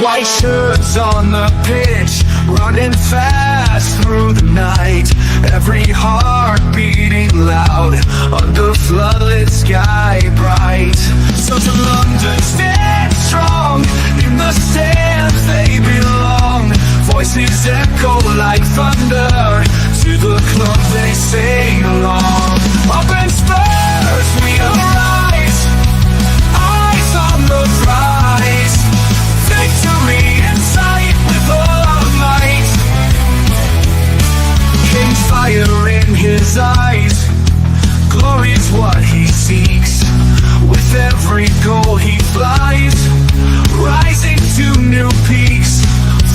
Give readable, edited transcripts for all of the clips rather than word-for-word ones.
White shirts on the pitch, running fast through the night. Every heart beating loud under floodlit sky bright. So to London stand strong, in the stands they belong. Voices echo like thunder, to the club they sing along. Up in Spurs we arise, eyes on the prize. Victory in sight with all our might. King's fire in his eyes, glory's what he seeks. With every goal he flies, rising to new peaks.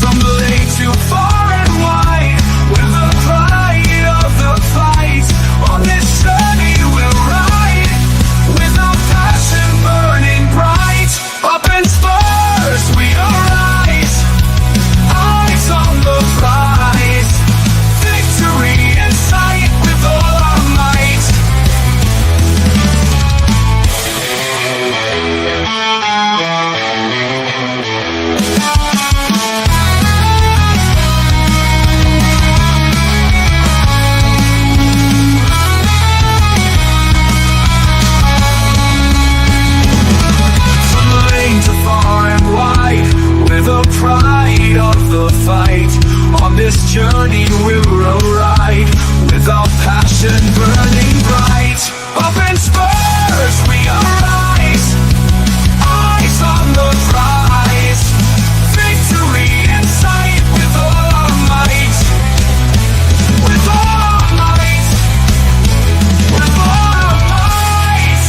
From the lake to far and wide, with the pride of the fight. On this journey we'll ride, with our passion burning bright. Up in Spurs we arise, eyes on the prize. Victory in sight with all our might. The pride of the fight. On this journey we'll ride, with our passion burning bright. Up in Spurs we arise, eyes on the prize. Victory in sight with all our might. With all our might. With all our might.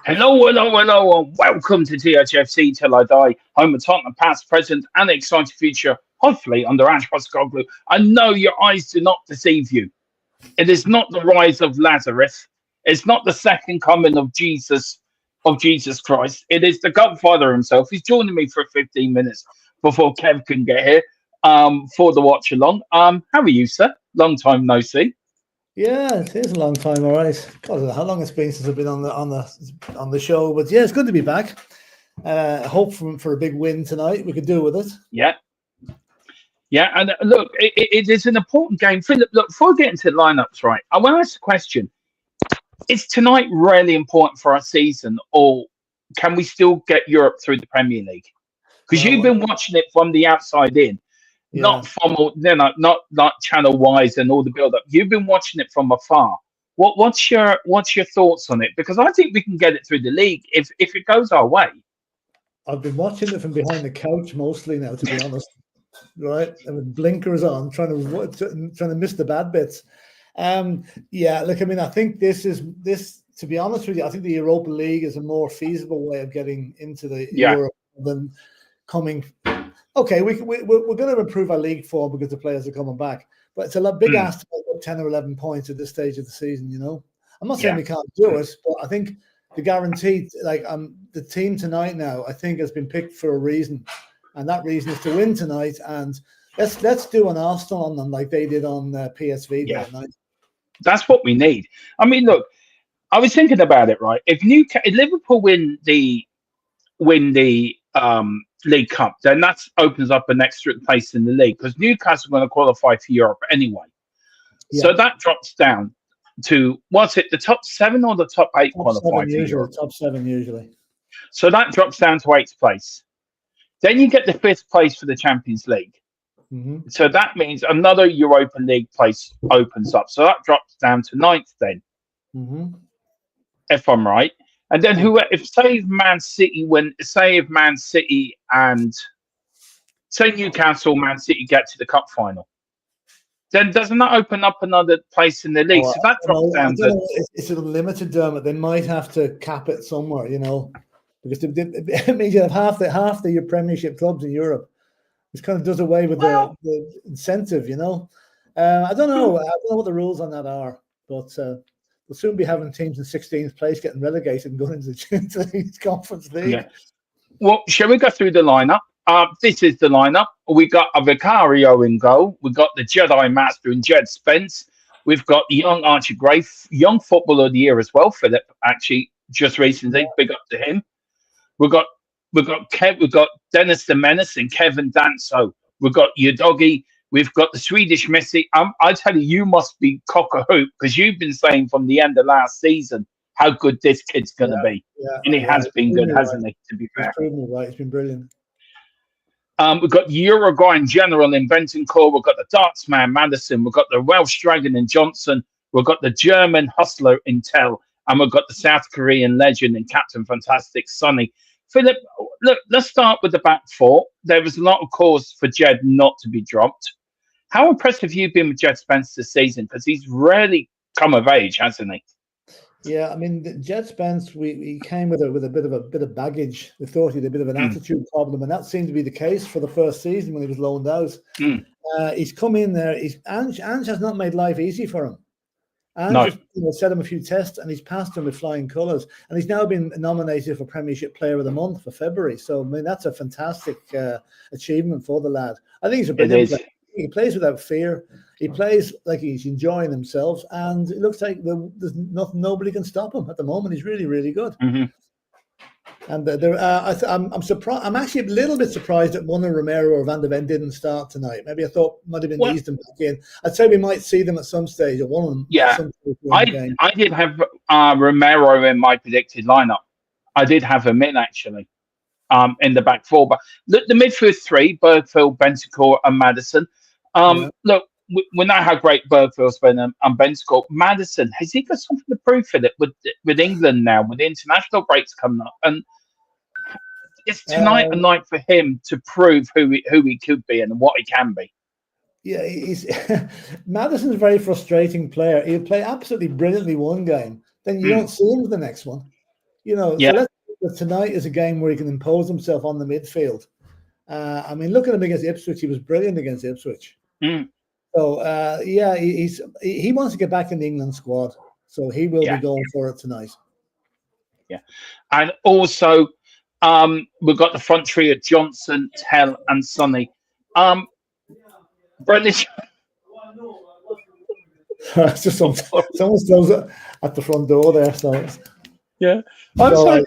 Hello, and welcome to THFC Till I Die, home of Tottenham past, present, and the exciting future, hopefully under Ange Postecoglou. I know your eyes do not deceive you. It is not the rise of Lazarus. It's not the second coming of Jesus Christ. It is the Godfather himself. He's joining me for 15 minutes before Kev can get here for the Watchalong. How are you, sir? Long time no see. Yeah, it is a long time, all right. God, how long it's been since I've been on the show, but yeah, it's good to be back. Hope for a big win tonight. We could do with it. Yeah, and look, it is an important game. Philip, look, before we get into the lineups, right, I want to ask a question. Is tonight really important for our season, or can we still get Europe through the Premier League? Because you've been watching it from the outside in. Yeah. Not from not channel wise and all the build up. You've been watching it from afar. What's your thoughts on it? Because I think we can get it through the league if it goes our way. I've been watching it from behind the couch mostly now, to be honest. Right, and with blinkers on, trying to miss the bad bits. Yeah, look, I mean, I think this. To be honest with you, I think the Europa League is a more feasible way of getting into the Europe than coming. Okay, we're going to improve our league form because the players are coming back, but it's a big ask to make up 10 or 11 points at this stage of the season. You know, I'm not saying we can't do it, but I think the guaranteed, the team tonight now, I think has been picked for a reason, and that reason is to win tonight. And let's do an Arsenal on them like they did on PSV that night. That's what we need. I mean, look, I was thinking about it. Right, if Liverpool win the League Cup, then that opens up an extra place in the league because Newcastle are going to qualify for Europe anyway. Yeah. So that drops down to the top 7 or the top 8 qualify for Europe? Top 7 usually. So that drops down to 8th place. Then you get the 5th place for the Champions League. Mm-hmm. So that means another Europa League place opens up. So that drops down to 9th then, if I'm right. And then if Man City and Newcastle, Man City get to the cup final, then doesn't that open up another place in the league? So that drops down to. It's a limited, Dermot. They might have to cap it somewhere, you know, because it means you have half the Premiership clubs in Europe, which kind of does away with the incentive, you know. I don't know what the rules on that are, but. We'll soon be having teams in 16th place getting relegated and going into the Conference League. Yeah. Well, shall we go through the lineup? This is the lineup. We got a Vicario in goal. We got the Jedi Master in Jed Spence. We've got young Archie Gray, young footballer of the year as well, Philip, actually, just recently. Big up to him. We've got Dennis the Menace and Kevin Danso. We've got Udogi. We've got the Swedish Messi. I tell you, you must be cock-a-hoop because you've been saying from the end of last season how good this kid's going to be. And he has been good, hasn't he, to be fair? He's proven it right. It's been brilliant. We've got Uruguayan General in Bentancur. We've got the Dartsman Madison. We've got the Welsh Dragon in Johnson. We've got the German Hustler in Tell. And we've got the South Korean legend and Captain Fantastic Sonny. Philip, look, let's start with the back four. There was a lot of cause for Jed not to be dropped. How impressed have you been with Jed Spence this season? Because he's really come of age, hasn't he? Yeah, I mean, Jed Spence, he came with a bit of baggage. They thought he had a bit of an attitude problem, and that seemed to be the case for the first season when he was loaned out. He's come in there. Ange has not made life easy for him. Ange has set him a few tests, and he's passed them with flying colours. And he's now been nominated for Premiership Player of the Month for February. So, I mean, that's a fantastic achievement for the lad. I think he's a brilliant player. He plays without fear. He plays like he's enjoying himself, and it looks like there's nobody can stop him at the moment. He's really, really good. And I'm surprised. I'm actually a little bit surprised that one of Romero or Van de Ven didn't start tonight. Maybe I thought might have been eased them back in. I'd say we might see them at some stage, or one of them. Yeah, I did have Romero in my predicted lineup. I did have him in actually. In the back four, but the midfield three: Bergfield, Bentancur, and Madison. Look, we know how great Bergfield's been and Bentancur. Madison, has he got something to prove for it with England now, with the international breaks coming up? And it's tonight a night for him to prove who he could be and what he can be. Yeah, Madison's a very frustrating player. He'll play absolutely brilliantly one game, then you don't see him for the next one. So tonight is a game where he can impose himself on the midfield. I mean, look at him against Ipswich. He was brilliant against Ipswich. So, he wants to get back in the England squad. So he will be going for it tonight. Yeah. And also, we've got the front three of Johnson, Tell, and Sonny. Brendan. It's just someone's closed at the front door there. So yeah. I'm sorry.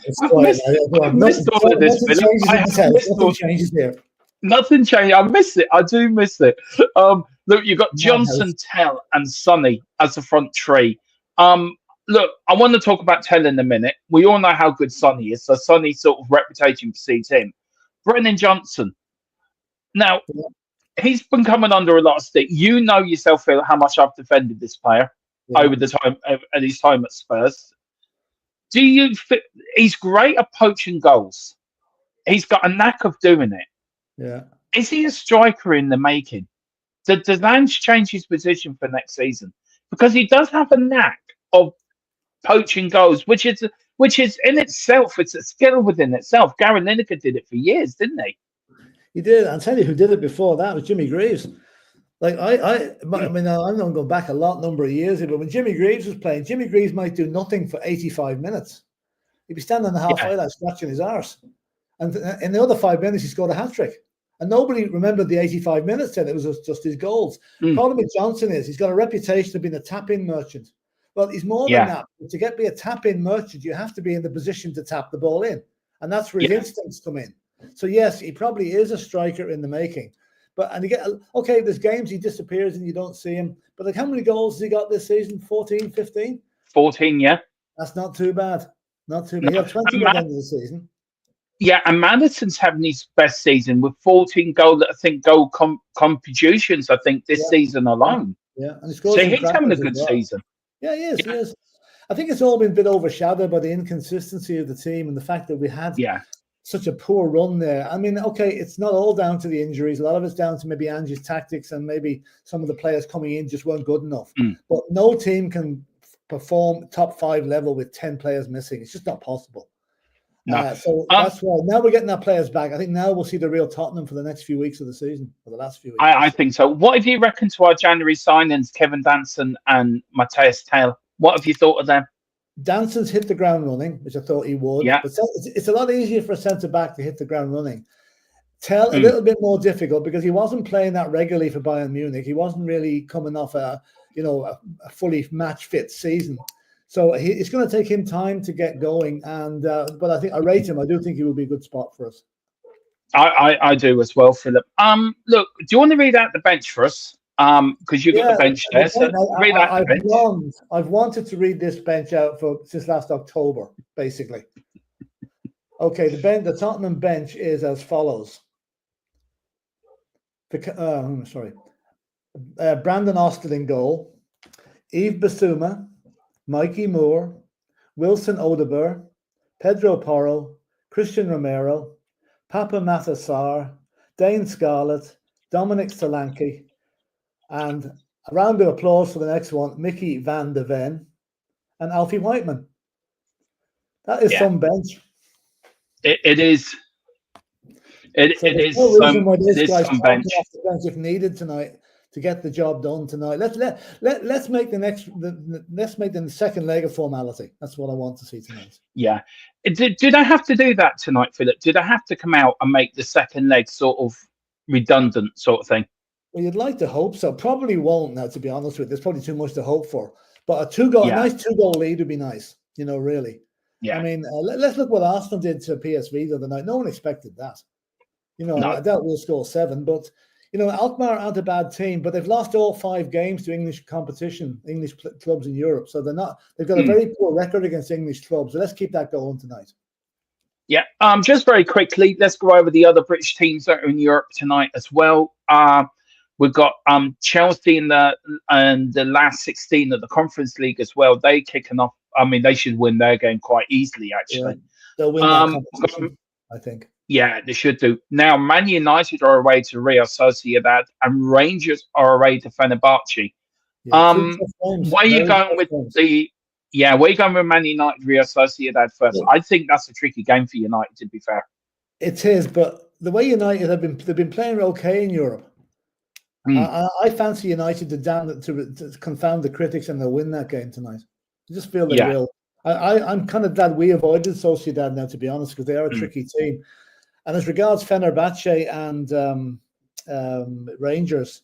I missed all of this. Nothing changes here. Nothing changed. I miss it. I do miss it. Look, you've got Johnson, Tell, and Sonny as the front three. Look, I want to talk about Tell in a minute. We all know how good Sonny is, so Sonny's sort of reputation precedes him. Brennan Johnson. Now, he's been coming under a lot of stick. You know yourself, Phil, how much I've defended this player over the time at his time at Spurs. He's great at poaching goals. He's got a knack of doing it. Yeah. Is he a striker in the making? Does Ange change his position for next season? Because he does have a knack of poaching goals, which is in itself, it's a skill within itself. Gary Lineker did it for years, didn't he? He did. I'll tell you who did it before that was Jimmy Greaves. Like I mean, I'm not going back a number of years ago, but when Jimmy Greaves was playing, Jimmy Greaves might do nothing for 85 minutes. He'd be standing on the halfway line scratching his arse. And in the other 5 minutes, he scored a hat-trick. And nobody remembered the 85 minutes then. It was just his goals. Problem with Johnson is he's got a reputation of being a tap-in merchant. Well, he's more than that. To be a tap-in merchant, you have to be in the position to tap the ball in. And that's where his instincts come in. So, yes, he probably is a striker in the making. There's games he disappears and you don't see him. But like, how many goals has he got this season? 14, 15? 14, yeah. That's not too bad. Not too bad. He had 20 by the end of the season. Yeah, and Madison's having his best season with 14 goal contributions, I think, this season alone. Yeah, and so he's having a good season. Yeah, he is. He is. I think it's all been a bit overshadowed by the inconsistency of the team and the fact that we had such a poor run there. I mean, okay, it's not all down to the injuries. A lot of it's down to maybe Ange's tactics and maybe some of the players coming in just weren't good enough. But no team can perform top 5 level with 10 players missing. It's just not possible. No. So that's why now we're getting our players back. I think now we'll see the real Tottenham for the next few weeks of the season, for the last few weeks. I think so. What have you reckoned to our January signings, Kevin Danson and Matthias Tell? What have you thought of them? Danson's hit the ground running, which I thought he would. Yeah. But it's a lot easier for a centre-back to hit the ground running. Tell a little bit more difficult because he wasn't playing that regularly for Bayern Munich. He wasn't really coming off a fully match fit season. So it's going to take him time to get going. And but I think I rate him. I do think he will be a good spot for us. I do as well, Philip. Look, do you want to read out the bench for us? Because you've got the bench there. So read out the bench. I've wanted to read this bench out since last October, basically. Okay, the Tottenham bench is as follows. Brandon Austell in goal, Yves Bissouma, Mikey Moore, Wilson Odobert, Pedro Porro, Christian Romero, Papa Matassar, Dane Scarlett, Dominic Solanke, and a round of applause for the next one, Mickey van de Ven and Alfie Whiteman. That is some bench. It is. It is no reason why this guy's some bench. Off the bench if needed tonight to get the job done tonight. Let's make the second leg a formality. That's what I want to see tonight. Yeah. Did I have to do that tonight, Philip? Did I have to come out and make the second leg sort of redundant sort of thing? Well, you'd like to hope so. Probably won't now, to be honest with you. There's probably too much to hope for. But a nice 2-goal lead would be nice, really. Yeah. I mean, let's look what Arsenal did to PSV the other night. No one expected that. No. I doubt we'll score 7, but Alkmaar aren't a bad team, but they've lost all 5 games to English competition, English clubs in Europe. So they've got a very poor record against English clubs. So let's keep that going tonight. Yeah. Just very quickly, let's go over the other British teams that are in Europe tonight as well. We've got Chelsea in the last 16 of the Conference League as well. They kicking off. I mean, they should win their game quite easily, actually. Yeah, they'll win that competition, I think. Yeah, they should do. Now, Man United are away to Real Sociedad, and Rangers are away to Fenerbahce. Yeah, where are you going with where you going with Man United, Real Sociedad first? Yeah. I think that's a tricky game for United, to be fair. It is, but the way United they've been playing okay in Europe. I fancy United to confound the critics, and they'll win that game tonight. I just feel they will. I'm kind of glad we avoided Sociedad now, to be honest, because they are a tricky team. And as regards Fenerbahce and Rangers,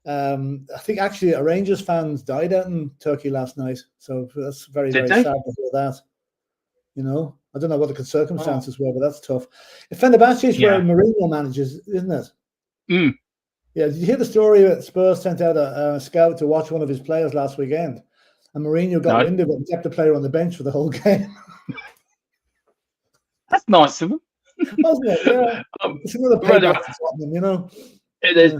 I think actually a Rangers fan died out in Turkey last night. So that's very, very sad to hear that. I don't know what the circumstances were, but that's tough. Fenerbahce is where Mourinho manages, isn't it? Yeah, did you hear the story that Spurs sent out a scout to watch one of his players last weekend? And Mourinho got wind of it and kept the player on the bench for the whole game. That's nice of him. Wasn't it? Yeah. It's another payback for Tottenham, It is.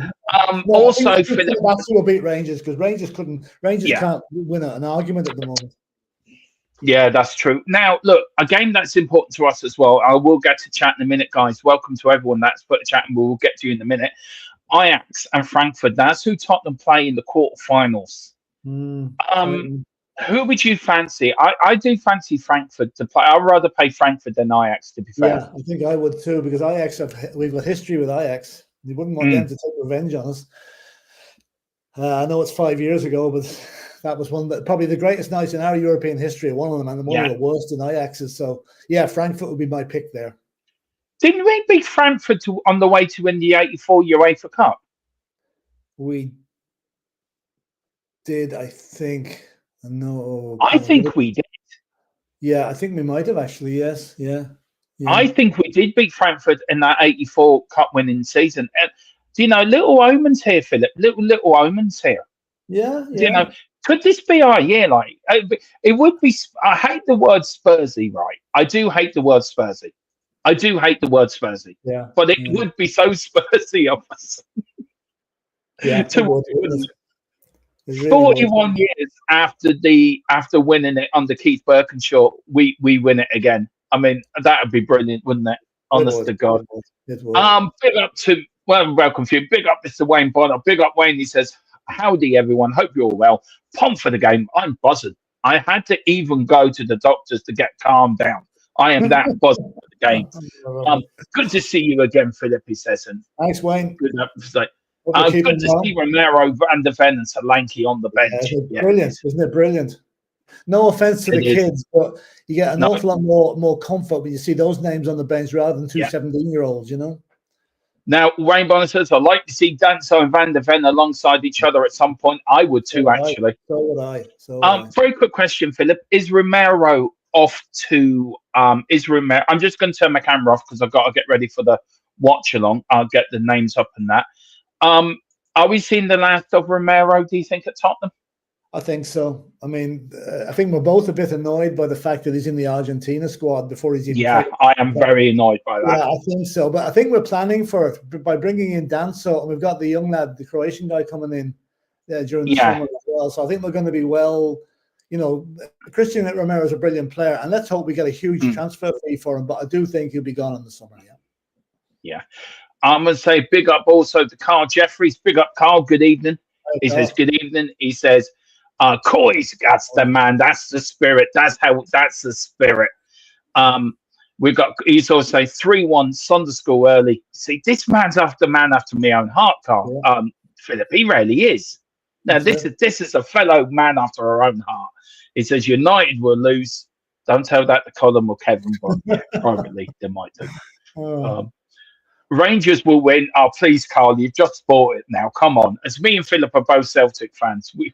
Also, Fenerbahce will beat Rangers because Rangers can't win an argument at the moment. Yeah, that's true. Now, look, a game that's important to us as well. I will get to chat in a minute, guys. Welcome to everyone that's put a chat, and we'll get to you in a minute. Ajax and Frankfurt. That's who Tottenham play in the quarterfinals. Who would you fancy? I do fancy Frankfurt to play. I'd rather play Frankfurt than Ajax, to be fair. Yeah, I think I would too, because we've got history with Ajax. You wouldn't want them to take revenge on us. I know it's 5 years ago, but that was probably the greatest night in our European history, one of them, and one of the worst in Ajax's. So, yeah, Frankfurt would be my pick there. Didn't we beat Frankfurt on the way to win the '84 UEFA Cup? We did, I think. No, I think we did. Yeah, I think we might have actually. Yes, yeah. I think we did beat Frankfurt in that '84 Cup winning season. And little omens here, Philip. Little omens here. Yeah. Could this be our year? Like it would be. I hate the word Spursy, right? I do hate the word Spursy. Yeah, but it would be so Spursy of us. Yeah, it would. 41 years after winning it under Keith Birkinshaw, we win it again. I mean, that would be brilliant, wouldn't it? Honest to God. It would. Big up to welcome to you. Big up Mr. Wayne Bonner. Big up Wayne. He says, "Howdy everyone. Hope you're all well. Pumped for the game. I'm buzzing. I had to even go to the doctors to get calmed down. I am that buzzed for the game. Good to see you again, Philip." He says, and thanks, Wayne. Good to see Romero, Van de Ven, and Solanke on the bench. Brilliant, isn't it? Brilliant. No offense to the kids, but you get an awful lot more comfort when you see those names on the bench rather than two 17-year-olds, Now, Wayne Bonner says, I'd like to see Danso and Van der Ven alongside each other at some point. I would too, actually. So would I. So would I. Very quick question, Philip. Is Romero off to is Romero? I'm just going to turn my camera off because I've got to get ready for the watch along. I'll get the names up and that. Are we seeing the last of Romero, do you think, at Tottenham? I think so. I mean, I think we're both a bit annoyed by the fact that he's in the Argentina squad before he's even. Yeah, I am very annoyed by that. Yeah, I think so. But I think we're planning for it by bringing in Danso, and we've got the young lad, the Croatian guy, coming in during the summer as well. So I think we're going to be well. You know, Christian Romero is a brilliant player, and let's hope we get a huge transfer fee for him. But I do think he'll be gone in the summer. Yeah. Yeah. I'm going to say big up also to Carl Jeffries. Big up, Carl. Good evening. He says, good evening. He says, Coy's, that's the man. That's the spirit. That's the spirit. We've got, he's also 3-1 Sunday school early. See, this man's man after my own heart, Carl. Yeah. Philip, he really is. Now, this is a fellow man after our own heart. He says, United will lose. Don't tell that to Colin or Kevin, but privately, they might do. Rangers will win. Oh, please, Carl, you've just bought it now. Come on. As me and Philip are both Celtic fans, we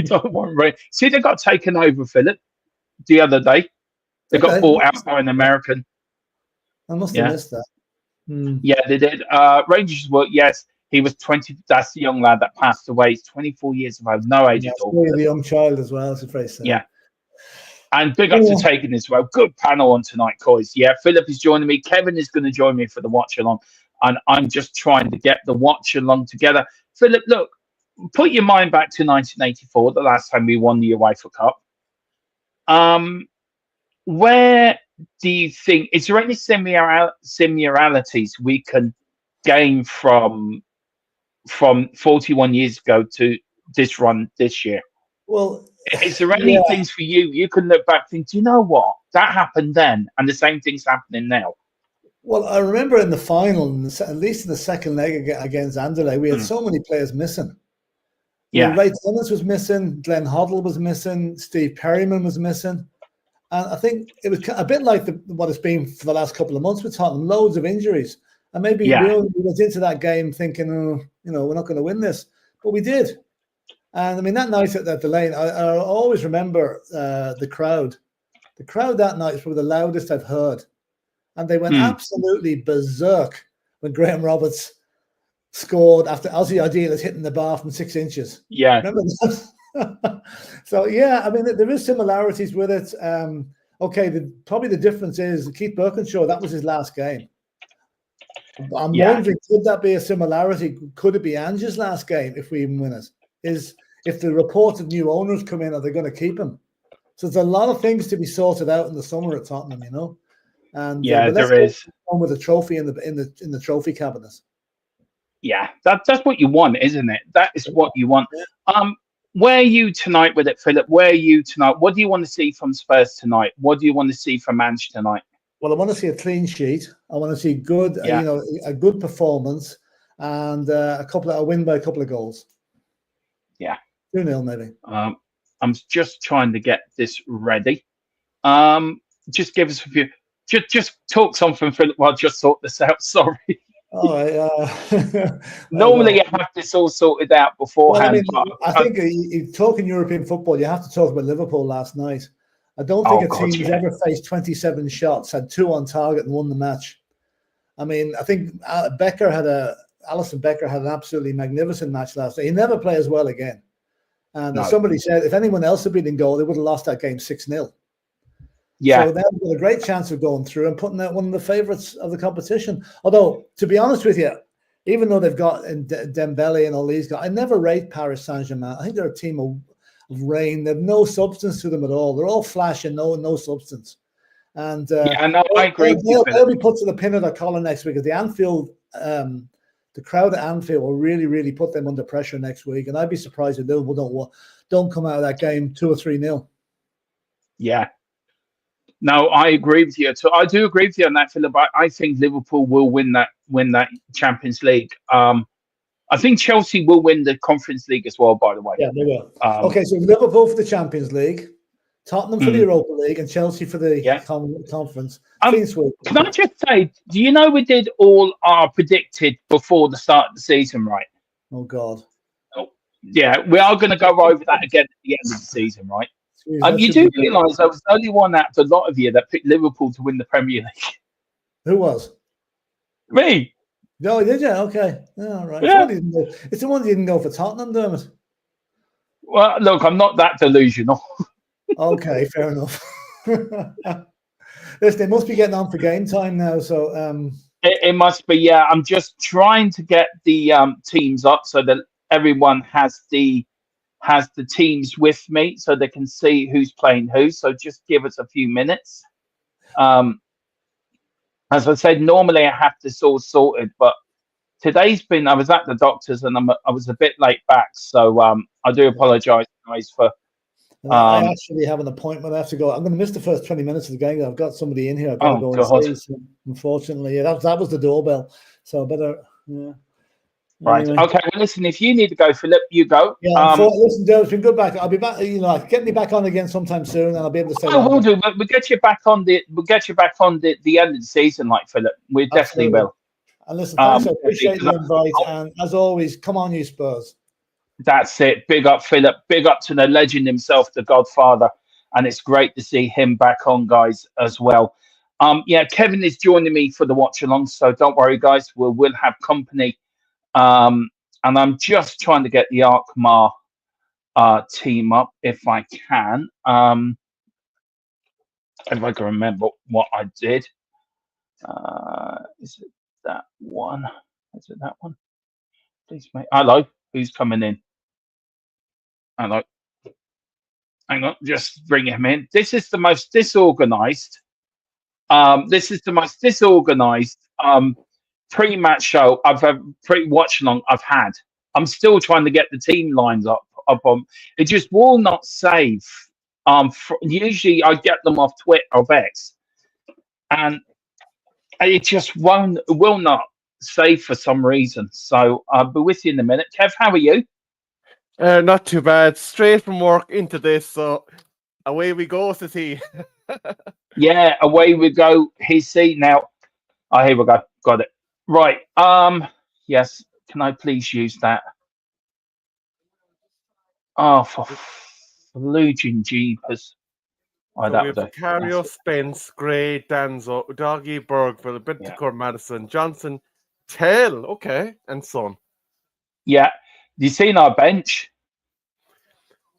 don't want Rangers. See, they got taken over, Philip, the other day. They got bought out by an American. I must have missed that. Yeah, they did. Rangers were, yes, he was 20. That's the young lad that passed away. He's 24 years old. No age at all. The young child as well, as a phrase. Yeah. And big up to taking as well. Good panel on tonight, Coys. Yeah, Philip is joining me. Kevin is going to join me for the watch along. And I'm just trying to get the watch along together. Philip, look, put your mind back to 1984, the last time we won the UEFA Cup. Where do you think, is there any similarities we can gain from 41 years ago to this run this year? Well, is there any things for you can look back and think, do you know what? That happened then, and the same thing's happening now. Well, I remember in the final, at least in the second leg against Anderlecht, we had so many players missing. Yeah. Ray Thomas was missing, Glenn Hoddle was missing, Steve Perryman was missing. And I think it was a bit like what it's been for the last couple of months with Tottenham, loads of injuries. And maybe we went into that game thinking, we're not going to win this. But we did. And I mean, that night at the Lane, I always remember the crowd. The crowd that night is probably the loudest I've heard. And they went absolutely berserk when Graham Roberts scored after Ozzy Ideal is hitting the bar from 6 inches. Yeah. Remember that? So, yeah, I mean, there is similarities with it. Probably the difference is Keith Birkinshaw, that was his last game. I'm wondering, could that be a similarity? Could it be Ange's last game if we even win it? If the reported new owners come in, are they going to keep him? So there's a lot of things to be sorted out in the summer at Tottenham, you know. And there is. On with a trophy in the trophy cabinet. Yeah, that's what you want, isn't it? That is what you want. Where are you tonight with it, Philip? Where are you tonight? What do you want to see from Spurs tonight? What do you want to see from Ange tonight? Well, I want to see a clean sheet. I want to see good, a good performance, and a win by a couple of goals. Yeah, 2-0 maybe. I'm just trying to get this ready. Just give us a few. Just talk something, Philip. I'll just sort this out. Sorry. All right. Normally, I have this all sorted out beforehand. Well, I think you talking European football, you have to talk about Liverpool last night. I don't think a team who's ever faced 27 shots, had 2 on target, and won the match. I mean, I think Alisson Becker had an absolutely magnificent match last night. He never play as well again. And as somebody said, if anyone else had been in goal, they would have lost that game 6-0. Yeah. So they've got a great chance of going through and putting out one of the favourites of the competition. Although, to be honest with you, even though they've got Dembele and all these guys, I never rate Paris Saint-Germain. I think they're a team of rain. They have no substance to them at all. They're all flash and no substance. And I agree. They'll be put to the pin of their collar next week. At the Anfield, the crowd at Anfield will really, really put them under pressure next week. And I'd be surprised if Liverpool don't come out of that game 2 or 3-0. Yeah. No, I agree with you. So I do agree with you on that, Philip. I think Liverpool will win that Champions League. I think Chelsea will win the Conference League as well, by the way. Yeah, they will. Okay, so Liverpool for the Champions League. Tottenham for the Europa League and Chelsea for the Yeah. conference. Clean sweep. Can I just say, do you know we did all our predicted before the start of the season, right? Oh God. Oh, yeah, we are going to go over that again at the end of the season, right? Jeez, You do realise I was the only one out of a lot of you that picked Liverpool to win the Premier League. Who was? Me. Oh, did you? Okay. All right. Yeah. It's the one that didn't go for Tottenham, Dermot. Well, look, I'm not that delusional. Okay, fair enough. Listen, they must be getting on for game time now. So it must be. Yeah, I'm just trying to get the teams up so that everyone has the teams with me, so they can see who's playing who. So just give us a few minutes. As I said, normally I have this all sorted, but today's been. I was at the doctor's and I was a bit late back, so I do apologise, guys, for. I actually have an appointment. I have to go. I'm going to miss the first 20 minutes of the game. I've got somebody in here. I've got to go and see. So unfortunately, that was the doorbell. So I better. Yeah. Right. Anyway. Okay. Well, listen. If you need to go, Philip, you go. Yeah. Listen, Joe, it's been good back. I'll be back. Get me back on again sometime soon, and I'll be able to say. Oh, we'll do. We'll get you back on the. We'll get you back on the end of the season, like Philip. We definitely will. And listen, thanks. I appreciate the invite. And as always, come on, you Spurs. That's it. Big up, Philip. Big up to the legend himself, the Godfather. And it's great to see him back on, guys, as well. Yeah, Kevin is joining me for the watch along, so don't worry, guys. We'll have company. And I'm just trying to get the Alkmaar team up if I can. If I can remember what I did. Is it that one? Is it that one? Please, mate. Hello. Who's coming in? Hello. Hang on, just bring him in. This is the most disorganized. This is the most disorganized pre-match show pre-watch along I've had. I'm still trying to get the team lines up on. It just will not save. Usually I get them off Twitter or X, and it just will not save for some reason. So I'll be with you in a minute. Kev, how are you? Not too bad. Straight from work into this, so away we go, says he. Yeah, away we go. He's seen now. Oh, here we go. Got it. Right. Yes. Can I please use that? Oh, for fluging jeepers. Oh, So that we would have do. Vicario, Spence, Gray, Danzo, Doggy, Bergville, Bentancur, Madison, Johnson, Tell, okay, and Son. Yeah. You seen our bench?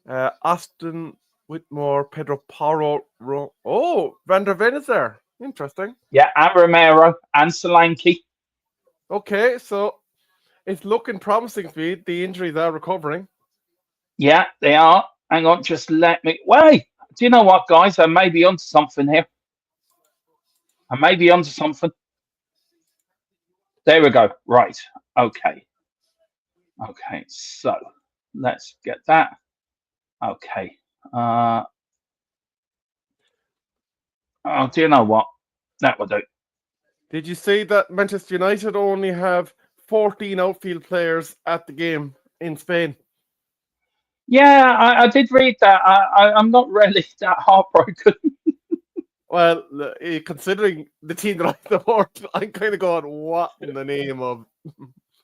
Austin, Whitmore, Pedro Porro. Oh, Van der Ven is there. Interesting. Yeah, and Romero and Solanke. Okay, so it's looking promising to me. The injuries are recovering. Yeah, they are. Hang on, just let me. Wait, do you know what, guys? I may be onto something here. I may be onto something. There we go. Right. Okay. Okay. So let's get that. Okay. Oh, do you know what? That will do. Did you see that Manchester United only have 14 outfield players at the game in Spain? Yeah, I did read that. I'm not really that heartbroken. Well, considering the team that I support, I'm kind of going, what in the name of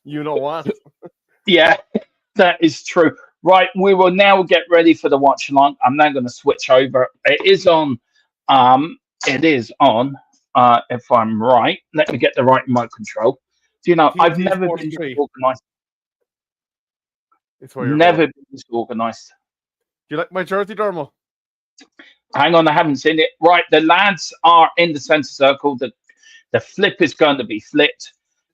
you know what? Yeah, that is true. Right, we will now get ready for the watch along. I'm now going to switch over. It is on. It is on. If I'm right, let me get the right remote control. Do you know, I've never been disorganized. Never been disorganized. Do you like my jersey, Dermo? Hang on, I haven't seen it. Right, the lads are in the center circle. The flip is going to be flipped.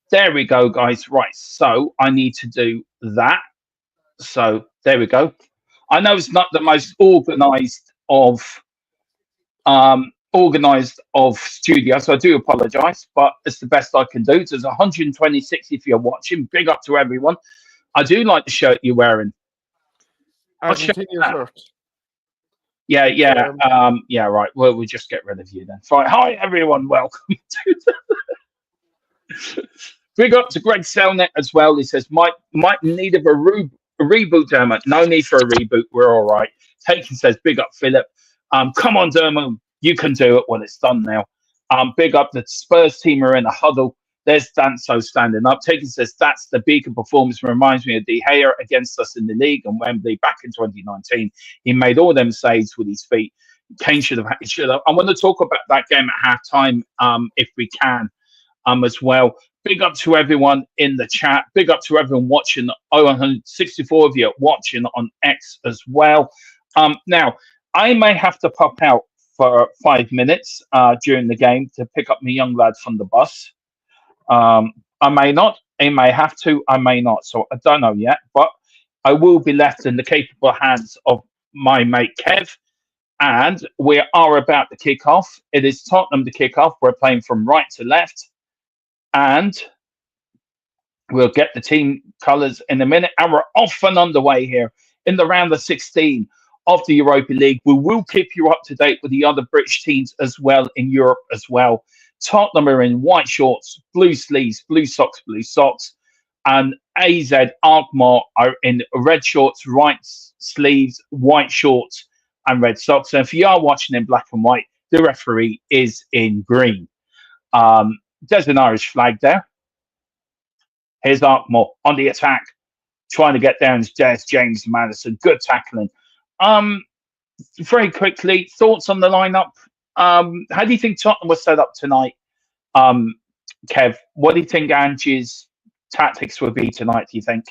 There we go, guys. Right, so I need to do that. So there we go. I know it's not the most organized of studios, so I do apologize, but it's the best I can do. There's 126 if you're watching. Big up to everyone. I do like the shirt you're wearing. Argentinian shirt. Yeah, right. Well, we'll just get rid of you then. Fine. Hi, everyone. Welcome to Big up to Greg Selnet as well. He says, might need of a reboot, Dermot. No need for a reboot. We're all right. Taken says, big up, Philip. Come on, Dermot, you can do it. Well, it's done now. Big up the Spurs team are in a huddle. There's Danso standing up. Taking says that's the beacon performance. Reminds me of De Gea against us in the league and Wembley back in 2019. He made all them saves with his feet. Kane should have. I want to talk about that game at halftime, if we can, as well. Big up to everyone in the chat. Big up to everyone watching. 164 of you watching on X as well. Now I may have to pop out for 5 minutes during the game to pick up my young lad from the bus. I may not. I may have to. I may not. So I don't know yet. But I will be left in the capable hands of my mate Kev. And we are about to kick off. It is Tottenham to kick off. We're playing from right to left. And we'll get the team colours in a minute. And we're off and underway here in the round of 16 of the Europa League. We will keep you up to date with the other British teams as well in Europe as well. Tottenham are in white shorts, blue sleeves, blue socks, and AZ Alkmaar are in red shorts, white sleeves, white shorts, and red socks. And if you are watching in black and white, the referee is in green. There's an Irish flag there. Here's Alkmaar on the attack, trying to get down. There's James Maddison. Good tackling. Very quickly, thoughts on the lineup. How do you think Tottenham was set up tonight? Kev, what do you think Ange's tactics would be tonight, do you think?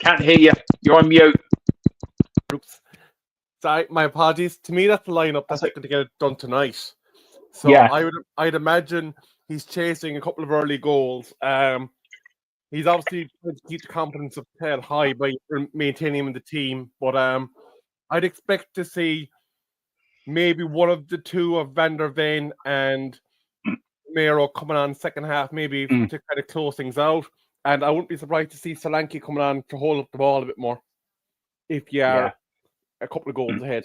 Can't hear you. You're on mute. Oops. Sorry, my apologies. To me, that's the lineup that's going to get it done tonight. So Yeah. I'd imagine he's chasing a couple of early goals. He's obviously trying to keep the confidence of Ted high by maintaining him in the team. But I'd expect to see maybe one of the two of Van der Ven and Mero coming on second half, maybe to kind of close things out. And I wouldn't be surprised to see Solanke coming on to hold up the ball a bit more if you are a couple of goals ahead.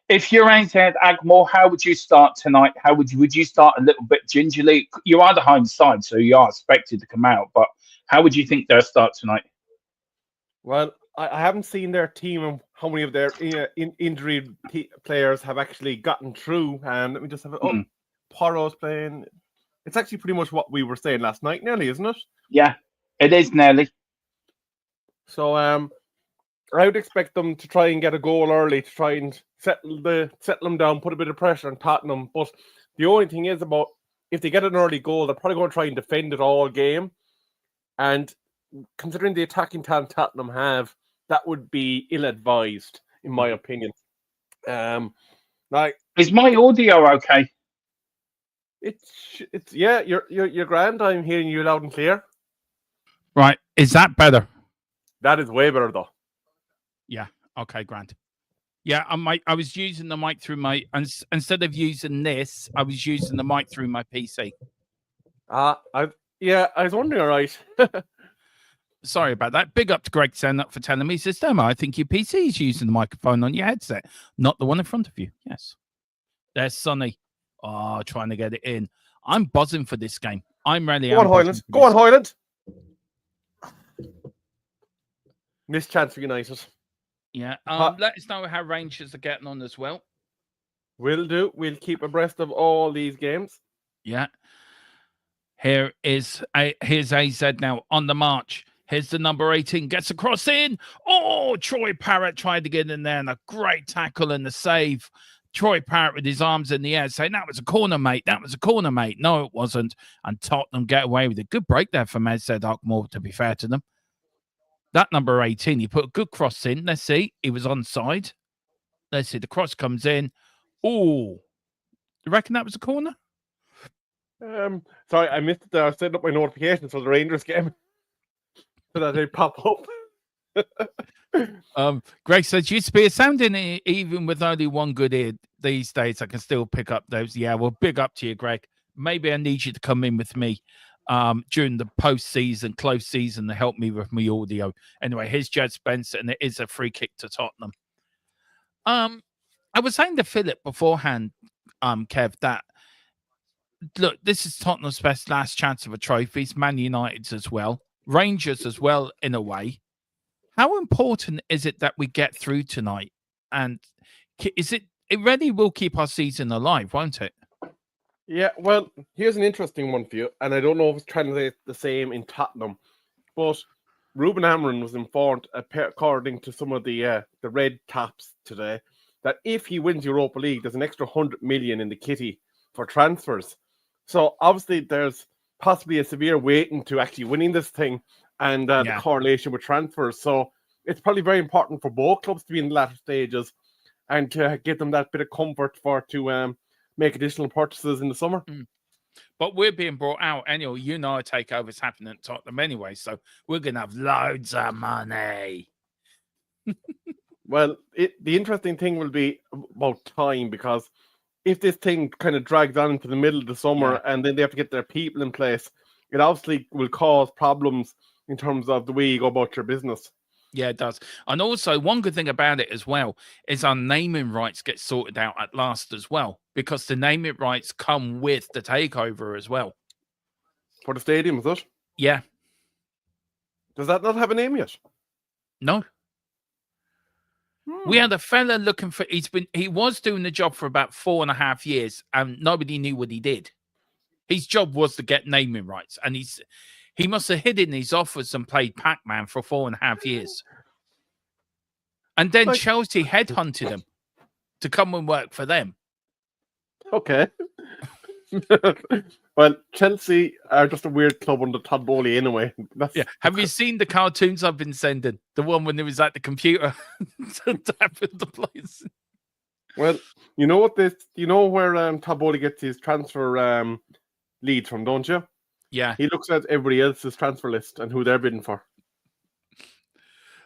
If you're ahead, Agmore, how would you start tonight? How would you start a little bit gingerly? You are the home side, so you are expected to come out. But how would you think they'll start tonight? Well, I haven't seen their team and how many of their injured players have actually gotten through. And let me just have it. Oh, Porro's playing. It's actually pretty much what we were saying last night, nearly, isn't it? Yeah, it is nearly. So I would expect them to try and get a goal early to try and settle them down, put a bit of pressure on Tottenham. But the only thing is about if they get an early goal, they're probably going to try and defend it all game. And considering the attacking talent Tottenham have, that would be ill-advised, in my opinion. Is my audio okay? It's yeah, you're grand. I'm hearing you loud and clear. Right, is that better? That is way better, though. Yeah. Okay, grand. Yeah, I was using the mic through my instead of using this, I was using the mic through my PC. I was wondering. All right. Sorry about that. Big up to Greg Stand up for telling me. He says, Demo, I think your PC is using the microphone on your headset, not the one in front of you. Yes. There's Sonny. Oh, trying to get it in. I'm buzzing for this game. I'm really Go on, Hoyland. Go on, Hoyland. Missed chance for United. Yeah. Let us know how Rangers are getting on as well. Will do. We'll keep abreast of all these games. Yeah. Here's AZ now on the march. Here's the number 18. Gets across in. Oh, Troy Parrott tried to get in there and a great tackle and the save. Troy Parrott with his arms in the air saying, that was a corner, mate. That was a corner, mate. No, it wasn't. And Tottenham get away with it. Good break there for Mezed Alkmaar, to be fair to them. That number 18, he put a good cross in. Let's see. He was onside. Let's see. The cross comes in. Oh, you reckon that was a corner? Sorry, I missed it there. I set up my notifications for the Rangers game so that they pop up. Greg says, used to be a sounding even with only one good ear. These days, I can still pick up those. Yeah, well, big up to you, Greg. Maybe I need you to come in with me during the post-season, close season to help me with my audio. Anyway, here's Jed Spencer, and it is a free kick to Tottenham. I was saying to Philip beforehand, Kev, that look, this is Tottenham's best last chance of a trophy. It's Man United's as well. Rangers as well, in a way. How important is it that we get through tonight? And is it? It really will keep our season alive, won't it? Yeah, well, here's an interesting one for you, and I don't know if it's translated the same in Tottenham, but Ruben Amorim was informed, according to some of the red taps today, that if he wins Europa League, there's an extra 100 million in the kitty for transfers. So obviously, there's possibly a severe weighting to actually winning this thing, and the correlation with transfers. So it's probably very important for both clubs to be in the latter stages, and to give them that bit of comfort to make additional purchases in the summer. But we're being brought out anyway. You know, a takeover's happening at Tottenham anyway, so we're gonna have loads of money. Well, the interesting thing will be about time, because if this thing kind of drags on into the middle of the summer and then they have to get their people in place, it obviously will cause problems in terms of the way you go about your business. Yeah, it does. And also, one good thing about it as well is our naming rights get sorted out at last as well, because the naming rights come with the takeover as well. For the stadium, is it? Yeah. Does that not have a name yet? No. We had a fella looking for. He was doing the job for about 4.5 years, and nobody knew what he did. His job was to get naming rights, and he must have hidden his offers and played Pac-Man for 4.5 years. And then Chelsea headhunted him to come and work for them. Okay. Well, Chelsea are just a weird club under Todd Bowley anyway. Have you seen the cartoons I've been sending? The one when it was at the computer to tap in the place. Well, you know what you know where Todd Bowley gets his transfer leads from, don't you? Yeah. He looks at everybody else's transfer list and who they're bidding for.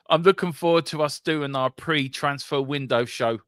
I'm looking forward to us doing our pre-transfer window show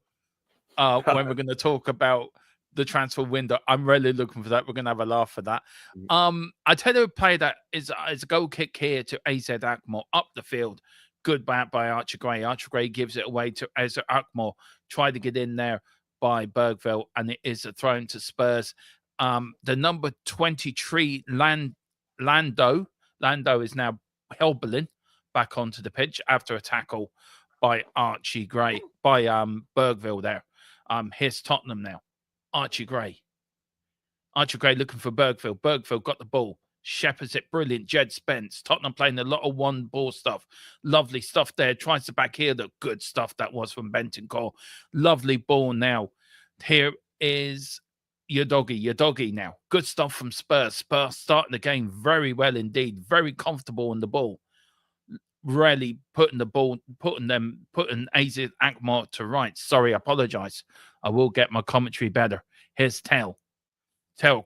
when we're going to talk about the transfer window. I'm really looking for that. We're going to have a laugh for that. I tell you, a play that is a goal kick here to AZ Alkmaar up the field. Good bat by Archie Gray. Archie Gray gives it away to AZ Alkmaar. Tried to get in there by Bergville, and it is a throw to Spurs. The number 23 Lando is now Helbelin back onto the pitch after a tackle by Archie Gray, by Bergville there. Here's Tottenham now. Archie Gray looking for Bergville. Bergville got the ball. Shepherds it brilliant. Jed Spence. Tottenham playing a lot of one ball stuff. Lovely stuff there. Tries to back here. The good stuff that was from Bentancur. Lovely ball now. Here is your doggy now. Good stuff from Spurs. Spurs starting the game very well indeed. Very comfortable on the ball. Really putting AZ Alkmaar to rights. Sorry, I apologize. I will get my commentary better. Here's Tell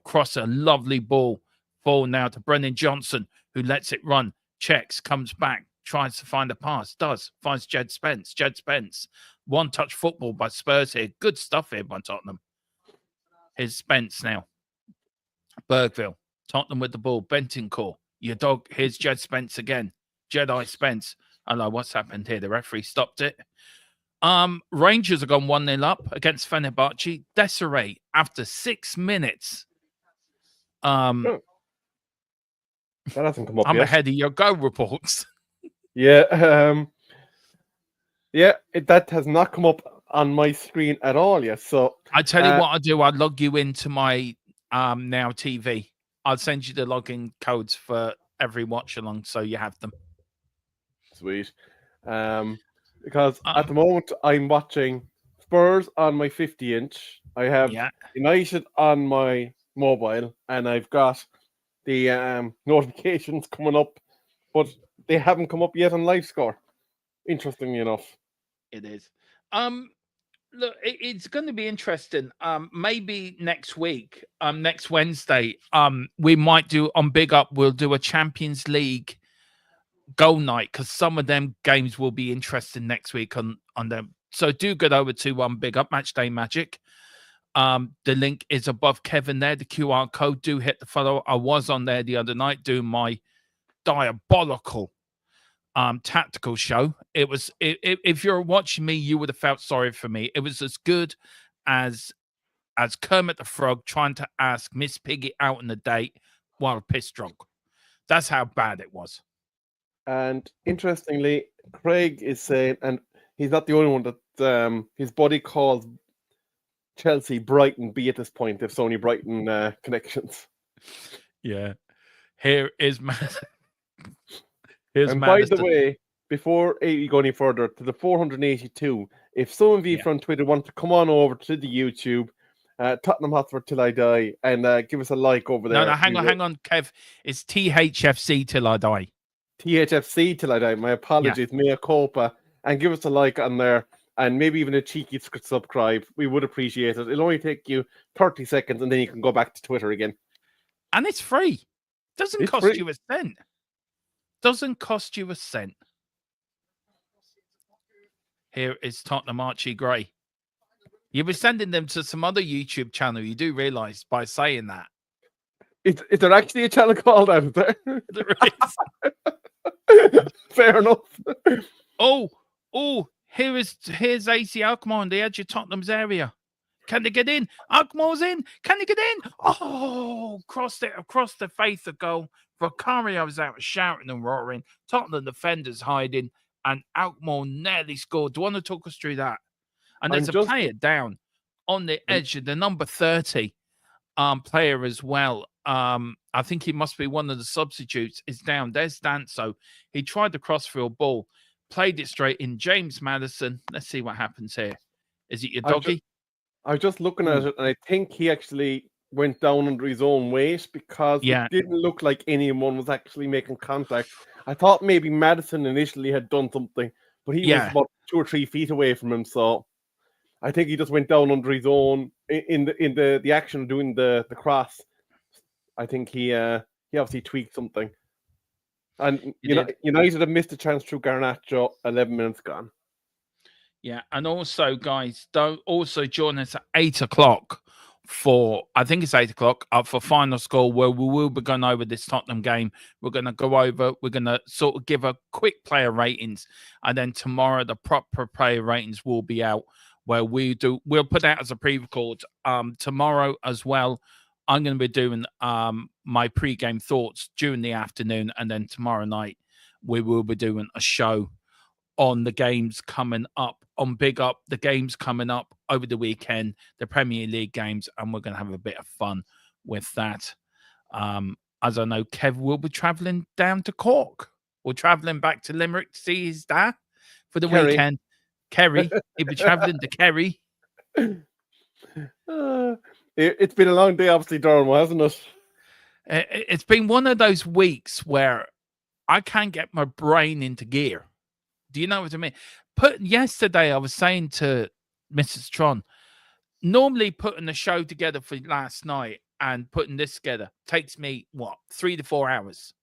cross a lovely ball now to Brennan Johnson, who lets it run, checks, comes back, tries to find a pass, finds Jed Spence. One touch football by Spurs here. Good stuff here by Tottenham. Here's Spence now. Bergville, Tottenham with the ball. Bentancur, your dog. Here's Jed Spence again. Jedi Spence. I don't know what's happened here. The referee stopped it. Rangers have gone 1-0 up against Fenerbahce. Desiree, after 6 minutes. That hasn't come up I'm yet. ahead of your go reports. Yeah. That has not come up on my screen at all yet. So I tell you what I'll do. I'll log you into my Now TV. I'll send you the login codes for every watch along so you have them. Sweet. Because at the moment I'm watching Spurs on my 50-inch. I have United on my mobile, and I've got the notifications coming up, but they haven't come up yet on live score. Interestingly enough. It is. Look, it's going to be interesting. Maybe next week, next Wednesday, we might do on Big Up. We'll do a Champions League goal night, because some of them games will be interesting next week on them. So do get over to Big Up Match Day Magic. The link is above Kevin there. The QR code. Do hit the follow. I was on there the other night doing my diabolical tactical show. It was, if you're watching me, you would have felt sorry for me. It was as good as Kermit the Frog trying to ask Miss Piggy out on a date while pissed drunk. That's how bad it was. And interestingly, Craig is saying, and he's not the only one that his buddy calls Chelsea Brighton B at this point, if Sony Brighton connections. Yeah. Here is Here's And by Madison. the way, before you go any further, to the 482, if some of you from Twitter want to come on over to the YouTube, Tottenham Hotspur Till I Die, and give us a like over there. No, hang on, Kev. It's THFC Till I Die. THFC Till I Die. My apologies, mea culpa. And give us a like on there, and maybe even a cheeky subscribe. We would appreciate it. It'll only take you 30 seconds, and then you can go back to Twitter again. And it's free. Doesn't cost you a cent. Doesn't cost you a cent. Here is Tottenham Archie Gray. You were sending them to some other YouTube channel. You do realise by saying that. Is there actually a channel called out there? There is. Fair enough. Oh, here's AC Alkmaar on the edge of Tottenham's area. Can they get in? Alkmaar's in. Can they get in? Oh, crossed it across the face of goal. Vicario was out shouting and roaring. Tottenham defenders hiding, and Alkmaar nearly scored. Do you want to talk us through that? And there's a player down on the edge of the number 30 player as well. I think he must be one of the substitutes. Is down. There's Danso. He tried the crossfield ball, played it straight in. James Madison. Let's see what happens here. Is it your doggy? I was just looking at it, and I think he actually went down under his own weight because it didn't look like anyone was actually making contact. I thought maybe Madison initially had done something, but he was about 2 or 3 feet away from him. So I think he just went down under his own in the action of doing the cross. I think he obviously tweaked something. And United have missed a chance through Garnacho. 11 minutes gone. Yeah, and also, guys, don't also join us at 8 o'clock for, I think it's 8 o'clock, for Final Score, where we will be going over this Tottenham game. We're going to go over, we're going to sort of give a quick player ratings, and then tomorrow the proper player ratings will be out, where we'll put out as a pre-record. Tomorrow as well, I'm going to be doing my pre-game thoughts during the afternoon, and then tomorrow night we will be doing a show on the games coming up, on Big Up, the games coming up over the weekend, the Premier League games, and we're going to have a bit of fun with that. As I know, Kev will be travelling down to Cork, or travelling back to Limerick to see his dad for the weekend. Kerry, he'll be travelling to Kerry. It's been a long day, obviously, Durham, hasn't it? It's been one of those weeks where I can't get my brain into gear. Do you know what I mean? Yesterday, I was saying to Mrs. Tron, normally putting a show together for last night and putting this together takes me, 3 to 4 hours.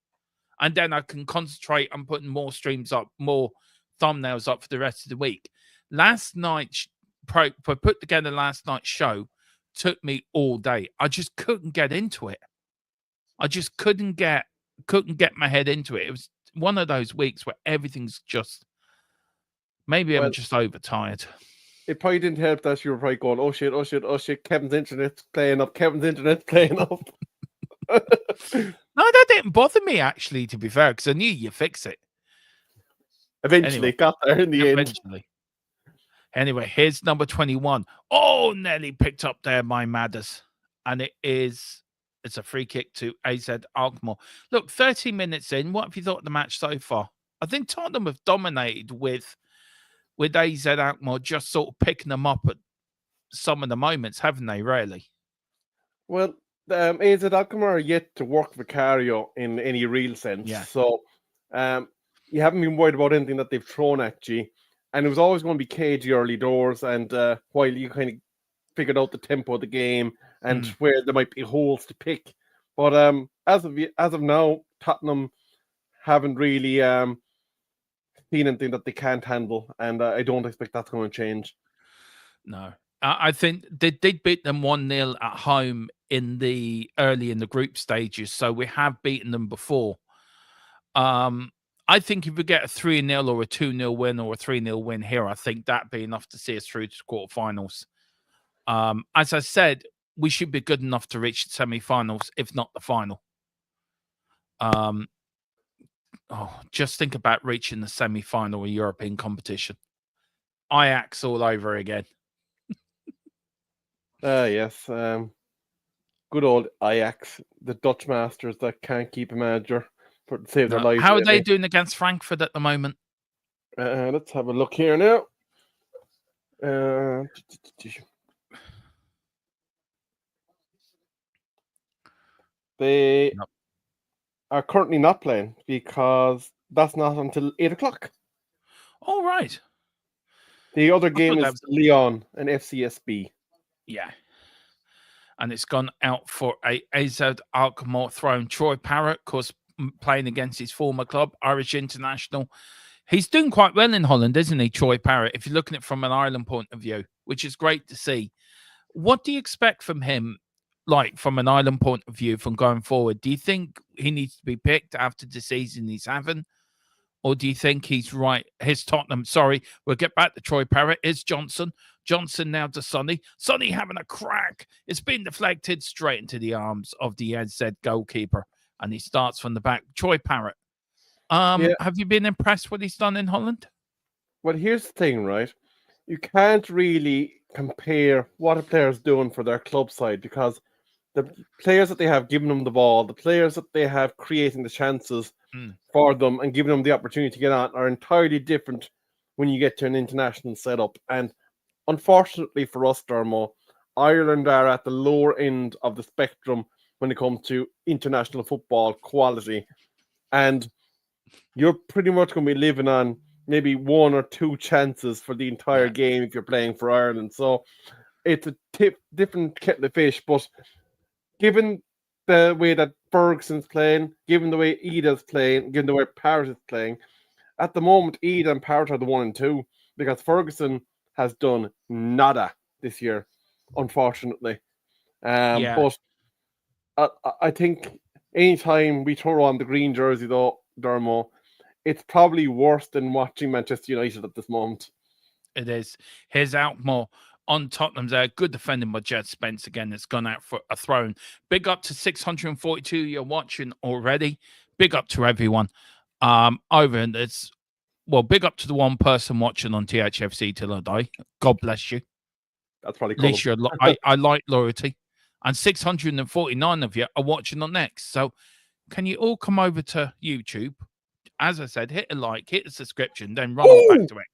And then I can concentrate on putting more streams up, more thumbnails up for the rest of the week. Last night, put together last night's show took me all day. I just couldn't get into it. I just couldn't get my head into it. It was one of those weeks where everything's just, maybe I'm just overtired. It probably didn't help that you were probably going, oh shit, Kevin's internet's playing up. No, that didn't bother me, actually, to be fair, because I knew you fix it. Eventually, got there in the end. Anyway, here's number 21. Oh, nearly picked up there by Madders. And it's a free kick to AZ Alkmaar. Look, 30 minutes in, what have you thought of the match so far? I think Tottenham have dominated with AZ Alkmaar just sort of picking them up at some of the moments, haven't they, really? Well, AZ Alkmaar are yet to work Vicario in any real sense. Yeah. So you haven't been worried about anything that they've thrown at you. And it was always going to be cagey early doors, and while you kind of figured out the tempo of the game and where there might be holes to pick. But as of now, Tottenham haven't really seen anything that they can't handle, and I don't expect that's going to change. No. I think they did beat them 1-0 at home early in the group stages, so we have beaten them before. I think if we get a 3-0 or a 2-0 win or a 3-0 win here, I think that'd be enough to see us through to quarterfinals. As I said, we should be good enough to reach the semi-finals, if not the final. Oh, just think about reaching the semi-final of European competition. Ajax all over again. Yes. Good old Ajax, the Dutch masters that can't keep a manager for to save their No. lives. How are they lately. doing against Frankfurt at the moment? Let's have a look here now. They No. are currently not playing because that's not until 8 o'clock. All right. The other thought game that is was- Lyon and FCSB. Yeah. And it's gone out for a AZ Alkmaar thrown. Troy Parrott, of course, playing against his former club, Irish International. He's doing quite well in Holland, isn't he, Troy Parrott, if you're looking at it from an Ireland point of view, which is great to see. What do you expect from him, like from an Ireland point of view, from going forward? Do you think he needs to be picked after the season he's having? Or do you think he's right? Here's Tottenham. Sorry, we'll get back to Troy Parrott. Here's Johnson. Johnson now to Sonny. Sonny having a crack. It's been deflected straight into the arms of the AZ goalkeeper. And he starts from the back. Troy Parrott. Have you been impressed what he's done in Holland? Well, here's the thing, right? You can't really compare what a player's doing for their club side because the players that they have given them the ball, the players that they have creating the chances for them and giving them the opportunity to get on are entirely different when you get to an international setup. And unfortunately for us, Dermo, Ireland are at the lower end of the spectrum when it comes to international football quality. And you're pretty much going to be living on maybe one or two chances for the entire game if you're playing for Ireland. So it's a different kettle of fish. But given the way that Ferguson's playing, given the way Ida's playing, given the way Parrott is playing, at the moment, Ida and Parrott are the 1 and 2 because Ferguson has done nada this year, unfortunately. But I think anytime we throw on the green jersey, though, Dermo, it's probably worse than watching Manchester United at this moment. It is. Here's Alkmaar on Tottenham's there. Good defending by Jed Spence again. It's gone out for a thrown. Big up to 642 you're watching already. Big up to everyone. Over and it's big up to the one person watching on THFC till I die. God bless you. That's probably cool. At least I like loyalty. And 649 of you are watching on next. So can you all come over to YouTube? As I said, hit a like, hit a subscription, then run on back to it.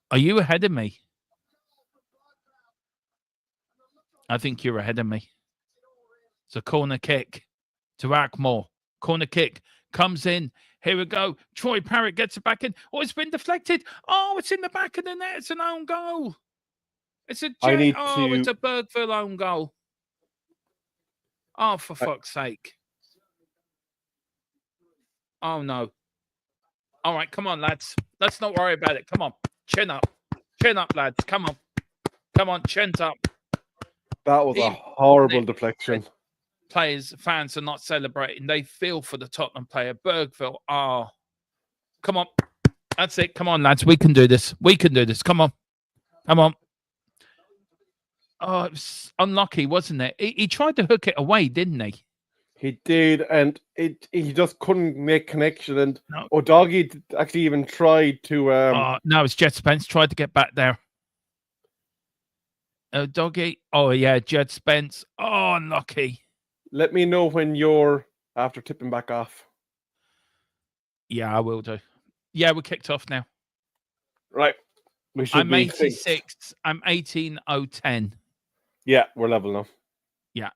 Are you ahead of me? I think you're ahead of me. It's a corner kick to Alkmaar. Corner kick comes in. Here we go. Troy Parrott gets it back in. Oh, it's been deflected. Oh, it's in the back of the net. It's an own goal. It's a it's a Bergville own goal. Oh, for fuck's sake. Oh, no. All right, come on, lads. Let's not worry about it. Come on. Chin up. Chin up, lads. Come on. Come on, chins up. That was a horrible deflection. Players, fans are not celebrating. They feel for the Tottenham player. Bergville. Oh, come on. That's it. Come on, lads. We can do this. We can do this. Come on. Come on. Oh, it was unlucky, wasn't it? He tried to hook it away, didn't he? He did, and he just couldn't make connection. And O'Doggy actually even tried to. No, it's Jed Spence tried to get back there. O'Doggy. Oh yeah, Jed Spence. Oh, unlucky. Let me know when you're after tipping back off. Yeah, I will do. Yeah, we're kicked off now. Right. I'm 86. I'm 18:010. Yeah, we're level now. Yeah.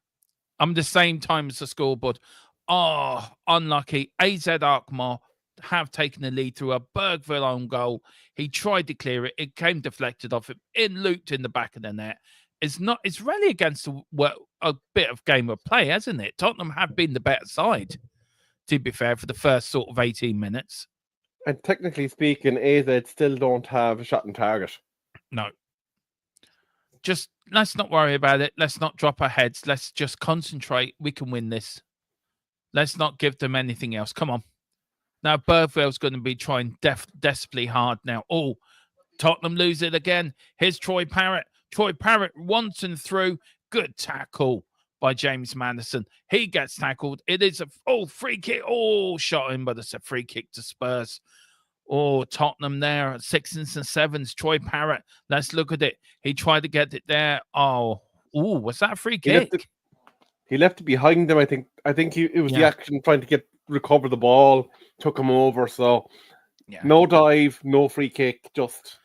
I'm the same time as the scoreboard. Oh, unlucky. AZ Alkmaar have taken the lead through a Bergville own goal. He tried to clear it. It came deflected off him. It looped in the back of the net. It's really against a bit of game of play, hasn't it? Tottenham have been the better side, to be fair, for the first sort of 18 minutes. And technically speaking, AZ still don't have a shot on target. No. Just let's not worry about it. Let's not drop our heads. Let's just concentrate. We can win this. Let's not give them anything else. Come on. Now, Bergville's going to be trying desperately hard now. Oh, Tottenham lose it again. Here's Troy Parrott. Troy Parrott once and through. Good tackle by James Madison. He gets tackled. It is a free kick. Oh, shot in, but it's a free kick to Spurs. Oh, Tottenham there, 6s and 7s. Troy Parrott, let's look at it. He tried to get it there. Oh, was that a free kick? He left it behind him. I think it was the action trying to recover the ball, took him over. So no dive, no free kick, just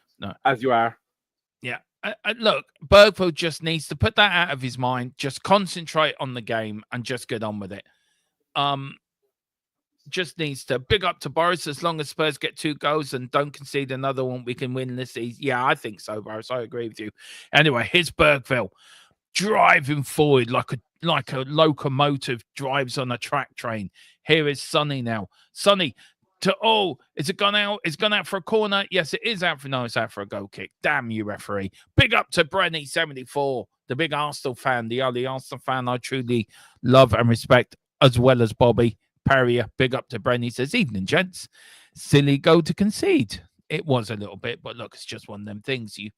as you are. Yeah. Look, Bergville just needs to put that out of his mind, just concentrate on the game and just get on with it. Just needs to big up to Boris. As long as Spurs get 2 goals and don't concede another one, we can win this season. Yeah, I think so, Boris. I agree with you. Anyway, here's Bergville driving forward like a locomotive drives on a track train. Here is Sonny now. Sonny is it gone out? It's gone out for a corner. Yes, it is out for it's out for a goal kick. Damn you, referee. Big up to Brenny 74, the big Arsenal fan, the only Arsenal fan I truly love and respect, as well as Bobby Perrier. Big up to Brenny. Says, evening, gents. Silly goal to concede. It was a little bit, but look, it's just one of them things. You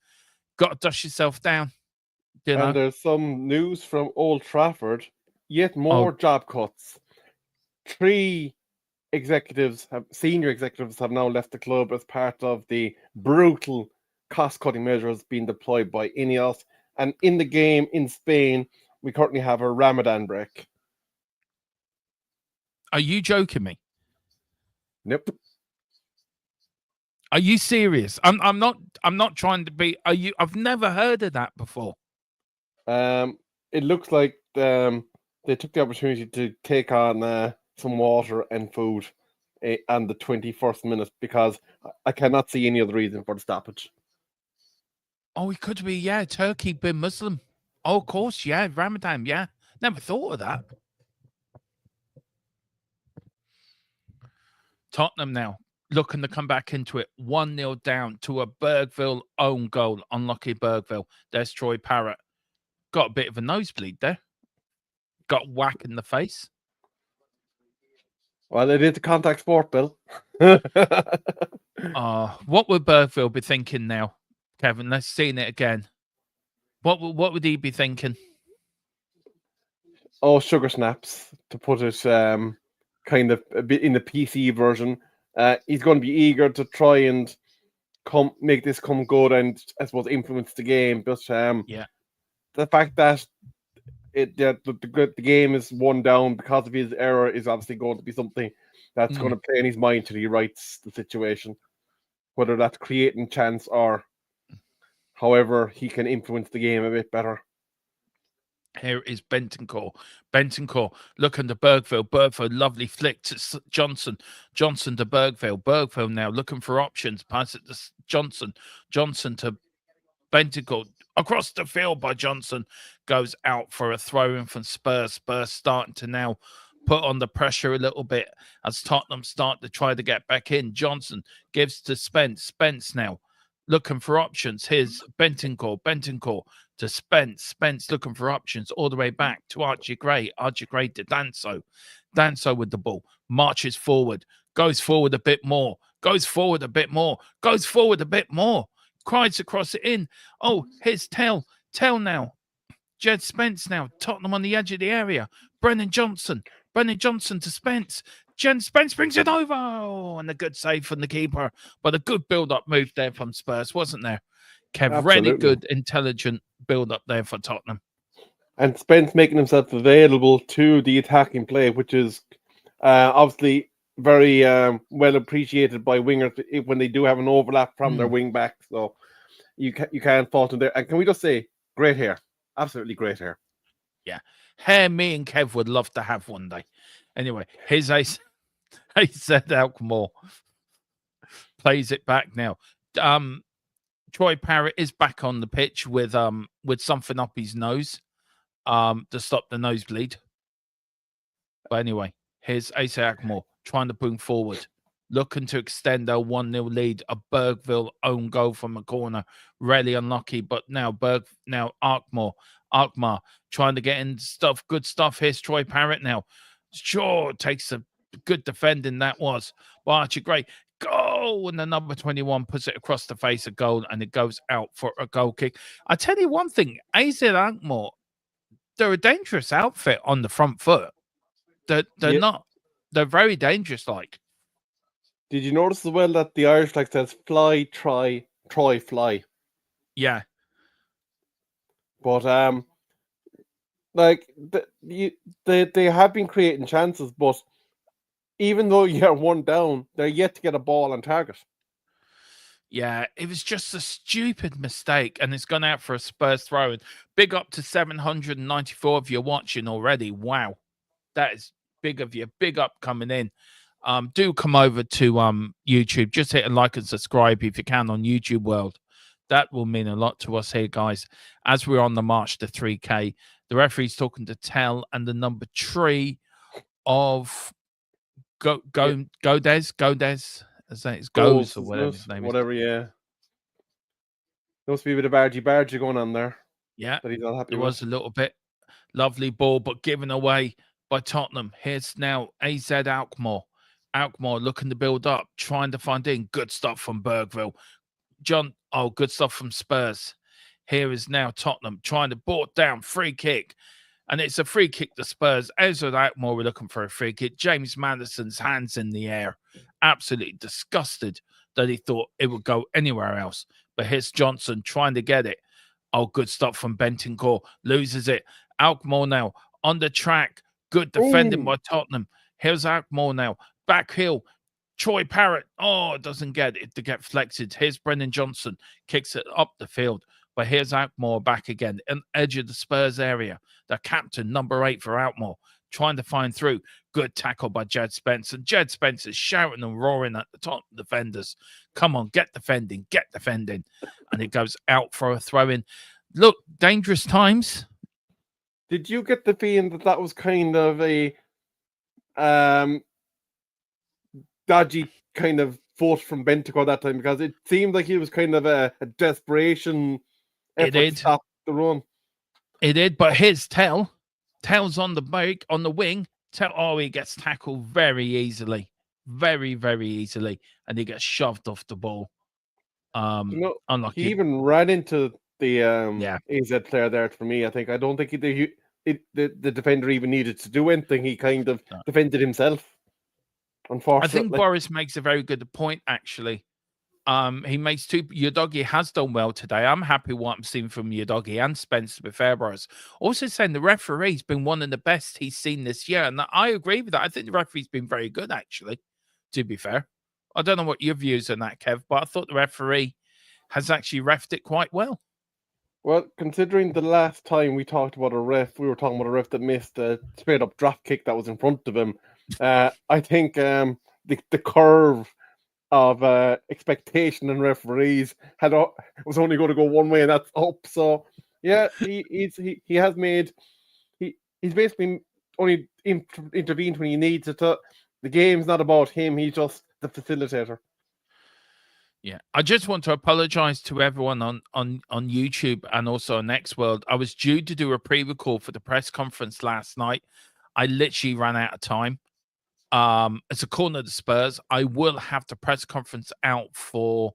got to dust yourself down. And there's some news from Old Trafford. Yet more job cuts. 3 senior executives have now left the club as part of the brutal cost-cutting measures being deployed by Ineos. And in the game in Spain, we currently have a Ramadan break. Are you joking me? Nope. Are you serious? I'm not trying to be. Are you? I've never heard of that before. It looks like they took the opportunity to take on some water and food on the 21st minute, because I cannot see any other reason for the stoppage. Oh, it could be, Turkey being Muslim. Oh, of course, Ramadan, Never thought of that. Tottenham now looking to come back into it. 1-0 down to a Bergville own goal. Unlucky Bergville. There's Troy Parrott. Got a bit of a nosebleed there. Got whack in the face. Well, it is a contact sport, Bill. What would Bergville be thinking now, Kevin? Let's see it again. What would he be thinking? Oh, sugar snaps, to put it kind of a bit in the PC version. He's going to be eager to try and make this come good and, I suppose, influence the game. But the fact that the game is 1 down because of his error is obviously going to be something that's going to play in his mind till he rights the situation, whether that's creating chance or however he can influence the game a bit better. Here is Bentancur. Bentancur looking to Bergville. Bergville, lovely flick to Johnson. Johnson to Bergville. Bergville now looking for options. Pass it to Johnson. Johnson to Bentancur. Across the field by Johnson. Goes out for a throw-in from Spurs. Spurs starting to now put on the pressure a little bit as Tottenham start to try to get back in. Johnson gives to Spence. Spence now looking for options. Here's Bentancur. Bentancur to Spence. Spence looking for options all the way back to Archie Gray. Archie Gray to Danso. Danso with the ball. Marches forward. Goes forward a bit more. Goes forward a bit more. Goes forward a bit more. Cries across it in. Oh, here's Tell. Tell now. Jed Spence now. Tottenham on the edge of the area. Brennan Johnson. Brennan Johnson to Spence. Jen Spence brings it over. Oh, and a good save from the keeper. But a good build-up move there from Spurs, wasn't there? Kev, Absolutely. really good, intelligent build-up there for Tottenham. And Spence making himself available to the attacking play, which is obviously very well appreciated by wingers when they do have an overlap from their wing back. So you can't fault him there. And can we just say, great hair. Absolutely great hair. Yeah. Hair me and Kev would love to have one day. Anyway, here's Ace said Alkmaar. Plays it back now. Troy Parrott is back on the pitch with something up his nose to stop the nosebleed. But anyway, here's Ace Alkmaar trying to boom forward, looking to extend their 1-0 lead. A Bergville own goal from a corner. Really unlucky, but now Alkmaar trying to get in stuff, good stuff. Here's Troy Parrott now. Sure, takes a good defending that was. But Archie Gray, goal! And the number 21 puts it across the face of goal and it goes out for a goal kick. I tell you one thing, AZ Alkmaar, they're a dangerous outfit on the front foot. They're Yeah. not. They're very dangerous. Like, Did you notice as well that the Irish flag says fly, try, Troy, fly? yeah, But like they have been creating chances, but even though you're one down, they're yet to get a ball on target. yeah. It was just a stupid mistake, and it's gone out for a Spurs throw. And big up to 794 of you watching already. Wow, that is big of you. Big up coming in. Do come over to YouTube. Just hit a like and subscribe if you can on YouTube World. That will mean a lot to us here, guys. As we're on the march to 3K, the referee's talking to Tell and the number 3 of Godes. As it's Goes or whatever his name is. Whatever, yeah. There must be a bit of bargy going on there. Yeah, that he's not happy there with. was a little bit. Lovely ball, but given away by Tottenham. Here's now AZ Alkmaar. Alkmaar looking to build up, trying to find in. Good stuff from Bergville. John, good stuff from Spurs. Here is now Tottenham trying to board down. Free kick. And it's a free kick to Spurs. Ezra Alkmaar were looking for a free kick. James Madison's hands in the air. Absolutely disgusted that he thought it would go anywhere else. But here's Johnson trying to get it. Oh, good stuff from Bentancur. Loses it. Alkmaar now on the track. Good defending by Tottenham. Here's Alkmaar now. Back heel. Troy Parrott. Oh, doesn't get it to get flexed. Here's Brendan Johnson. Kicks it up the field. But here's Alkmaar back again. An edge of the Spurs area. The captain, number 8 for Alkmaar. Trying to find through. Good tackle by Jed Spence. And Jed Spence is shouting and roaring at the top defenders. Come on, get defending. Get defending. And it goes out for a throw-in. Look, dangerous times. Did you get the feeling that that was kind of a dodgy kind of force from Bentancur that time? Because it seemed like he was kind of a desperation effort to stop the run. It did, but here's Tell's on the break, on the wing. He gets tackled very easily. Very, very easily. And he gets shoved off the ball. Unlucky. He even ran into the AZ player there for me, I think. I don't think the defender even needed to do anything. He kind of defended himself, unfortunately. I think Boris makes a very good point, actually. He makes two. Udogie has done well today. I'm happy what I'm seeing from Udogie and Spence, to be fair, Boris. Also saying the referee's been one of the best he's seen this year. And I agree with that. I think the referee's been very good, actually, to be fair. I don't know what your views on that, Kev, but I thought the referee has actually refed it quite well. Well, considering the last time we talked about a ref, we were talking about a ref that missed a straight-up drop kick that was in front of him. I think the curve of expectation in referees was only going to go one way, and that's up. So yeah, he's basically only intervened when he needs it. The game's not about him; he's just the facilitator. Yeah, I just want to apologize to everyone on YouTube and also on Nextworld. I was due to do a pre-record for the press conference last night. I literally ran out of time. It's a corner of the Spurs. I will have the press conference out for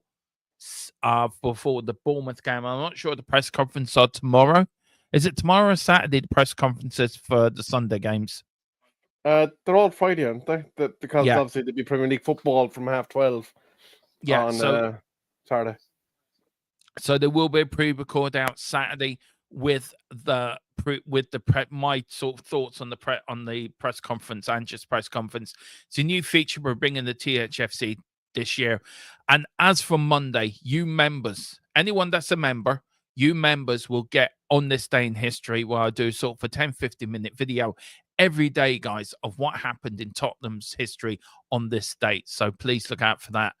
before the Bournemouth game. I'm not sure the press conference are tomorrow. Is it tomorrow or Saturday? The press conferences for the Sunday games. They're all Friday, aren't they? Because obviously there'll be Premier League football from 12:30. Yeah, on Saturday. So there will be a pre-record out Saturday with my sort of thoughts on the press conference and just press conference. It's a new feature we're bringing the THFC this year. And as for Monday, you members, anyone that's a member, you members will get on this day in history where I do sort of a 10-15 minute video every day, guys, of what happened in Tottenham's history on this date. So please look out for that.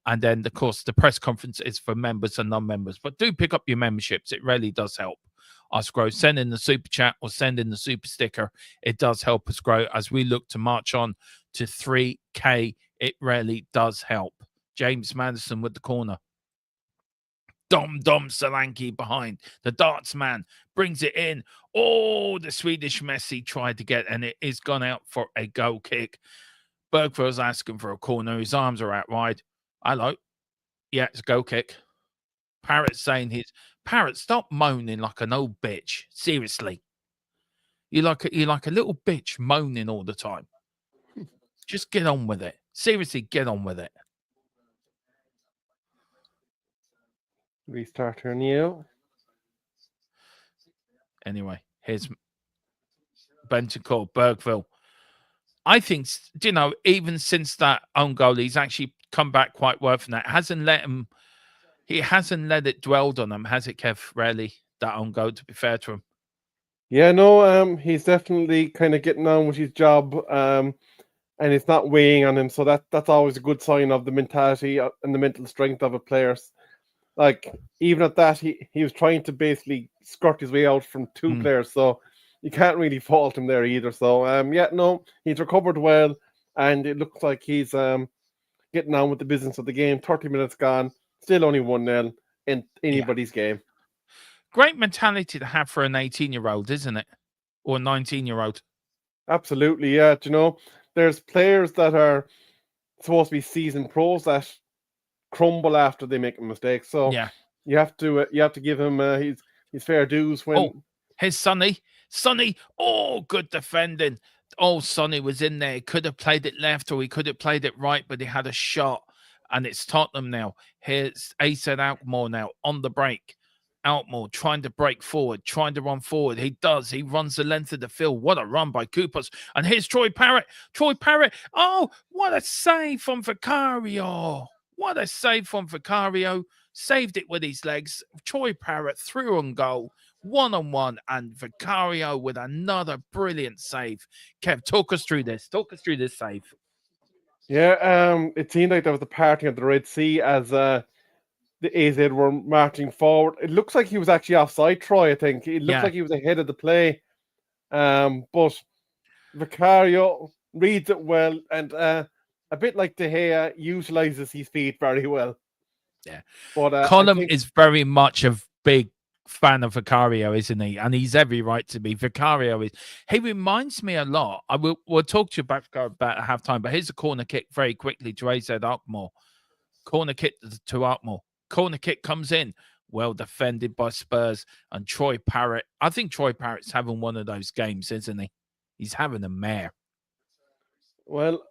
And then, of course, the press conference is for members and non-members. But do pick up your memberships. It really does help us grow. Send in the super chat or send in the super sticker. It does help us grow as we look to march on to 3K. It really does help. James Madison with the corner. Dom Solanke behind. The darts man brings it in. Oh, the Swedish Messi tried to get, and it is gone out for a goal kick. Bergville's asking for a corner. His arms are out wide. Hello. Yeah, it's a goal kick. Parrot saying Parrot, stop moaning like an old bitch. Seriously. You're like a little bitch moaning all the time. Just get on with it. Seriously, get on with it. Restart her new. Anyway, here's Bentancur, Bergville. I think, you know, even since that own goal, he's actually come back quite well from that. He hasn't let it dwelled on him, has it, Kev? Really, that own goal, to be fair to him. Yeah, no, he's definitely kind of getting on with his job, and it's not weighing on him. So that's always a good sign of the mentality and the mental strength of a player. Like, even at that, he was trying to basically skirt his way out from two players, so you can't really fault him there either. So, yeah, no, he's recovered well, and it looks like he's getting on with the business of the game. 30 minutes gone, still only 1-0 in anybody's game. Great mentality to have for an 18-year-old, isn't it? Or a 19-year-old. Absolutely, yeah. Do you know, there's players that are supposed to be seasoned pros that crumble after they make a mistake. So yeah, you have to give him his fair dues when. Oh, here's Sonny. Oh, good defending. Oh, Sonny was in there. He could have played it left or he could have played it right, but he had a shot. And it's Tottenham now. Here's Asa Alkmaar now on the break. Alkmaar trying to break forward, trying to run forward. He does. He runs the length of the field. What a run by Coopers. And here's Troy Parrott. Oh, what a save from Vicario. What a save from Vicario. Saved it with his legs. Troy Parrott through on goal. 1-on-1. And Vicario with another brilliant save. Kev, talk us through this. Talk us through this save. Yeah, it seemed like there was a parting at the Red Sea as the AZ were marching forward. It looks like he was actually offside, Troy, I think. It looks like he was ahead of the play. But Vicario reads it well, and a bit like De Gea, utilizes his feet very well. Yeah. But Colm is very much a big fan of Vicario, isn't he? And he's every right to be. Vicario is. He reminds me a lot. We'll talk to you about halftime, but here's a corner kick very quickly to AZ Alkmaar. Corner kick to Alkmaar. Corner kick comes in. Well defended by Spurs and Troy Parrott. I think Troy Parrott's having one of those games, isn't he? He's having a mare. Well,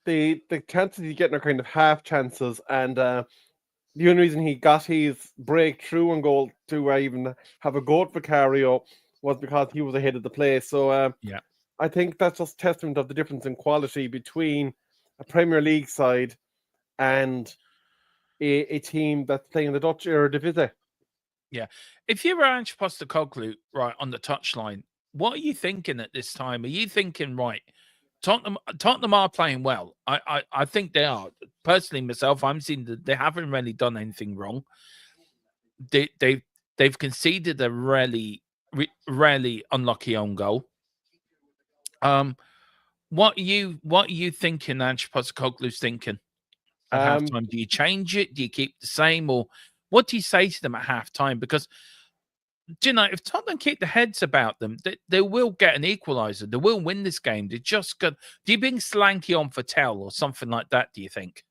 the chances he's getting are kind of half chances, and the only reason he got his breakthrough and goal to even have a go at Vicario was because he was ahead of the play. So yeah, I think that's just testament of the difference in quality between a Premier League side and a team that's playing the Dutch Eredivisie. Yeah. If you were Ange Postecoglou, right, on the touchline, what are you thinking at this time? Are you thinking, right, Tottenham are playing well? I think they are. Personally, myself, I'm seeing that they haven't really done anything wrong. They've conceded a rarely unlucky own goal. What are you thinking, Ange Postecoglou's thinking at halftime? Do you change it? Do you keep the same? Or what do you say to them at halftime? Because, do you know, if Tottenham keep their heads about them, they will get an equaliser. They will win this game. They just got. Do you bring Solanke on for Tell or something like that? Do you think?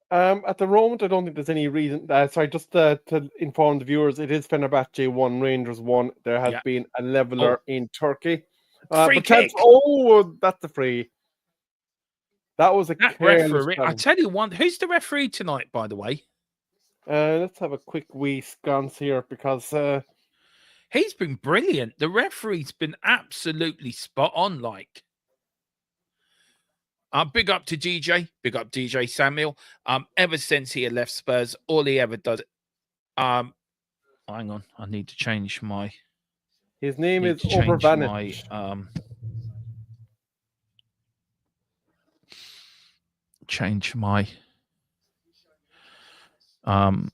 At the moment, I don't think there's any reason. Sorry, just to inform the viewers, it is Fenerbahce 1, Rangers 1. There has been a leveler in Turkey. Free kick. That's a free. That was a referee. I tell you one. Who's the referee tonight, by the way? Let's have a quick wee sconce here because he's been brilliant. The referee's been absolutely spot on. Like, big up to DJ. Big up DJ Samuel. Ever since he had left Spurs, all he ever does. Hang on, I need to change my. His name is Overvanish. Change my. And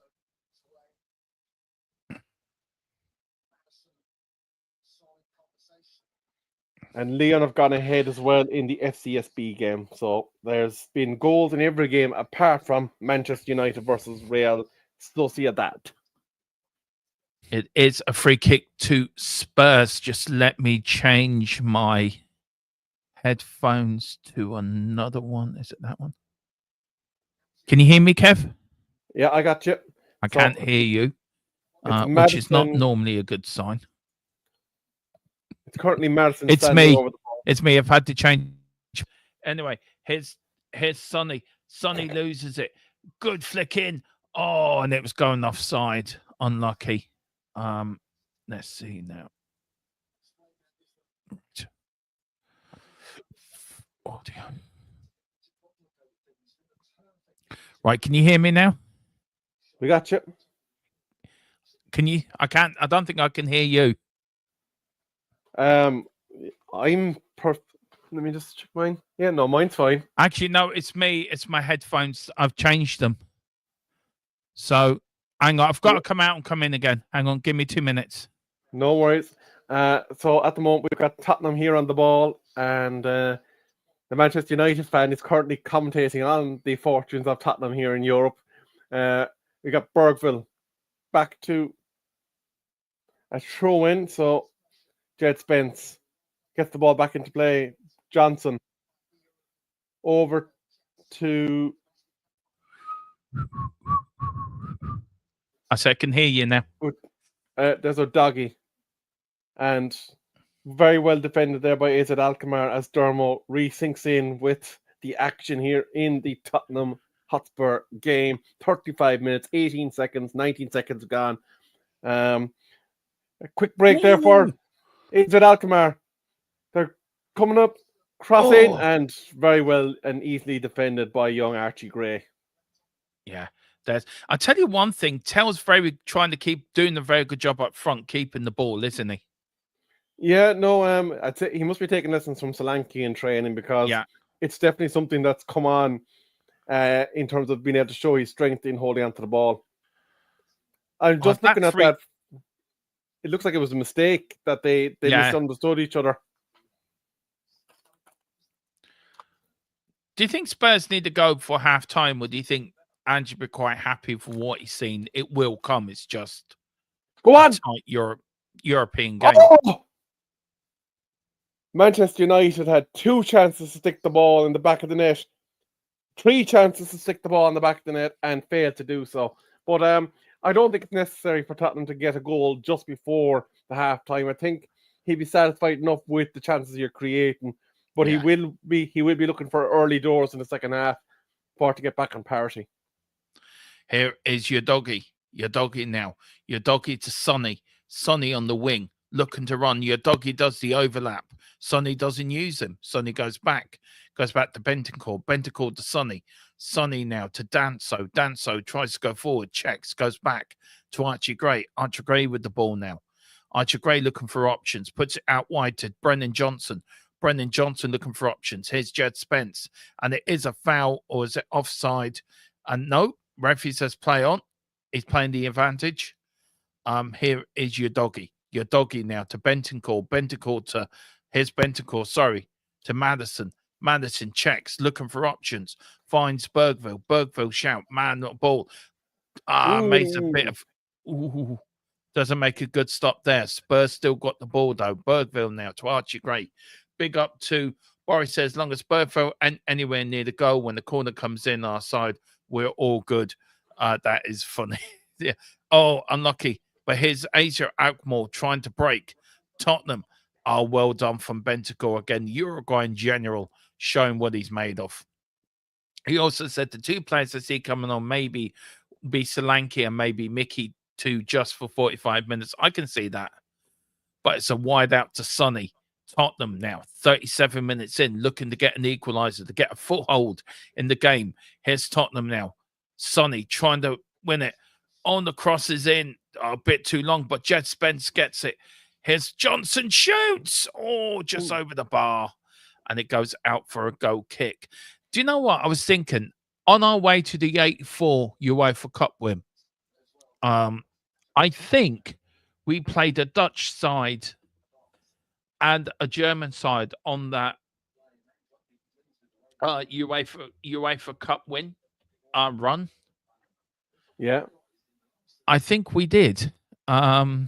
Leon have gone ahead as well in the FCSB game. So there's been goals in every game apart from Manchester United versus Real Sociedad. It is a free kick to Spurs. Just let me change my headphones to another one. Is it that one? Can you hear me, Kev? Yeah, I got you. I can't hear you, which is not normally a good sign. It's currently Madison It's standing me. over the ball. It's me. I've had to change. Anyway, here's Sonny. Sonny loses it. Good flick in. Oh, and it was going offside. Unlucky. Let's see now. Audio. Right, can you hear me now? We got you. Can you? I can't. I don't think I can hear you. Let me just check mine. Yeah, no, mine's fine. Actually, no, it's me. It's my headphones. I've changed them. So, hang on. I've got to come out and come in again. Hang on. Give me 2 minutes. No worries. So at the moment, we've got Tottenham here on the ball, and the Manchester United fan is currently commentating on the fortunes of Tottenham here in Europe. We got Bergville back to a throw in. So Jed Spence gets the ball back into play. Johnson over to. I said I can hear you now. There's O'Doggy. And very well defended there by AZ Alkmaar as Dermo re-sinks in with the action here in the Tottenham Hotspur game. 35 minutes, 18 seconds, 19 seconds gone. A quick break there for AZ Alkmaar. They're coming up, crossing, and very well and easily defended by young Archie Gray. Yeah. I'll tell you one thing. Tell's trying to keep doing a very good job up front, keeping the ball, isn't he? Yeah, no, I'd say he must be taking lessons from Solanke in training because it's definitely something that's come on in terms of being able to show his strength in holding onto the ball. I'm just looking at that. It looks like it was a mistake that they misunderstood each other. Do you think Spurs need to go before half time, or do you think Ange will be quite happy for what he's seen? It will come. It's just go on European game. Oh! Manchester United had 2 chances to stick the ball in the back of the net, 3 chances to stick the ball in the back of the net, and failed to do so. But I don't think it's necessary for Tottenham to get a goal just before the half time. I think he'd be satisfied enough with the chances you're creating, but he will be looking for early doors in the second half to get back on parity. Here is your doggy now. Your doggy to Sonny. Sonny on the wing, looking to run. Your doggy does the overlap. Sonny doesn't use him. Sonny goes back to Bentancur. Bentancur to Sonny. Sonny now to Danso. Danso tries to go forward, checks, goes back to Archie Gray. Archie Gray with the ball now. Archie Gray looking for options, puts it out wide to Brennan Johnson. Brennan Johnson looking for options. Here's Jed Spence. And it is a foul, or is it offside? And no, referee says play on. He's playing the advantage. Here is your doggy. Your doggy now to Bentancur. Bentancur to, here's Bentancur, sorry, to Madison. Madison checks, looking for options. Finds Bergville. Bergville shout, man, not ball. Makes a bit of, doesn't make a good stop there. Spurs still got the ball though. Bergville now to Archie Gray. Big up to Boris says, as long as Bergville and anywhere near the goal, when the corner comes in our side, we're all good. That is funny. Yeah. Oh, unlucky. But here's Asia Alkmaar trying to break. Tottenham. Oh, well done from Bentancur again. Uruguayan general showing what he's made of. He also said the 2 players I see coming on maybe be Solanke and maybe Mickey too, just for 45 minutes. I can see that. But it's a wide out to Sonny. Tottenham now, 37 minutes in, looking to get an equaliser, to get a foothold in the game. Here's Tottenham now. Sonny trying to win it. On the crosses in, a bit too long, but Jed Spence gets it. Here's Johnson, shoots. Oh, just over the bar. And it goes out for a goal kick. Do you know what? I was thinking, on our way to the 84 UEFA Cup win, I think we played a Dutch side and a German side on that UEFA Cup win run. Yeah. I think we did. I'll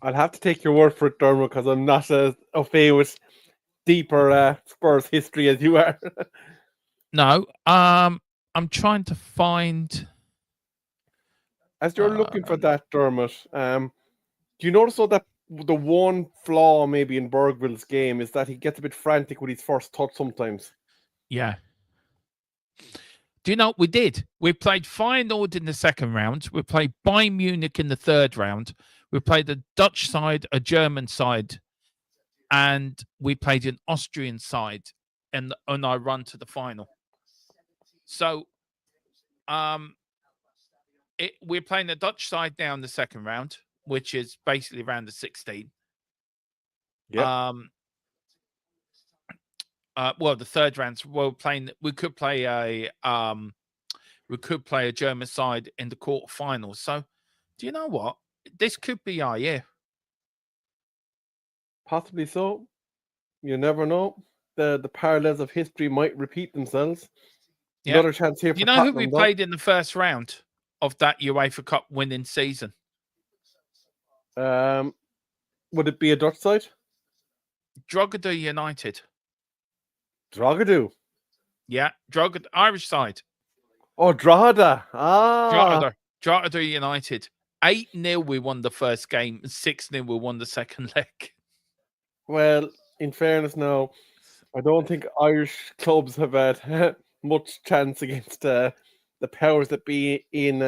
have to take your word for it, Dermo, because I'm not as au fait with deeper Spurs history as you are. No, I'm trying to find. As you're looking for that, Dermot, do you notice that the one flaw maybe in Bergville's game is that he gets a bit frantic with his first touch sometimes. Yeah. Do you know what we did? We played Feyenoord in the second round. We played Bayern Munich in the third round. We played a Dutch side, a German side, and we played an Austrian side on our run to the final. So we're playing the Dutch side now in the second round, which is basically around the 16. Yeah. Well, the third round, we could play a German side in the quarterfinals. So, do you know what? This could be our year. Possibly so. You never know. The parallels of history might repeat themselves. Yeah. Another chance here for You know Tottenham, who we though. played in the first round of that UEFA Cup winning season? Would it be a Dutch side? Drogheda United. Drogheda. Yeah, Drogheda, Irish side. Oh, Drogheda. Ah. Drogheda United. 8-0 we won the first game, 6-0 we won the second leg. Well, in fairness now, I don't think Irish clubs have had much chance against the powers that be in...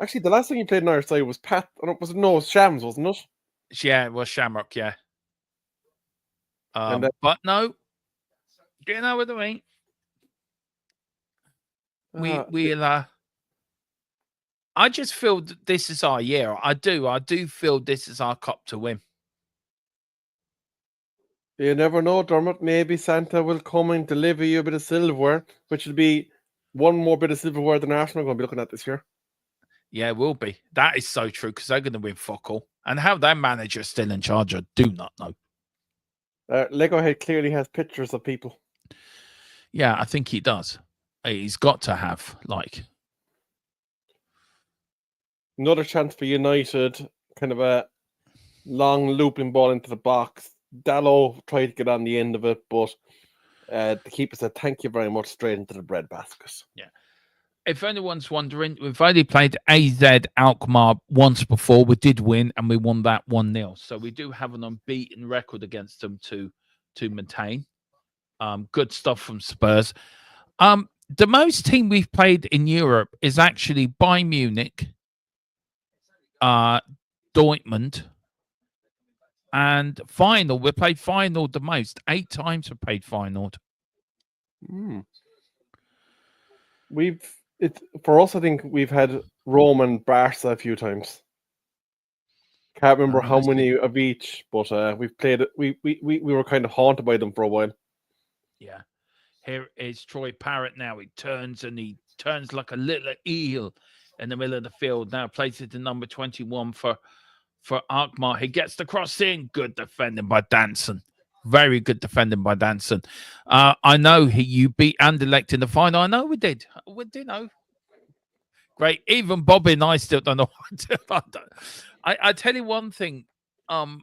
Actually, the last thing he played in Irish side was it was Shams, wasn't it? Yeah, it was Shamrock, yeah. But no, do you know what I mean? I just feel that this is our year. I do feel this is our cup to win. You never know, Dermot. Maybe Santa will come and deliver you a bit of silverware, which will be one more bit of silverware than Arsenal are going to be looking at this year. Yeah, it will be. That is so true because they're going to win fuck all. And how their manager's still in charge, I do not know. Lego Head clearly has pictures of people. Yeah, I think he does. He's got to have, like... Another chance for United, kind of a long looping ball into the box. Dallo tried to get on the end of it, but the keeper said, "Thank you very much," straight into the breadbasket. Yeah. If anyone's wondering, we've only played AZ Alkmaar once before. We did win, and we won that 1-0. So we do have an unbeaten record against them to maintain. Good stuff from Spurs. The most team we've played in Europe is actually Bayern Munich, Dortmund, and Feyenoord. We played Feyenoord the most. 8 times we played Feyenoord. For us, I think we've had Rome and Barca a few times. Can't remember how many of each, but we've played it. We were kind of haunted by them for a while. Yeah. Here is Troy Parrott now. He turns like a little eel in the middle of the field. Now plays it to number 21 for Alkmaar. He gets the cross in. Good defending by Danson. Very good defending by Danson. I know you beat Anderlecht in the final. I know we did. We did know. Great. Even Bobby and I still don't know what to do. I tell you one thing. I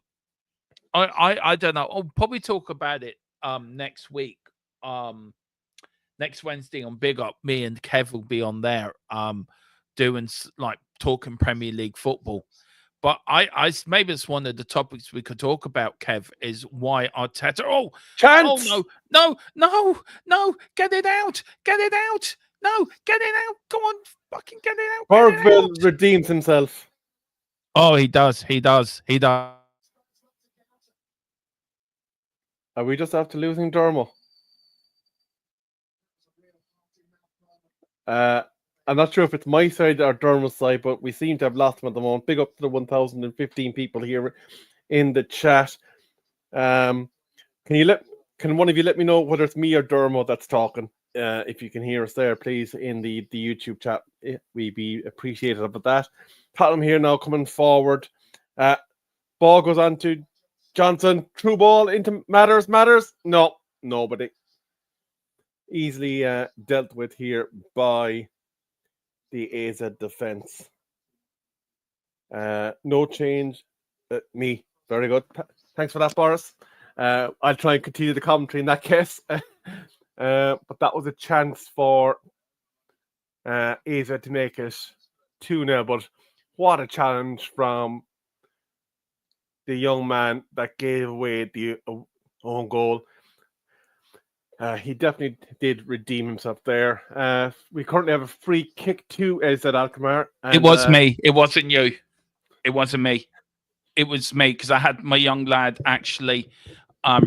don't know. I'll probably talk about it next week. Next Wednesday on Big Up, me and Kev will be on there doing like talking Premier League football. But I maybe it's one of the topics we could talk about, Kev, is why Arteta. Oh, Chance! Oh no, get it out. No, get it out. Go on, fucking get it out. Bergville redeems himself. Oh, he does. Are we just after losing Dermo? I'm not sure if it's my side or Dermo's side, but we seem to have lost him at the moment. Big up to the 1,015 people here in the chat. Can one of you let me know whether it's me or Dermo that's talking? If you can hear us there, please, in the YouTube chat. We'd be appreciative of that. Tottenham here now coming forward. Ball goes on to Johnson. True ball into Matters. No, nobody. Easily dealt with here by the AZ defense. No change. Me. Very good. Thanks for that, Boris. I'll try and continue the commentary in that case. But that was a chance for AZ to make it 2-0. But what a challenge from the young man that gave away the own goal. He definitely did redeem himself there. We currently have a free kick to AZ Alkmaar. It was me. It wasn't you. It wasn't me. It was me because I had my young lad actually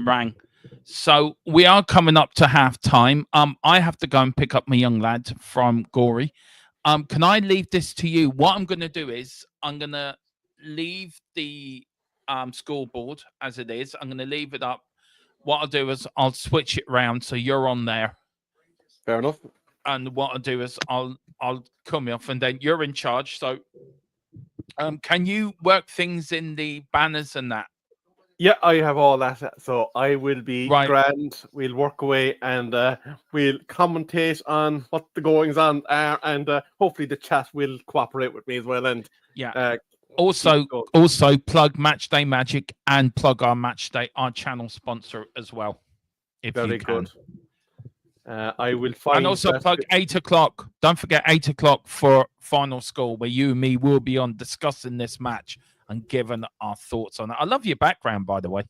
rang. So we are coming up to half time. I have to go and pick up my young lad from Gory. Can I leave this to you? What I'm going to do is I'm going to leave the scoreboard as it is. I'm going to leave it up. What I'll do is I'll switch it round so you're on there. Fair enough. And what I'll do is I'll come off and then you're in charge. So can you work things in the banners and that? Yeah, I have all that. So I will be grand. We'll work away and we'll commentate on what the goings on are, and hopefully the chat will cooperate with me as well. And also plug Matchday Magic and plug our Matchday, our channel sponsor as well. If Very you can. good. I will find. And also plug 8 o'clock. Don't forget 8 o'clock for final score, where you and me will be on discussing this match and giving our thoughts on it. I love your background, by the way.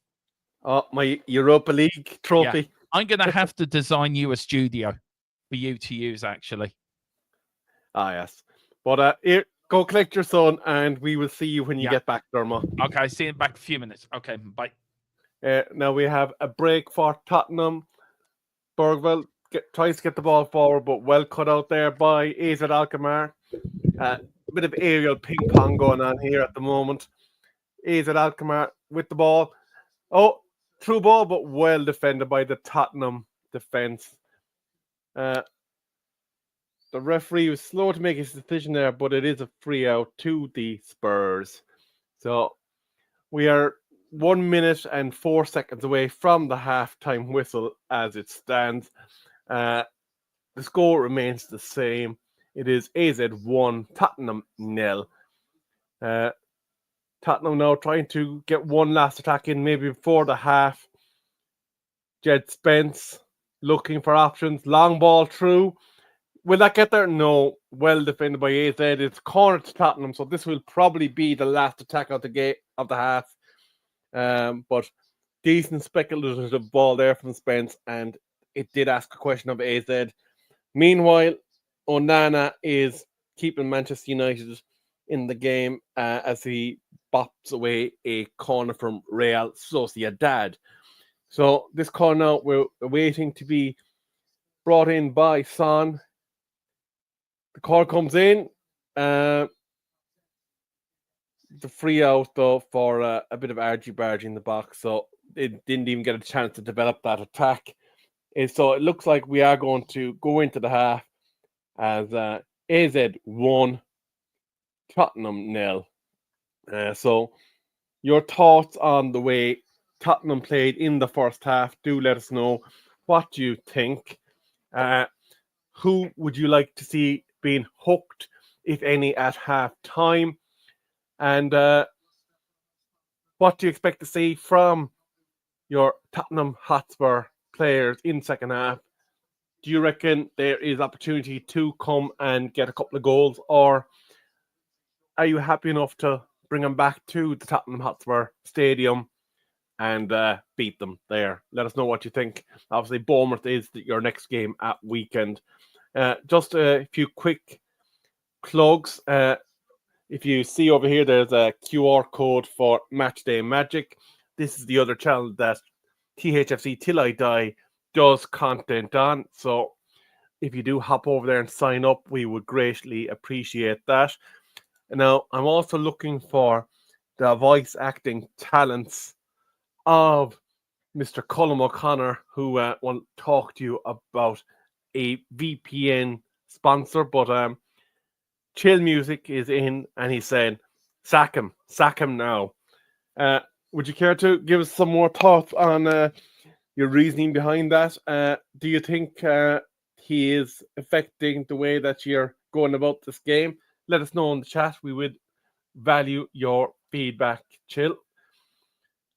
Oh, my Europa League trophy. Yeah. I'm going to have to design you a studio for you to use, actually. Ah, yes. But here, go collect your son, and we will see you when you get back, Dermot. Okay, see you back in a few minutes. Okay, bye. Now we have a break for Tottenham. Bergville tries to get the ball forward, but well cut out there by AZ Alkmaar. A bit of aerial ping pong going on here at the moment. AZ Alkmaar with the ball. Oh, through ball, but well defended by the Tottenham defense. The referee was slow to make his decision there, but it is a free out to the Spurs. So we are 1 minute and 4 seconds away from the halftime whistle as it stands. The score remains the same. It is AZ 1, Tottenham 0. Tottenham now trying to get one last attack in, maybe before the half. Jed Spence looking for options. Long ball through. Will that get there? No. Well defended by AZ. It's corner to Tottenham, so this will probably be the last attack of the half. But decent speculative ball there from Spence, and it did ask a question of AZ. Meanwhile, Onana is keeping Manchester United in the game as he bops away a corner from Real Sociedad. So this corner now we're waiting to be brought in by Son. The call comes in. The free out though for a bit of argy-bargy in the box, so it didn't even get a chance to develop that attack. And so it looks like we are going to go into the half as AZ 1, Tottenham 0. So your thoughts on the way Tottenham played in the first half, do let us know. What do you think? Who would you like to see being hooked, if any, at half time? And what do you expect to see from your Tottenham Hotspur players in second half? Do you reckon there is opportunity to come and get a couple of goals, or are you happy enough to bring them back to the Tottenham Hotspur Stadium and beat them there? Let us know what you think. Obviously, Bournemouth is your next game at weekend. Just a few quick plugs. If you see over here, there's a QR code for Matchday Magic. This is the other channel that THFC Till I Die does content on. So if you do hop over there and sign up, we would greatly appreciate that. Now, I'm also looking for the voice acting talents of Mr. Colm O'Connor, who want to talk to you about a VPN sponsor. But Chill Music is in, and he's saying, sack him now. Would you care to give us some more thoughts on your reasoning behind that? Do you think he is affecting the way that you're going about this game? Let us know in the chat. We would value your feedback, Chill.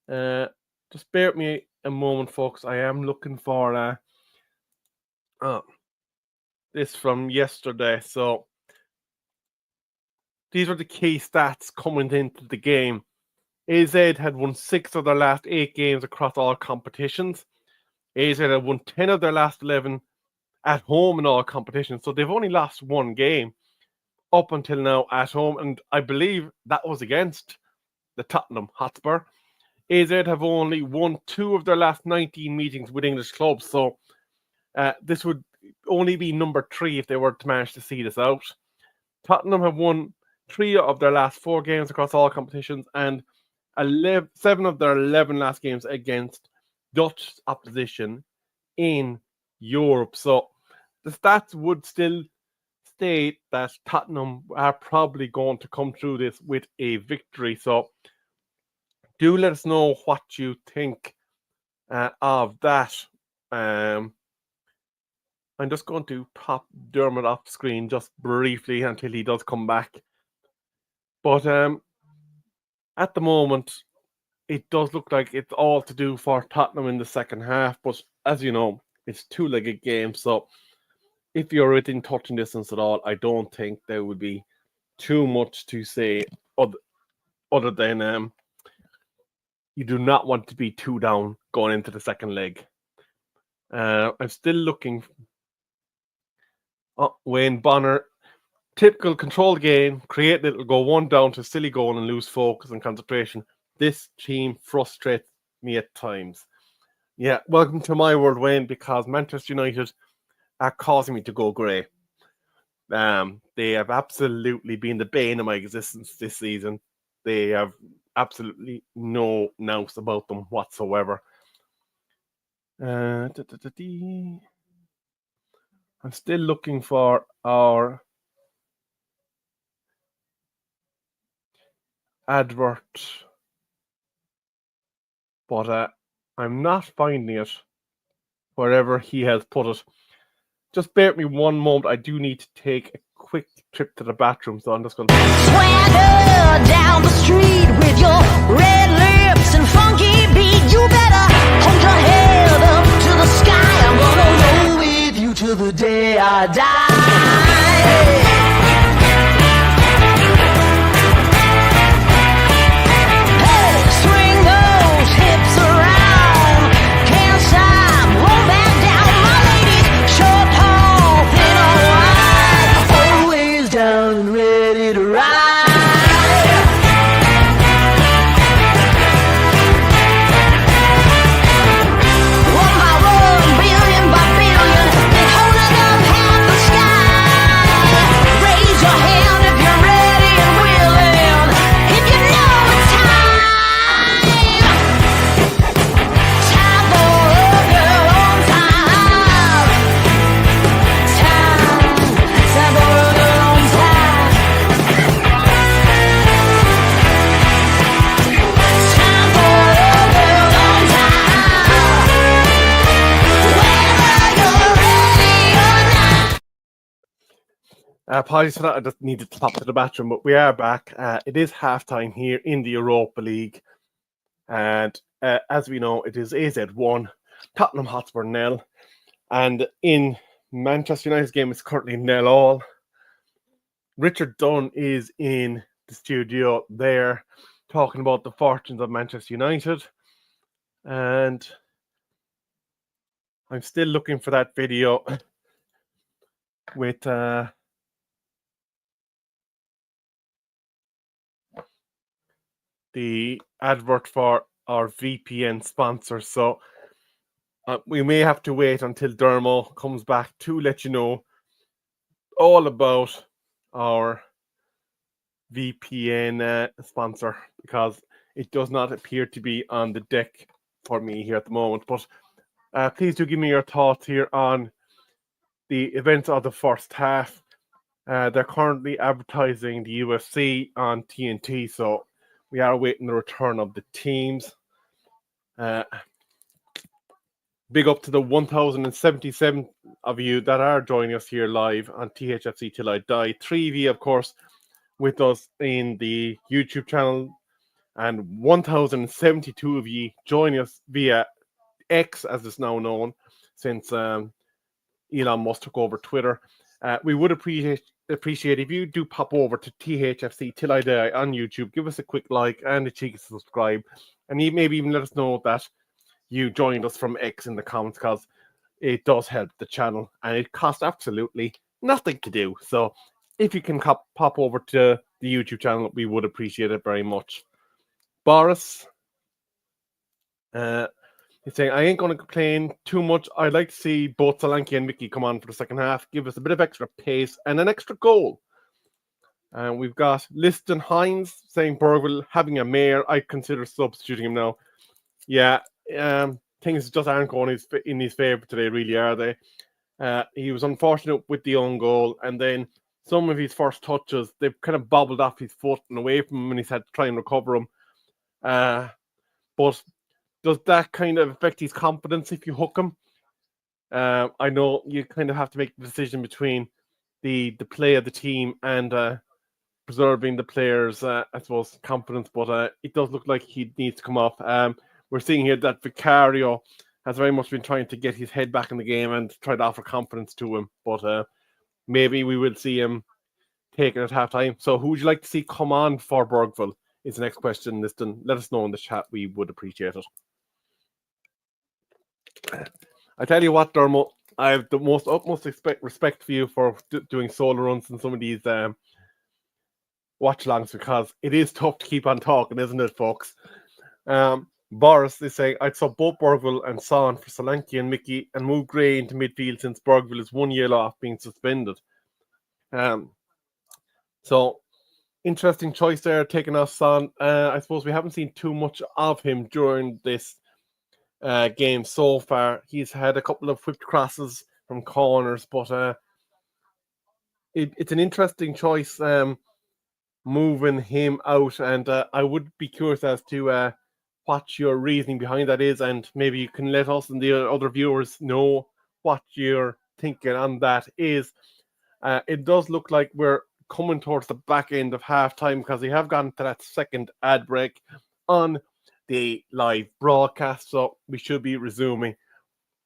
Just bear with me a moment, folks. I am looking for this from yesterday. So these are the key stats coming into the game. AZ had won 6 of their last 8 games across all competitions. AZ had won 10 of their last 11 at home in all competitions. So they've only lost 1 game up until now at home. And I believe that was against the Tottenham Hotspur. AZ have only won 2 of their last 19 meetings with English clubs. So this would only be number 3 if they were to manage to see this out. Tottenham have won 3 of their last 4 games across all competitions and 7 of their 11 last games against Dutch opposition in Europe. So the stats would still state that Tottenham are probably going to come through this with a victory. So do let us know what you think of that. I'm just going to pop Dermot off the screen just briefly until he does come back. But at the moment, it does look like it's all to do for Tottenham in the second half. But as you know, it's 2-legged game. So if you're within touching distance at all, I don't think there would be too much to say other than you do not want to be 2 down going into the second leg. I'm still looking. Wayne Bonner, typical control game, create little, go 1 down to silly goal and lose focus and concentration. This team frustrates me at times. Yeah, welcome to my world, Wayne, because Manchester United are causing me to go grey. They have absolutely been the bane of my existence this season. They have absolutely no nous about them whatsoever. I'm still looking for our advert, but I'm not finding it wherever he has put it. Just bear with me one moment. I do need to take a quick trip to the bathroom, so I'm just going to Swagger down the street with your red lips and funky beat. You better hold your head up to the sky. I'm gonna roll with you till the day I die. Hey, swing those hips around. Can't stop, roll back down. My ladies, short, tall, thin or wide, always down and ready to ride. One by one, billion by billion, they holding up half the sky. Raise your hand if you're ready and willing, if you know it's time. Time for a girl on time. Time for a girl on time. Time for a girl on time. Whether you're ready or not. apologies for that. I just needed to pop to the bathroom, but we are back. It is halftime here in the Europa League, and as we know, it is AZ 1, Tottenham Hotspur 0, and in Manchester United's game, it's currently 0-0. Richard Dunn is in the studio there, talking about the fortunes of Manchester United, and I'm still looking for that video with the advert for our VPN sponsor. So we may have to wait until Dermo comes back to let you know all about our VPN sponsor, because it does not appear to be on the deck for me here at the moment. But please do give me your thoughts here on the events of the first half. They're currently advertising the UFC on TNT, so we are awaiting the return of the teams. Big up to the 1,077 of you that are joining us here live on THFC Till I Die. 3 of you, of course, with us in the YouTube channel, and 1,072 of you joining us via X, as it's now known, since Elon Musk took over Twitter. We would appreciate appreciate if you do pop over to THFC Till I Die on YouTube, give us a quick like and a cheeky subscribe, and maybe even let us know that you joined us from X in the comments, because it does help the channel and it costs absolutely nothing to do. So if you can pop over to the YouTube channel, we would appreciate it very much. Boris, he's saying, I ain't going to complain too much. I'd like to see both Solanke and Mickey come on for the second half, give us a bit of extra pace and an extra goal. And we've got Liston Hines saying Burwell having a mare. I consider substituting him now. Yeah, things just aren't going in his favour today, really, are they? He was unfortunate with the own goal, and then some of his first touches, they've kind of bobbled off his foot and away from him, and he's had to try and recover them. But does that kind of affect his confidence if you hook him? I know you kind of have to make the decision between the play of the team and preserving the players' I suppose, confidence, but it does look like he needs to come off. We're seeing here that Vicario has very much been trying to get his head back in the game and try to offer confidence to him, but maybe we will see him taken at half time. So who would you like to see come on for Burgville is the next question. Liston, let us know in the chat. We would appreciate it. I tell you what, Dermot, I have the utmost respect for you for doing solo runs in some of these watch-alongs, because it is tough to keep on talking, isn't it, folks? Boris is saying, I'd sub both Burgville and Son for Solanke and Mickey and move Gray into midfield since Burgville is 1 year off being suspended. So, interesting choice there, taking off Son. I suppose we haven't seen too much of him during this game so far. He's had a couple of whipped crosses from corners, but it's an interesting choice moving him out, and I would be curious as to what your reasoning behind that is, and maybe you can let us and the other viewers know what you're thinking on that is. It does look like we're coming towards the back end of half time, because we have gone to that second ad break on the live broadcast, so we should be resuming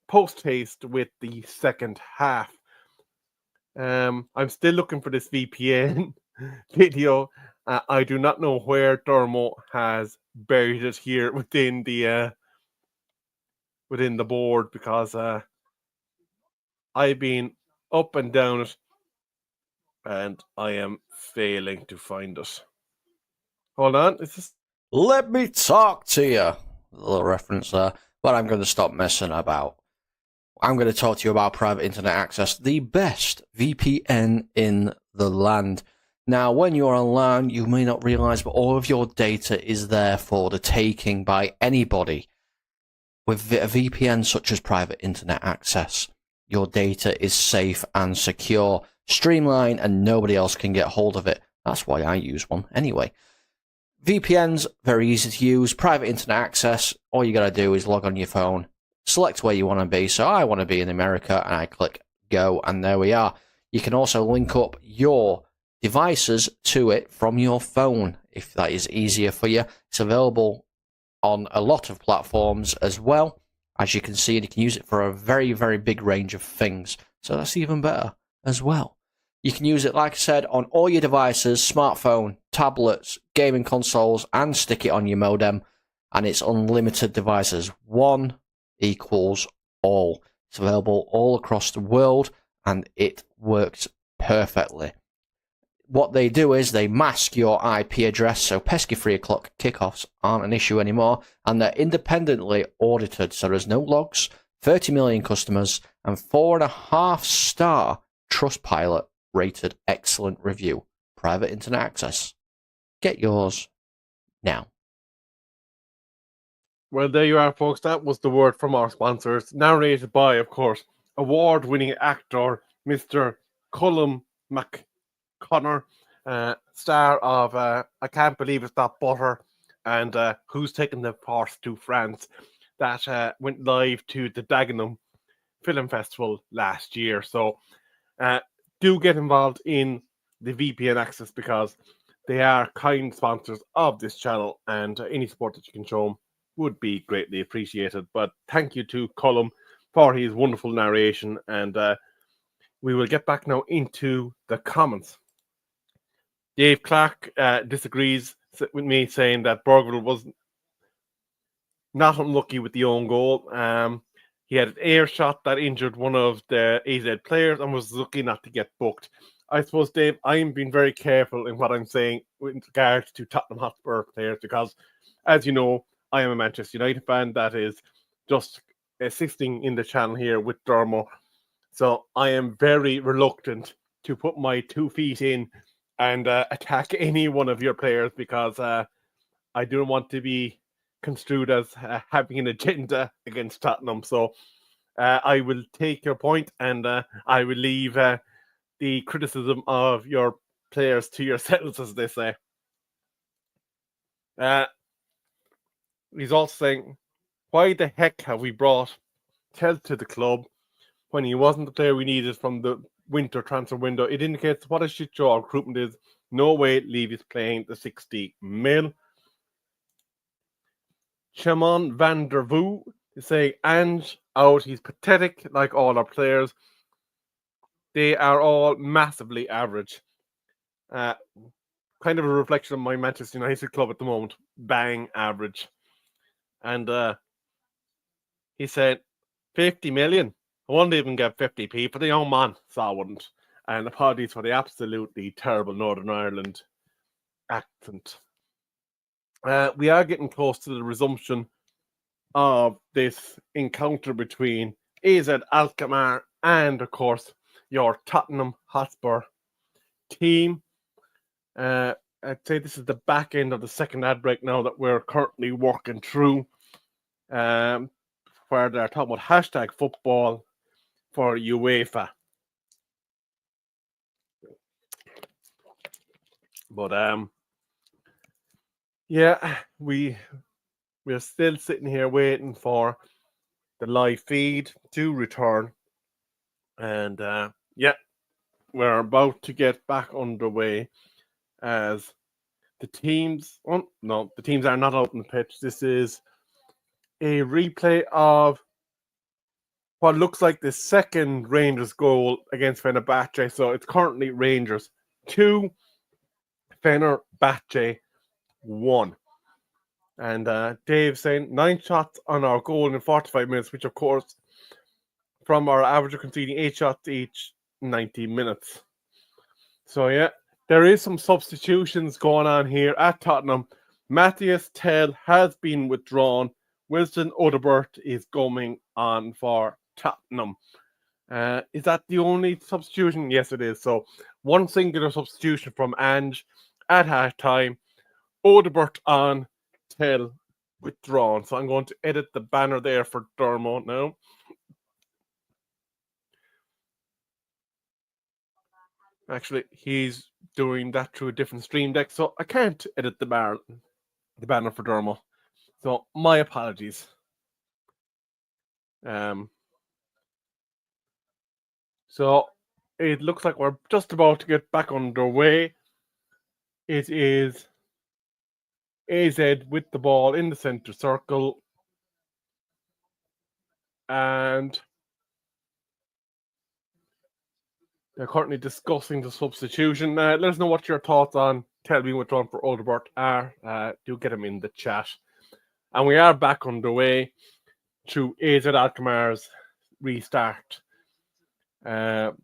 post haste with the second half. I'm still looking for this VPN video. I do not know where Dermo has buried it here within the board, because I've been up and down it and I am failing to find it. Hold on, is this? Let me talk to you. A little reference there, but I'm going to stop messing about. I'm going to talk to you about private internet access, the best VPN in the land. Now, when you're online, you may not realize, but all of your data is there for the taking by anybody. With a VPN such as private internet access, your data is safe and secure, streamlined, and nobody else can get hold of it. That's why I use one anyway. VPN's very easy to use. Private internet access, all you got to do is log on your phone, select where you want to be. So I want to be in America, and I click go, and there we are. You can also link up your devices to it from your phone if that is easier for you. It's available on a lot of platforms as well, as you can see, and you can use it for a very, very big range of things. So that's even better as well. You can use it, like I said, on all your devices, smartphone, tablets, gaming consoles, and stick it on your modem, and it's unlimited devices. One equals all. It's available all across the world, and it works perfectly. What they do is they mask your IP address, so pesky 3 o'clock kickoffs aren't an issue anymore, and they're independently audited, so there's no logs, 30 million customers, and 4.5-star Trustpilot rated excellent review. Private internet access. Get yours now. Well, there you are, folks. That was the word from our sponsors, narrated by, of course, award-winning actor Mr. Colm McConnor, star of I Can't Believe It's That Butter, and Who's Taking the Horse to France, that went live to the Dagenham Film Festival last year. So do get involved in the VPN access, because they are kind sponsors of this channel, and any support that you can show them would be greatly appreciated. But thank you to Colm for his wonderful narration, and we will get back now into the comments. Dave Clark disagrees with me, saying that Borgwell was not unlucky with the own goal. He had an air shot that injured one of the AZ players and was lucky not to get booked. I suppose, Dave, I'm being very careful in what I'm saying with regards to Tottenham Hotspur players because, as you know, I am a Manchester United fan that is just assisting in the channel here with Dermo. So I am very reluctant to put my 2 feet in and attack any one of your players because I don't want to be construed as having an agenda against Tottenham. So I will take your point and I will leave the criticism of your players to yourselves, as they say. He's also saying, why the heck have we brought Tel to the club when he wasn't the player we needed from the winter transfer window? It indicates what a shit show our recruitment is. No way Levy's playing the 60 mil. Shimon van der Voe is saying, Ange out. He's pathetic like all our players. They are all massively average. Kind of a reflection of my Manchester United club at the moment. Bang average. And he said, 50 million. I wouldn't even get 50p for the young man, so I wouldn't. And apologies for the absolutely terrible Northern Ireland accent. We are getting close to the resumption of this encounter between AZ Alkmaar and, of course, your Tottenham Hotspur team. I'd say this is the back end of the second ad break now that we're currently working through, where they're talking about hashtag football for UEFA. But yeah, we're still sitting here waiting for the live feed to return, and yeah, we're about to get back underway as the teams. Oh no, the teams are not out on the pitch. This is a replay of what looks like the second Rangers goal against Fenerbahce. So it's currently Rangers 2, Fenerbahce 1. And Dave saying 9 shots on our goal in 45 minutes, which of course, from our average of conceding 8 shots each 90 minutes. So yeah, there is some substitutions going on here at Tottenham. Matthias Tell has been withdrawn. Wilson Odobert is going on for Tottenham. Is that the only substitution? Yes, it is. So one singular substitution from Ange at halftime. Odobert on, Tell withdrawn. So I'm going to edit the banner there for Dermo now. Actually, he's doing that through a different stream deck, so I can't edit the banner for Dermo. So my apologies. So it looks like we're just about to get back underway. It is AZ with the ball in the center circle. And they're currently discussing the substitution. Let us know what your thoughts on Tell being withdrawn for Odobert are. Do get them in the chat. And we are back underway through AZ Alkmaar's restart. Kind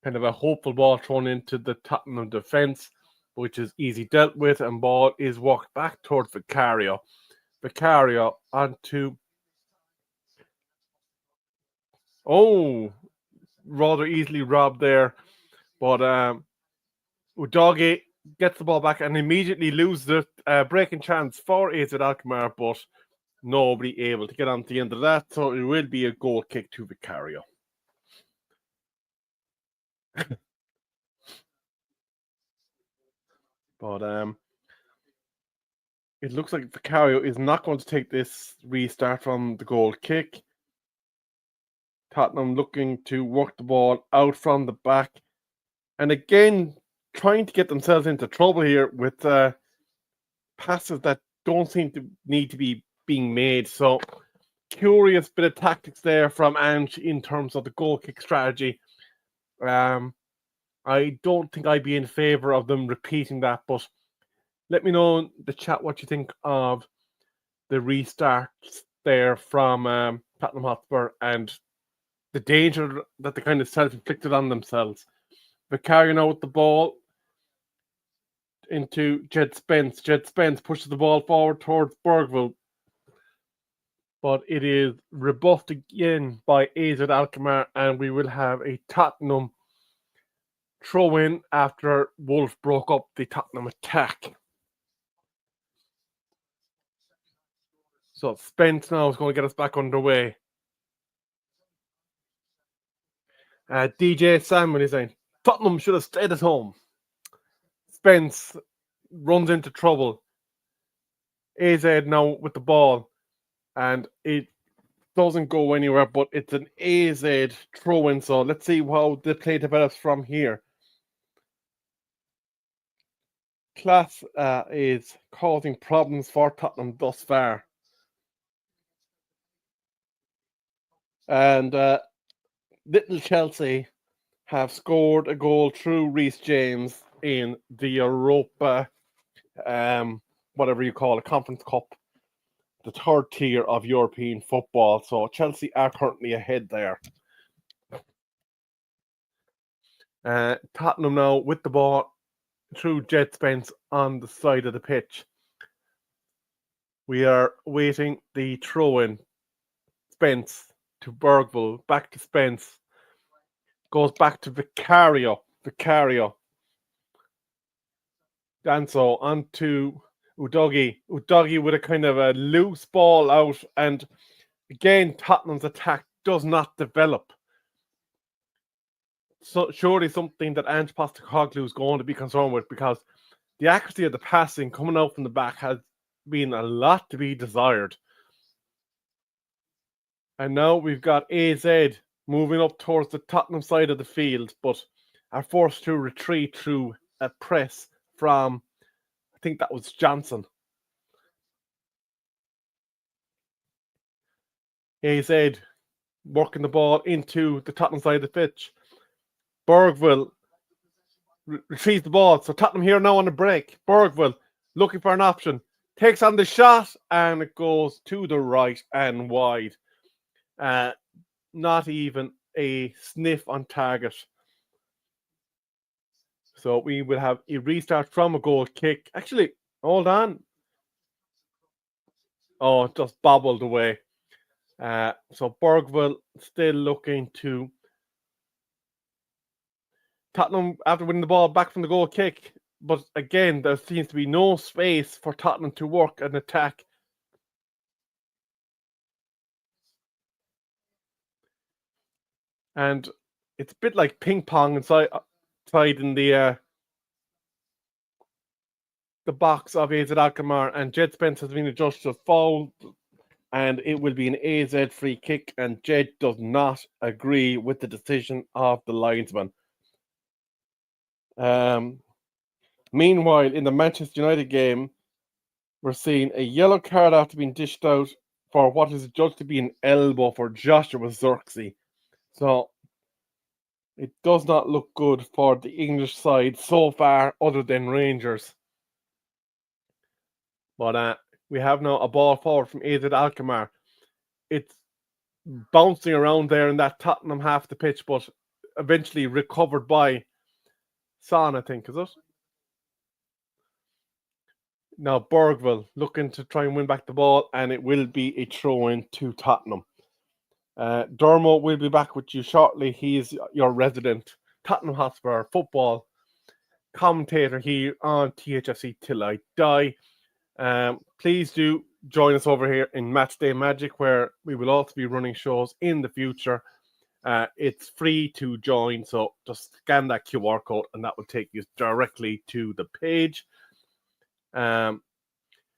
of a hopeful ball thrown into the Tottenham defence, which is easy dealt with, and ball is walked back towards Vicario. Vicario onto... Oh, rather easily robbed there. But Udogie gets the ball back and immediately loses the breaking chance for AZ Alkmaar, but nobody able to get on the end of that, so it will be a goal kick to Vicario. But it looks like Vicario is not going to take this restart from the goal kick. Tottenham looking to work the ball out from the back. And again, trying to get themselves into trouble here with passes that don't seem to need to be being made. So, curious bit of tactics there from Ange in terms of the goal kick strategy. I don't think I'd be in favour of them repeating that, but let me know in the chat what you think of the restarts there from Tottenham Hotspur and the danger that they kind of self-inflicted on themselves. Vicario now with the ball into Jed Spence. Jed Spence pushes the ball forward towards Bergville, but it is rebuffed again by AZ Alkmaar, and we will have a Tottenham throw-in after Wolf broke up the Tottenham attack. So Spence now is going to get us back underway. DJ Salmon is saying, Tottenham should have stayed at home. Spence runs into trouble. AZ now with the ball, and it doesn't go anywhere, but it's an AZ throw-in, so let's see how the play develops from here. Class is causing problems for Tottenham thus far. And Little Chelsea have scored a goal through Reece James in the Europa, whatever you call it, Conference Cup, the third tier of European football. So Chelsea are currently ahead there. Tottenham now with the ball through Jed Spence on the side of the pitch. We are waiting the throw-in. Spence to Bergville, back to Spence. Goes back to Vicario. Danso onto Udogie. Udogie with a kind of a loose ball out, and again Tottenham's attack does not develop. So surely something that Ange Postecoglou is going to be concerned with, because the accuracy of the passing coming out from the back has been a lot to be desired. And now we've got AZ moving up towards the Tottenham side of the field, but are forced to retreat through a press from, I think that was Johnson. AZ working the ball into the Tottenham side of the pitch. Bergville retrieves the ball. So Tottenham here now on the break. Bergville looking for an option. Takes on the shot, and it goes to the right and wide. Not even a sniff on target. So we will have a restart from a goal kick. Actually, hold on. Oh, it just bobbled away. So Bergville still looking to Tottenham after winning the ball back from the goal kick. But again, there seems to be no space for Tottenham to work an attack. And it's a bit like ping pong inside in the box of AZ Alkmaar, and Jed Spence has been adjudged to foul, and it will be an AZ free kick, and Jed does not agree with the decision of the linesman. Meanwhile, in the Manchester United game, we're seeing a yellow card after being dished out for what is judged to be an elbow for Joshua Zirkzee. So it does not look good for the English side so far, other than Rangers. But we have now a ball forward from AZ Alkmaar. It's bouncing around there in that Tottenham half the pitch, but eventually recovered by Son, I think, is it? Now Bergville looking to try and win back the ball, and it will be a throw-in to Tottenham. Dermo will be back with you shortly. He is your resident Tottenham Hotspur football commentator here on THFC Till I Die. Please do join us over here in Matchday Magic, where we will also be running shows in the future. It's free to join, so just scan that QR code and that will take you directly to the page.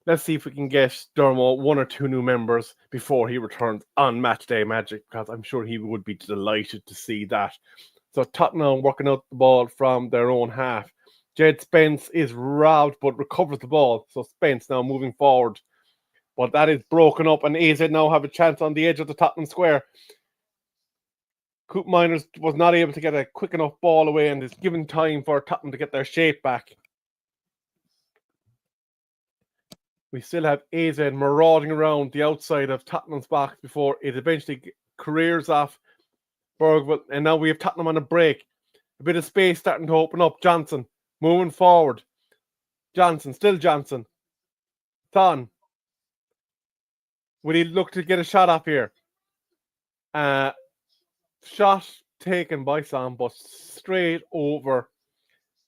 Let's see if we can get Dermo 1 or 2 new members before he returns on Matchday Magic, because I'm sure he would be delighted to see that. So Tottenham working out the ball from their own half. Jed Spence is robbed but recovers the ball. So Spence now moving forward. But that is broken up, and AZ now have a chance on the edge of the Tottenham square. Coop Miners was not able to get a quick enough ball away, and it's given time for Tottenham to get their shape back. We still have AZ marauding around the outside of Tottenham's box before it eventually careers off Bergville, and now we have Tottenham on a break. A bit of space starting to open up. Johnson moving forward. Johnson, still Johnson. Thon. Will he look to get a shot up here? Shot taken by Sam, but straight over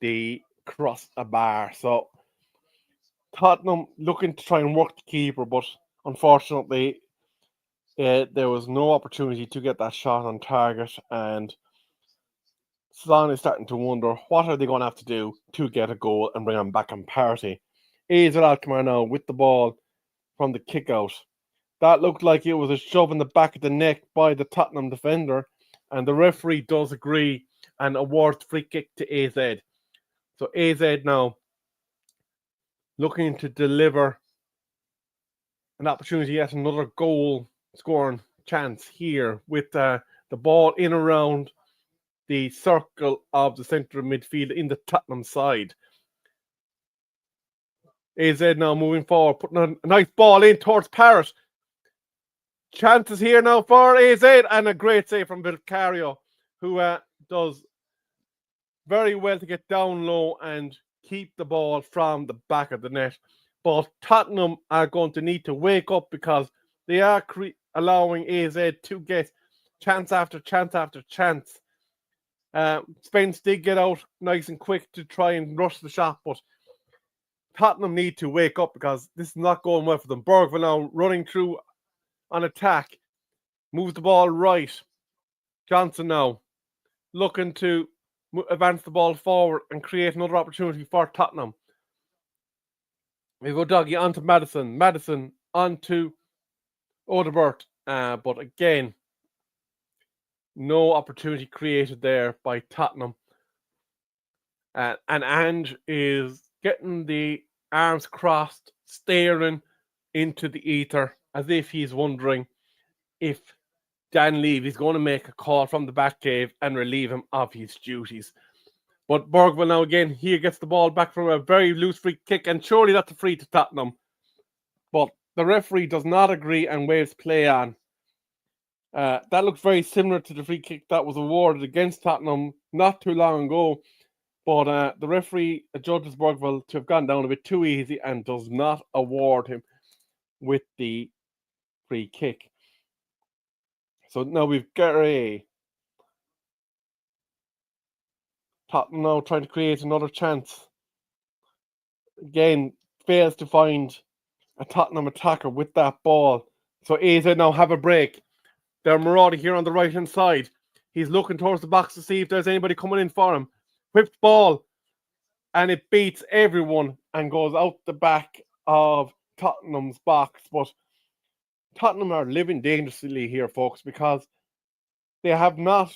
the crossbar. So Tottenham looking to try and work the keeper, but unfortunately, there was no opportunity to get that shot on target, and Son is starting to wonder what are they going to have to do to get a goal and bring them back on parity. AZ Alkmaar now with the ball from the kick out. That looked like it was a shove in the back of the neck by the Tottenham defender, and the referee does agree and awards free kick to AZ. So AZ now looking to deliver an opportunity, yet another goal scoring chance here with the ball in around the circle of the centre of midfield in the Tottenham side. AZ now moving forward, putting a nice ball in towards Parrott. Chances here now for AZ, and a great save from Vicario, who does very well to get down low and keep the ball from the back of the net. But Tottenham are going to need to wake up, because they are allowing AZ to get chance after chance after chance. Spence did get out nice and quick to try and rush the shot, but Tottenham need to wake up, because this is not going well for them. Bergville now running through on attack, moves the ball right. Johnson now looking to advance the ball forward and create another opportunity for Tottenham. We go Doggy onto Madison. Madison onto Odebert. But again, no opportunity created there by Tottenham. And Ange is getting the arms crossed, staring into the ether, as if he's wondering if Dan Levy is going to make a call from the back cave and relieve him of his duties. But Bergville now again, he gets the ball back from a very loose free kick, and surely that's a free to Tottenham. But the referee does not agree and waves play on. That looks very similar to the free kick that was awarded against Tottenham not too long ago. But the referee judges Bergville to have gone down a bit too easy and does not award him with the free kick. So now we've got a Tottenham now trying to create another chance. Again, fails to find a Tottenham attacker with that ball. So AZ now have a break. They're marauding here on the right-hand side. He's looking towards the box to see if there's anybody coming in for him. Whipped ball. And it beats everyone and goes out the back of Tottenham's box. But Tottenham are living dangerously here, folks, because they have not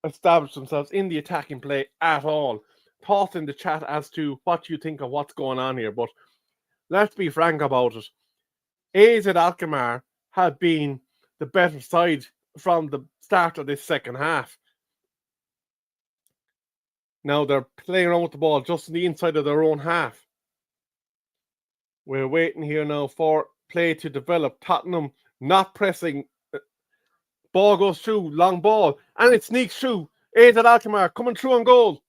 established themselves in the attacking play at all. Thoughts in the chat as to what you think of what's going on here. But let's be frank about it. AZ Alkmaar have been the better side from the start of this second half. Now they're playing around with the ball just on the inside of their own half. We're waiting here now for play to develop. Tottenham not pressing. Ball goes through, long ball, and it sneaks through. AZ Alkmaar coming through on goal.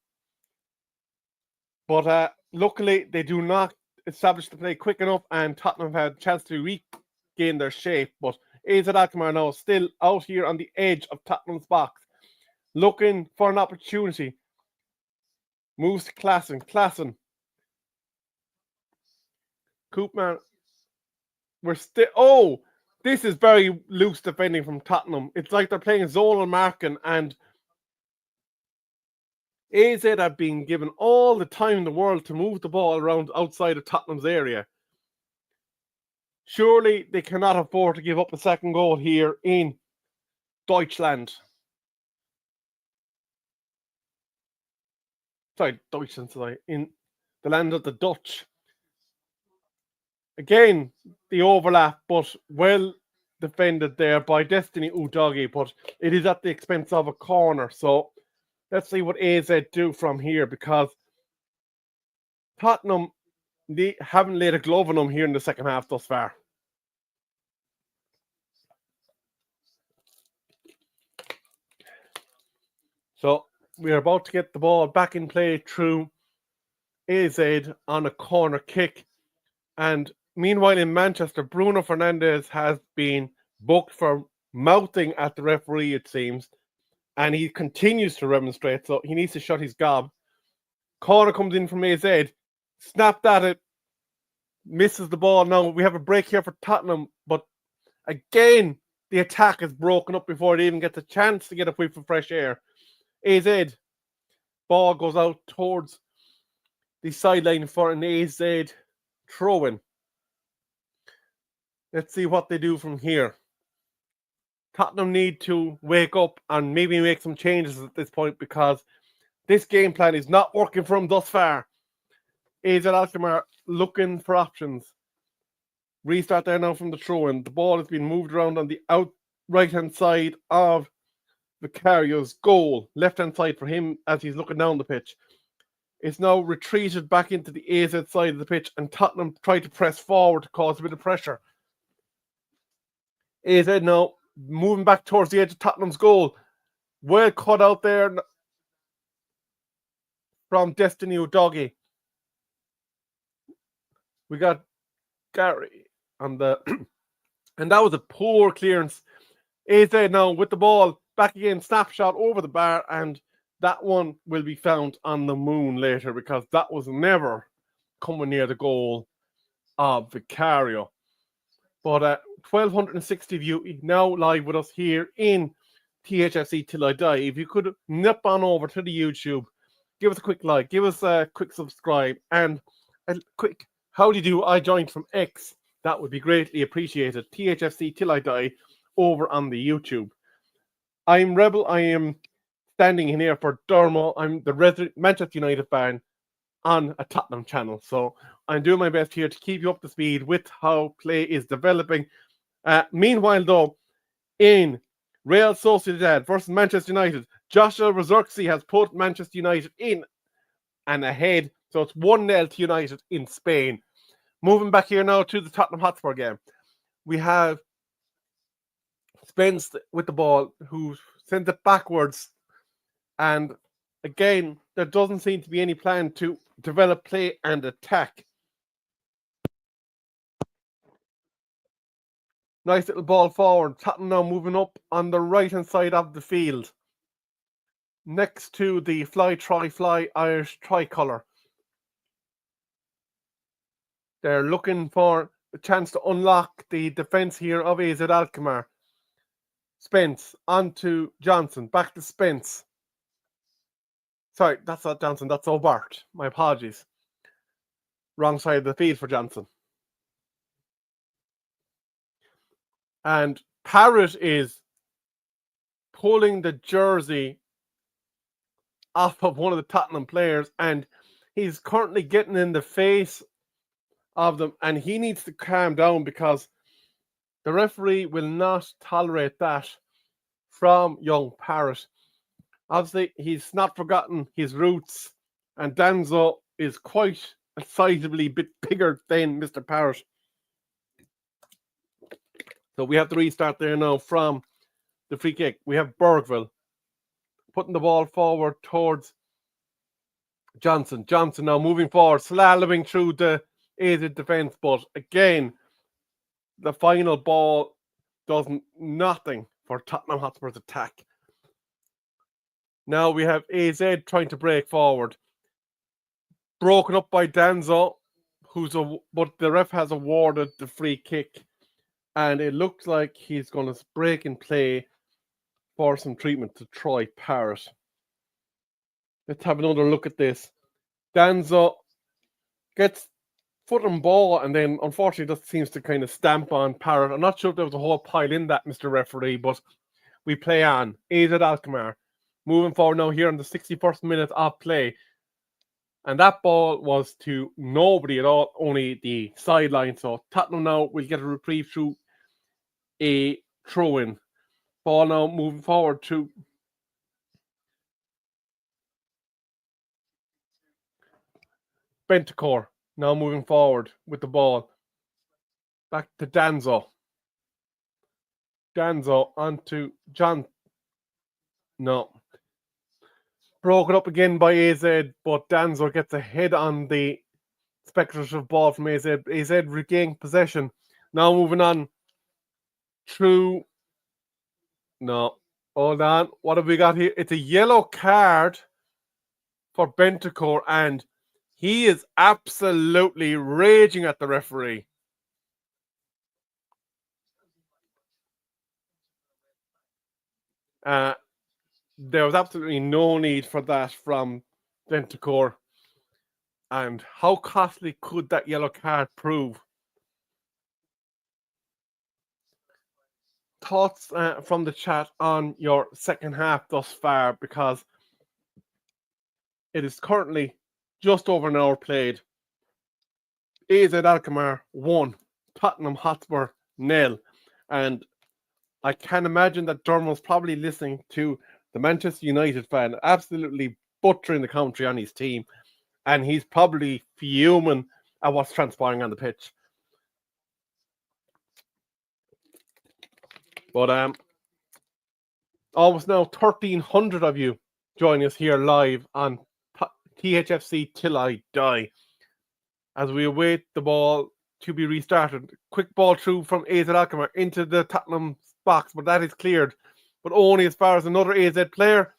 But luckily, they do not establish the play quick enough, and Tottenham had a chance to regain their shape. But AZ Alkmaar now still out here on the edge of Tottenham's box, looking for an opportunity. Moves to Klassen. Koopman. We're still... Oh! This is very loose defending from Tottenham. It's like they're playing zonal marking, and AZ have been given all the time in the world to move the ball around outside of Tottenham's area. Surely they cannot afford to give up a second goal here in Deutschland. Deutschland, in the land of the Dutch. Again, the overlap, but well defended there by Destiny Udogie, but it is at the expense of a corner. So let's see what AZ do from here, because Tottenham, they haven't laid a glove on them here in the second half thus far. So we're about to get the ball back in play through AZ on a corner kick. And meanwhile in Manchester, Bruno Fernandes has been booked for mouthing at the referee, it seems. And he continues to remonstrate, so he needs to shut his gob. Corner comes in from AZ, snapped at it, misses the ball. Now we have a break here for Tottenham, but again, the attack is broken up before it even gets a chance to get a whiff of fresh air. AZ, ball goes out towards the sideline for an AZ throw-in. Let's see what they do from here. Tottenham need to wake up and maybe make some changes at this point, because this game plan is not working for them thus far. AZ Alkmaar looking for options. Restart there now from the throw-in. The ball has been moved around on the out right-hand side of Vicario's goal. Left-hand side for him as he's looking down the pitch. It's now retreated back into the AZ side of the pitch, and Tottenham try to press forward to cause a bit of pressure. AZ now moving back towards the edge of Tottenham's goal. Well cut out there from Destiny Udogie. We got Gary on the and that was a poor clearance. AZ now with the ball back again, snapshot over the bar, and that one will be found on the moon later, because that was never coming near the goal of Vicario. But 1260 of you now live with us here in THFC Till I Die. If you could nip on over to the YouTube, give us a quick like, give us a quick subscribe, and a quick how do you do? I joined from X. That would be greatly appreciated. THFC Till I Die over on the YouTube. I'm Rebel. I am standing in here for Dermo. I'm the resident Manchester United fan on a Tottenham channel. So I'm doing my best here to keep you up to speed with how play is developing. Meanwhile, though, in Real Sociedad versus Manchester United, Joshua Rezurksi has put Manchester United in and ahead. So it's 1-0 to United in Spain. Moving back here now to the Tottenham Hotspur game. We have Spence with the ball, who sends it backwards. And again, there doesn't seem to be any plan to develop play and attack. Nice little ball forward. Tottenham now moving up on the right-hand side of the field, next to the fly Irish tricolour. They're looking for a chance to unlock the defence here of AZ Alkmaar. Spence onto Johnson. Back to Spence. Sorry, that's not Johnson. That's O'Bart. My apologies. Wrong side of the field for Johnson. And Parrott is pulling the jersey off of one of the Tottenham players, and he's currently getting in the face of them, and he needs to calm down, because the referee will not tolerate that from young Parrott. Obviously, he's not forgotten his roots, and Danzo is quite a sizably bit bigger than Mr. Parrott. So we have to restart there now from the free kick. We have Bergville putting the ball forward towards Johnson. Johnson now moving forward, slaloming through the AZ defence, but again, the final ball does nothing for Tottenham Hotspur's attack. Now we have AZ trying to break forward. Broken up by Danzo, but the ref has awarded the free kick, and it looks like he's going to break in play for some treatment to Troy Parrott. Let's have another look at this. Danzo gets foot and ball, and then unfortunately that seems to kind of stamp on Parrott. I'm not sure if there was a whole pile in that, Mr. Referee, but we play on. AZ Alkmaar moving forward now here in the 61st minute of play. And that ball was to nobody at all, only the sideline. So Tottenham now will get a reprieve through a throw-in. Ball now moving forward to Bentacore. Now moving forward with the ball. Back to Danzo. Danzo onto John. No. Broken up again by AZ, but Danzo gets a head on the speculative ball from AZ. AZ regained possession. Now moving on through. No. Hold on. What have we got here? It's a yellow card for Bentacore, and he is absolutely raging at the referee. There was absolutely no need for that from Bentacore. And how costly could that yellow card prove? Thoughts from the chat on your second half thus far, because it is currently just over an hour played. AZ Alkmaar 1, Tottenham Hotspur 0. And I can imagine that Dermot's probably listening to the Manchester United fan, absolutely butchering the commentary on his team. And he's probably fuming at what's transpiring on the pitch. But almost now 1,300 of you join us here live on THFC Till I Die as we await the ball to be restarted. Quick ball through from AZ Alkmaar into the Tottenham box, but that is cleared, but only as far as another AZ player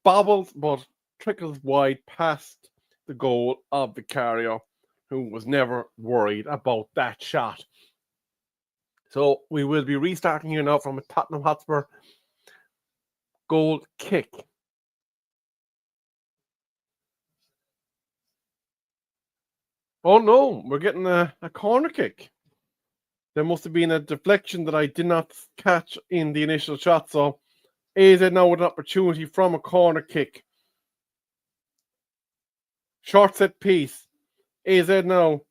bobbles but trickles wide past the goal of Vicario, who was never worried about that shot. So we will be restarting here now from a Tottenham Hotspur goal kick. Oh no, we're getting a corner kick. There must have been a deflection that I did not catch in the initial shot. So AZ now with an opportunity from a corner kick. Short set piece. AZ now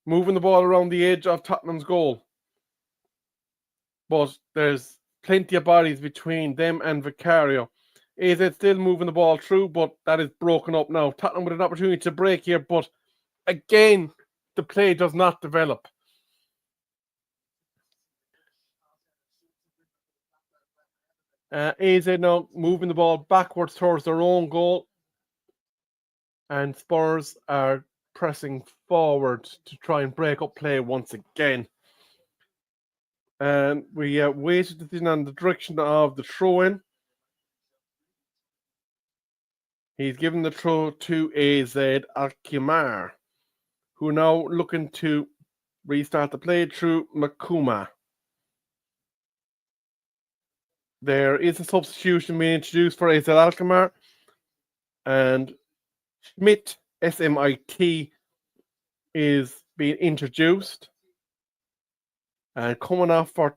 moving the ball around the edge of Tottenham's goal. But there's plenty of bodies between them and Vicario. AZ still moving the ball through, but that is broken up now. Tottenham with an opportunity to break here, but again, the play does not develop. AZ now moving the ball backwards towards their own goal. And Spurs are pressing forward to try and break up play once again. And we waited decision on the direction of the throw-in. He's given the throw to AZ Alkmaar, who are now looking to restart the play through Makuma. There is a substitution being introduced for AZ Alkmaar, and Schmidt, SMIT, is being introduced. And coming off for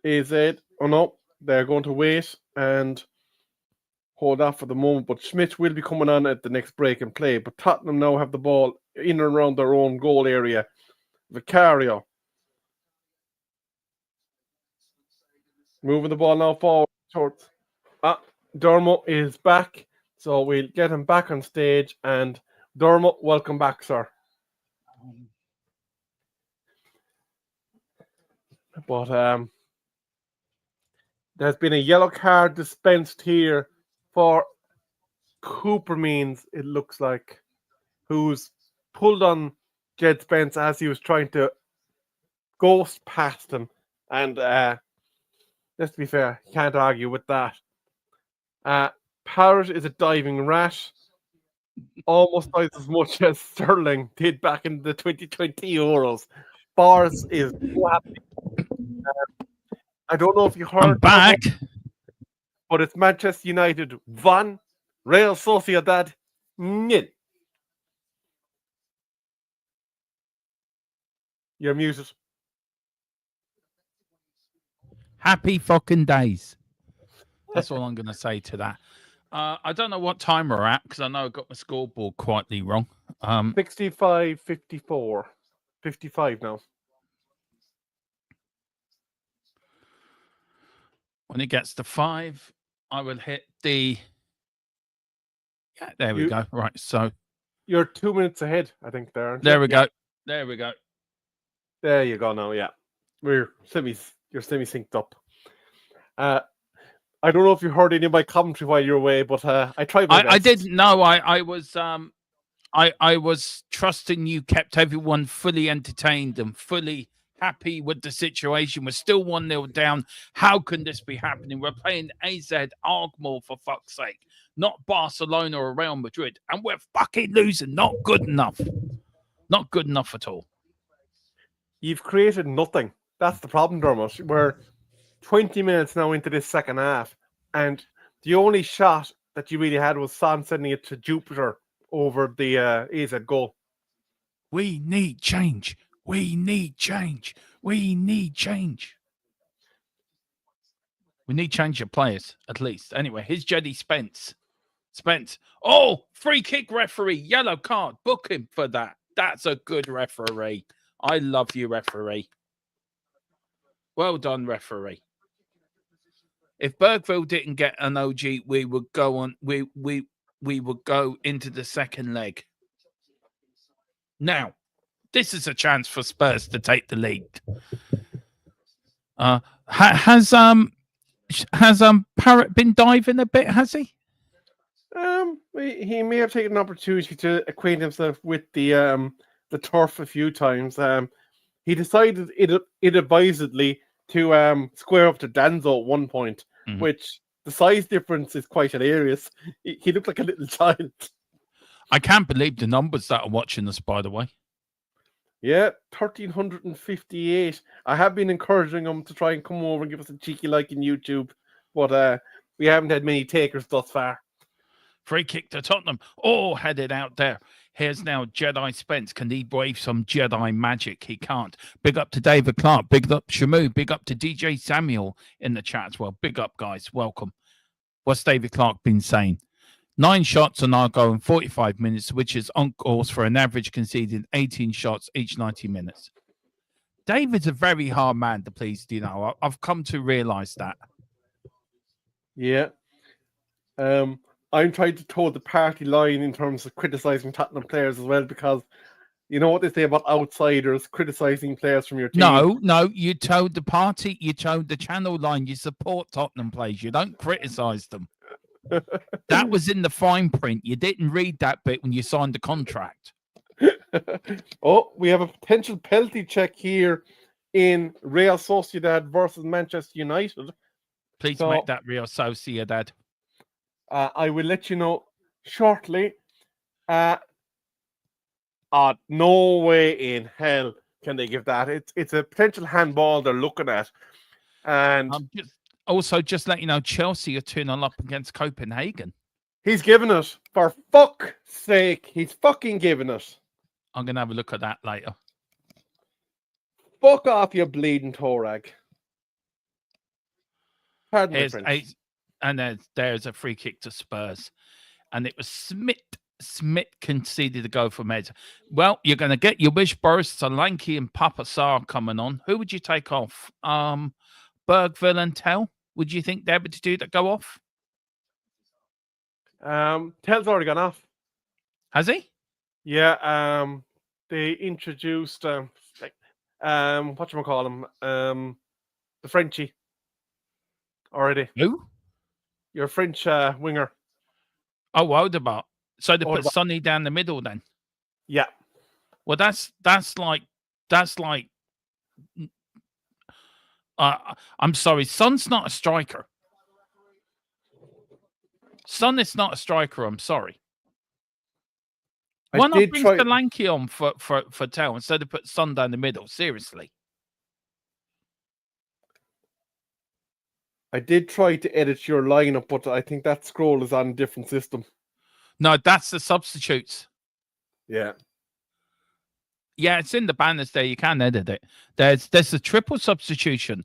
AZ, oh no, they're going to wait and hold off for the moment. But Schmidt will be coming on at the next break and play. But Tottenham now have the ball in and around their own goal area. Vicario moving the ball now forward towards. Dermot is back, so we'll get him back on stage. And Dermot, welcome back, sir. But there's been a yellow card dispensed here for Cooper Means, it looks like, who's pulled on Jed Spence as he was trying to ghost past him. And let's be fair, can't argue with that. Parrott is a diving rat, almost twice as much as Sterling did back in the 2020 Euros. Bars is so happy. I don't know if you heard. I'm back. But it's Manchester United 1, Real Sociedad 0. You're muted. Happy fucking days. That's all I'm going to say to that. I don't know what time we're at because I know I got my scoreboard quietly wrong. 65-54. 55 now. When it gets to 5, I will hit the. Yeah, there we go. Right, so You're 2 minutes ahead, I think. there we go. There we go. There you go. Now, yeah, you're semi synced up. I don't know if you heard any of my commentary while you're away, but I tried my best. I didn't know. I was trusting you kept everyone fully entertained and fully happy with the situation. We're still 1-0 down. How can this be happening? We're playing AZ Alkmaar, for fuck's sake, not Barcelona or Real Madrid, and we're fucking losing. Not good enough. Not good enough at all. You've created nothing. That's the problem, Dermot. We're 20 minutes now into this second half, and the only shot that you really had was Son sending it to Jupiter over the AZ goal. We need change. We need change. We need change. We need change of players, at least. Anyway, here's Jedi Spence. Oh, free kick referee, yellow card. Book him for that. That's a good referee. I love you, referee. Well done, referee. If Bergville didn't get an OG, we would go on. We would go into the second leg. Now, this is a chance for Spurs to take the lead. Has Parrott been diving a bit? Has he? He may have taken an opportunity to acquaint himself with the turf a few times. He decided it advisedly to square up to Danzo at one point, which the size difference is quite hilarious. He looked like a little child. I can't believe the numbers that are watching us, by the way. Yeah, 1,358. I have been encouraging him to try and come over and give us a cheeky like in YouTube, but we haven't had many takers thus far. Free kick to Tottenham. Oh, headed out there. Here's now Jedi Spence. Can he brave some Jedi magic? He can't. Big up to David Clark. Big up Shamu. Big up to DJ Samuel in the chat as well. Big up, guys. Welcome. What's David Clark been saying? 9 shots on our goal in 45 minutes, which is on course for an average conceding 18 shots each 90 minutes. David's a very hard man to please, do you know? I've come to realise that. Yeah. I'm trying to toe the party line in terms of criticising Tottenham players as well, because you know what they say about outsiders criticising players from your team? No, you toed the party, you toed the channel line, you support Tottenham players, you don't criticise them. That was in the fine print. You didn't read that bit when you signed the contract. Oh, we have a potential penalty check here in Real Sociedad versus Manchester United. Please make that Real Sociedad. I will let you know shortly. No way in hell can they give that. It's a potential handball they're looking at. And just let you know, Chelsea are 2-0 up against Copenhagen. He's given it. For fuck's sake, he's fucking giving it. I'm going to have a look at that later. Fuck off, you bleeding Torag. Pardon me, French. And there's a free kick to Spurs. And it was Smith. Smith conceded the goal for Meds. Well, you're going to get your wish, Boris Solanke and Papa Sarr coming on. Who would you take off? Bergville and Tell? Would you think they're able to do that go off? Tell's already gone off. Has he? Yeah. They introduced whatchamacallit him? The Frenchie already. Who? Your French winger. Oh, Odegaard. So they put Sonny down the middle then? Yeah. Well, that's like I'm sorry, Son's not a striker. Son is not a striker, I'm sorry. Why not bring Solanke on for Tell instead of put Son down the middle? Seriously. I did try to edit your lineup, but I think that scroll is on a different system. No, that's the substitutes. Yeah. Yeah, it's in the banners there. You can edit it. There's a triple substitution.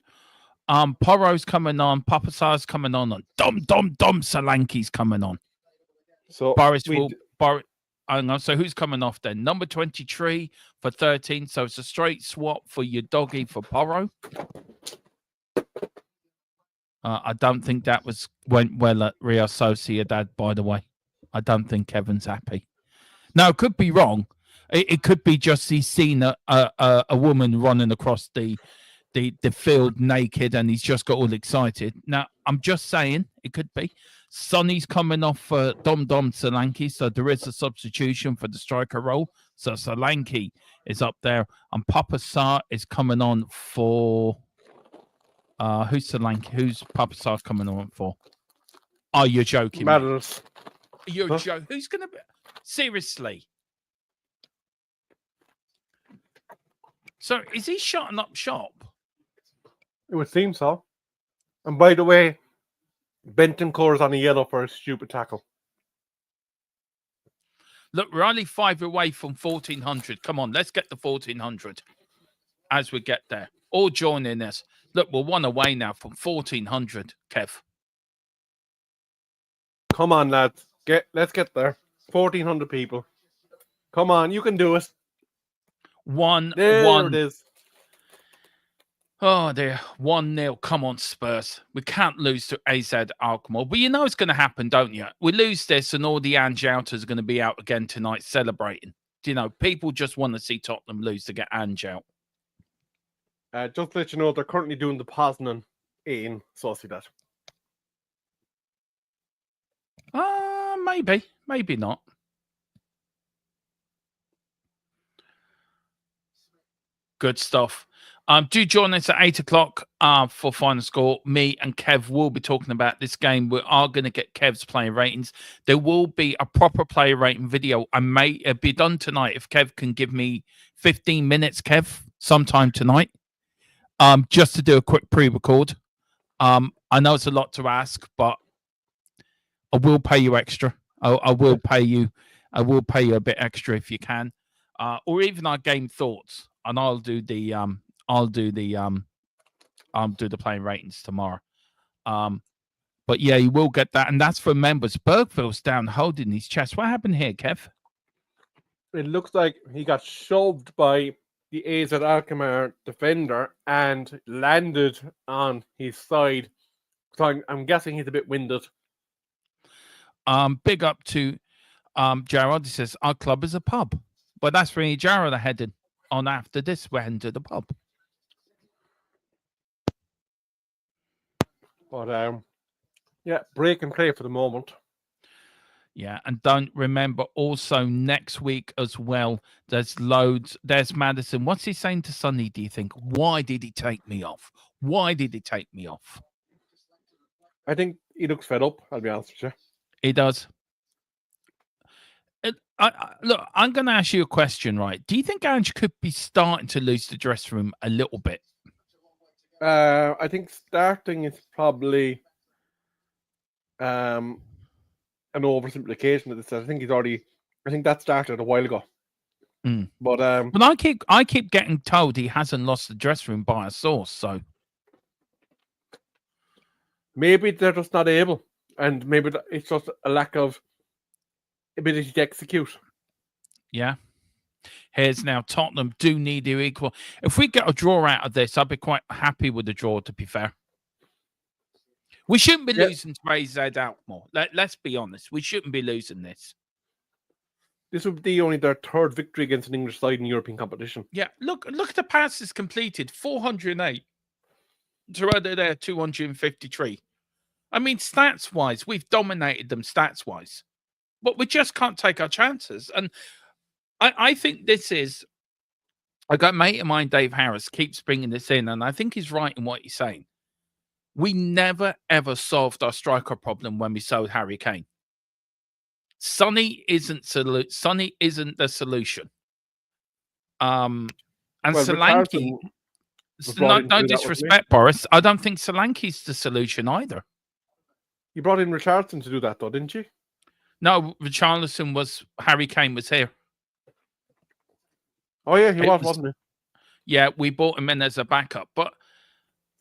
Porro's coming on, Papa Sarr's coming on, and Dom Solanke's coming on. So so who's coming off then? Number 23 for 13. So it's a straight swap for your doggy for Porro. I don't think that went well at Real Sociedad, by the way. I don't think Kevin's happy. Now, it could be wrong. It could be just he's seen a woman running across the field naked and he's just got all excited. Now, I'm just saying it could be. Sonny's coming off Dom Solanke, so there is a substitution for the striker role. So Solanke is up there, and Papa Sarr is coming on for... who's Solanke? Who's Papa Sarr coming on for? Oh, you're joking. Matters. You're joking. Who's going to be... Seriously. So is he shutting up shop? It would seem so. And by the way, Bentancur is on a yellow for a stupid tackle. Look, we're only 5 away from 1,400. Come on, let's get the 1,400 as we get there. All joining us. Look, we're 1 away now from 1,400, Kev. Come on, lads. Let's get there. 1,400 people. Come on, you can do it. There it is. Oh, dear. 1-0. Come on, Spurs. We can't lose to AZ Alkmaar. But you know it's going to happen, don't you? We lose this and all the ANGE outers are going to be out again tonight celebrating. You know, people just want to see Tottenham lose to get ANGE out. Just to let you know, they're currently doing the Poznan in Sociedad. Maybe. Maybe not. Good stuff. Do join us at 8 o'clock for final score. Me and Kev will be talking about this game. We are going to get Kev's player ratings. There will be a proper player rating video. I may be done tonight if Kev can give me 15 minutes, Kev, sometime tonight, just to do a quick pre-record. I know it's a lot to ask, but I will pay you extra. I will pay you a bit extra if you can, or even our game thoughts, and I'll do the playing ratings tomorrow. But yeah, you will get that, and that's for members. Bergville's down holding his chest. What happened here, Kev? It looks like he got shoved by the AZ Alkmaar defender and landed on his side. So I'm guessing he's a bit winded. Big up to Jared. He says our club is a pub, but that's where Jared are headed on after this. We're heading to the pub. But yeah, break and play for the moment. Yeah, and don't remember also next week as well. There's loads. There's Madison. What's he saying to Sonny? Do you think? Why did he take me off? Why did he take me off? I think he looks fed up. I'll be honest with you. He does. Look, I'm going to ask you a question, right? Do you think Ange could be starting to lose the dressing room a little bit? I think starting is probably an oversimplification of this. I think that started a while ago. But I keep getting told he hasn't lost the dressing room by a source. So maybe they're just not able, and maybe it's just a lack of ability to execute. Yeah. Here's now Tottenham do need to equal. If we get a draw out of this, I'd be quite happy with the draw, to be fair. We shouldn't be losing to AZ Alkmaar. Let's be honest. We shouldn't be losing this. This would be only their third victory against an English side in European competition. Yeah, look at the passes completed. 408. To rather there 253. I mean, stats-wise, we've dominated them stats-wise. But we just can't take our chances. And I think this is... I got a mate of mine, Dave Harris, keeps bringing this in, and I think he's right in what he's saying. We never, ever solved our striker problem when we sold Harry Kane. Sonny isn't the solution. And Solanke... No disrespect, Boris. I don't think Solanke's the solution either. You brought in Richardson to do that, though, didn't you? No, Richarlison was... Harry Kane was here. Oh, yeah, he wasn't he? Yeah, we bought him in as a backup. But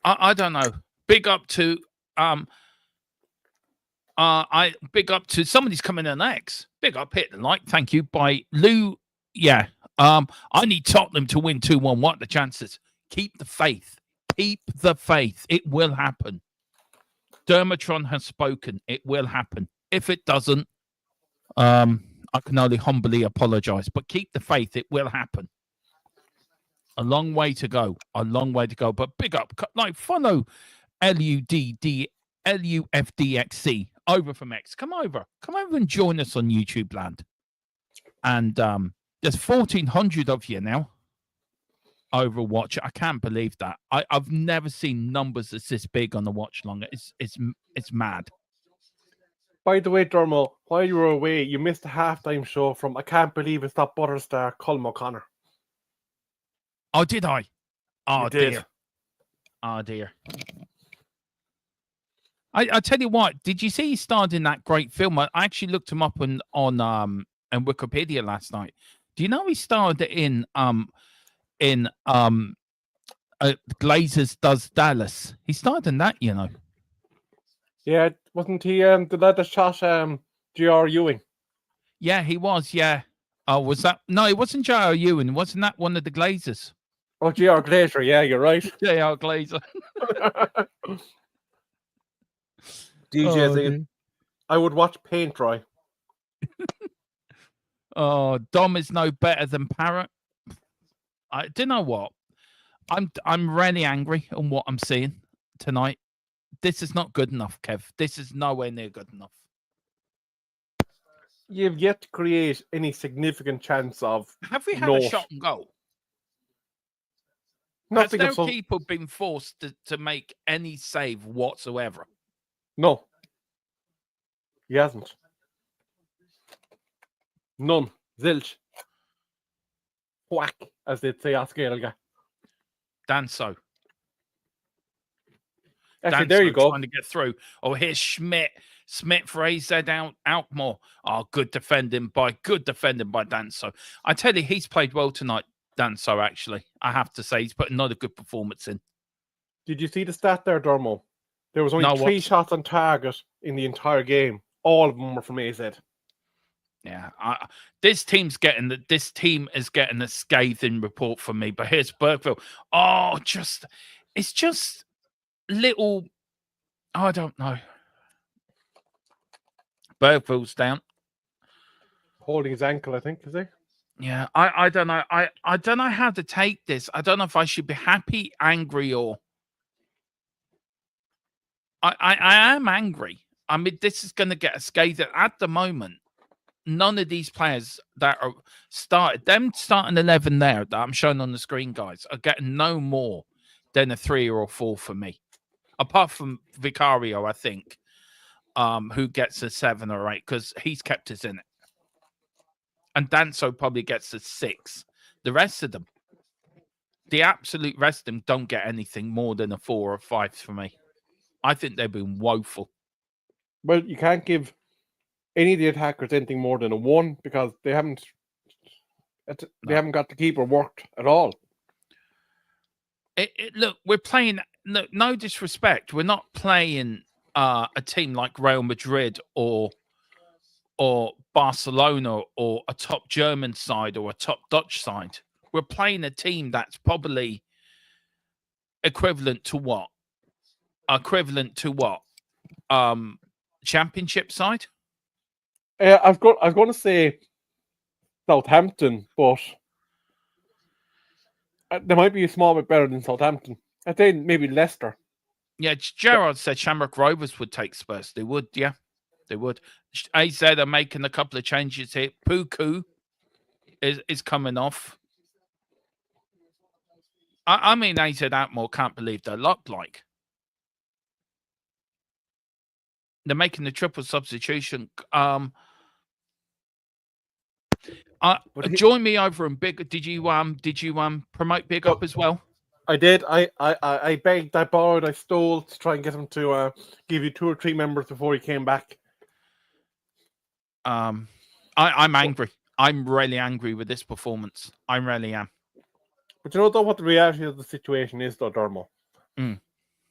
I don't know. Big up to... big up to... Somebody's coming in next. Big up, hit the like. Thank you. By Lou. Yeah. I need Tottenham to win 2-1. What are the chances? Keep the faith. Keep the faith. It will happen. Dermatron has spoken. It will happen. If it doesn't, I can only humbly apologize. But keep the faith. It will happen. A long way to go. A long way to go. But big up. Like, follow LUFDXC over from X. Come over. Come over and join us on YouTube land. And there's 1,400 of you now. Overwatch. I can't believe that. I've never seen numbers that's this big on the watch long. It's mad. By the way, Dermo, while you were away, you missed a halftime show from I Can't Believe It's Not Butterstar, Colm O'Connor. Oh, did I? Oh, You did. dear. Oh, dear. I tell you what, did you see he starred in that great film? I actually looked him up on Wikipedia last night. Do you know he starred in Glazers Does Dallas? He starred in that, you know. Yeah, wasn't he the lad that shot G.R. Ewing? Yeah, he was, yeah. Oh, was that? No, it wasn't J.R. Ewing. Wasn't that one of the Glazers? Oh, G.R. Glazer, yeah, you're right. J.R. Glazer. DJ, dear. I would watch paint dry. Oh, Dom is no better than Parrot. I do you know what? I'm really angry on what I'm seeing tonight. This is not good enough, Kev. This is nowhere near good enough. You've yet to create any significant chance of. Have we had note. a shot and goal? Nothing Has of their some. keeper been forced to make any save whatsoever? No. He hasn't. None. Zilch. Whack, as they'd say, Oscar. Danso. Actually, there you go. Trying to get through. Oh, here's Schmidt. Schmidt for AZ Alkmaar. Oh, good defending by Danso. I tell you, he's played well tonight, Danso, actually. I have to say, he's put another good performance in. Did you see the stat there, Dermo? There was only No, 3 what? shots on target in the entire game. All of them were from AZ. Yeah, this team is getting a scathing report from me. But here's Burkeville. Oh, it's just little. Oh, I don't know. Burkeville's down. Holding his ankle, I think, is he? Yeah, I don't know. I don't know how to take this. I don't know if I should be happy, angry, or I am angry. I mean, this is going to get a scathing at the moment. None of these players that are starting 11 there that I'm showing on the screen, guys, are getting no more than a 3 or a 4 for me. Apart from Vicario, I think, who gets a 7 or 8 because he's kept us in it. And Danso probably gets a 6. The rest of them, the absolute rest of them, don't get anything more than a 4 or 5 for me. I think they've been woeful. Well, you can't give any of the attackers anything more than a 1 because they haven't got the keeper worked at all. Look, we're playing. No disrespect, we're not playing a team like Real Madrid or Barcelona or a top German side or a top Dutch side. We're playing a team that's probably equivalent to what? Championship side? I was going to say Southampton, but they might be a small bit better than Southampton. I'd say maybe Leicester. Yeah, Gerard said Shamrock Rovers would take Spurs. They would, yeah. They would. AZ are making a couple of changes here. Puku is coming off. I mean, AZ Outmore can't believe their luck, like. They're making the triple substitution. Join me over in Big. Did you promote Big Up as well? I did. I begged, I borrowed, I stole to try and get him to give you 2 or 3 members before he came back. I'm angry. I'm really angry with this performance. I really am. But you know though what the reality of the situation is, though, Dermo.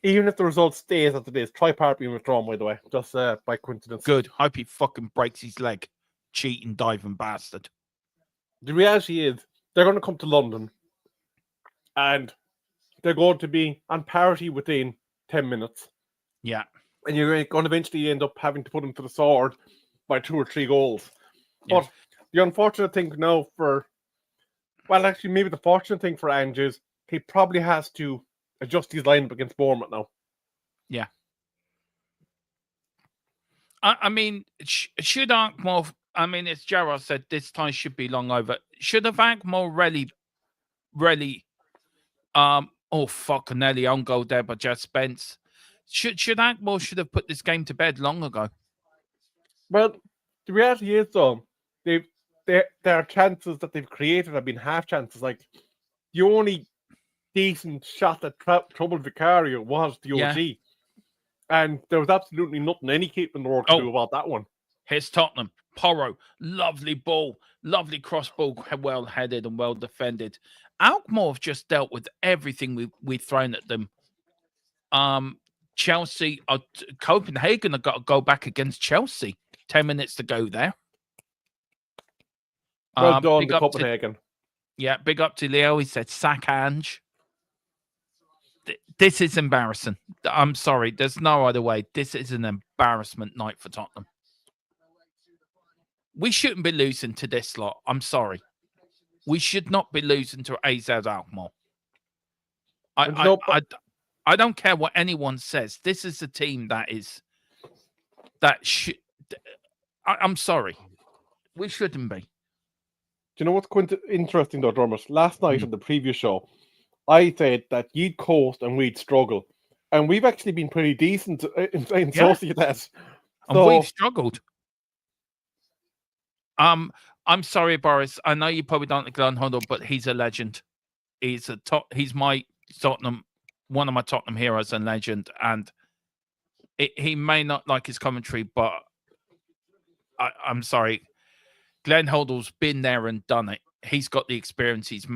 Even if the result stays as it is, try part being withdrawn, by the way, just by coincidence. Good. Hope he fucking breaks his leg, cheating, diving bastard. The reality is they're going to come to London, and they're going to be on parity within 10 minutes. Yeah. and you're going to eventually end up having to put him to the sword by 2 or 3 goals. Yeah. But the unfortunate thing now actually, maybe the fortunate thing for Ange is he probably has to adjust his lineup against Bournemouth now. Yeah. I mean, should Alkmaar? I mean, as Gerard said, this tie should be long over. Should have Alkmaar really, oh fucking Nelly on goal there by Jess Spence. Should Alkmaar should have put this game to bed long ago? Well, the reality is though, their chances that they've created have been half chances. Like the only decent shot that troubled Vicario was the OG. And there was absolutely nothing any keeper in the world could do about that one. Here's Tottenham. Porro, lovely ball, lovely cross ball, well headed and well defended. Alkmaar have just dealt with everything we've thrown at them. Chelsea, Copenhagen have got to go back against Chelsea. 10 minutes to go there. Well done, Copenhagen. Big up to Leo. He said, sack Ange. This is embarrassing. I'm sorry. There's no other way. This is an embarrassment night for Tottenham. We shouldn't be losing to this lot. I'm sorry. We should not be losing to AZ Alkmaar. I don't care what anyone says. This is a team I'm sorry. We shouldn't be. Do you know what's quite interesting though, Dermot? Last night on the previous show, I said that you'd coast and we'd struggle. And we've actually been pretty decent in playing Sociedad. And we've struggled. I'm sorry, Boris. I know you probably don't like Glenn Hoddle, but he's a legend. He's my Tottenham, one of my Tottenham heroes and legend. And he may not like his commentary, but I'm sorry. Glenn Hoddle's been there and done it. He's got the experience. He's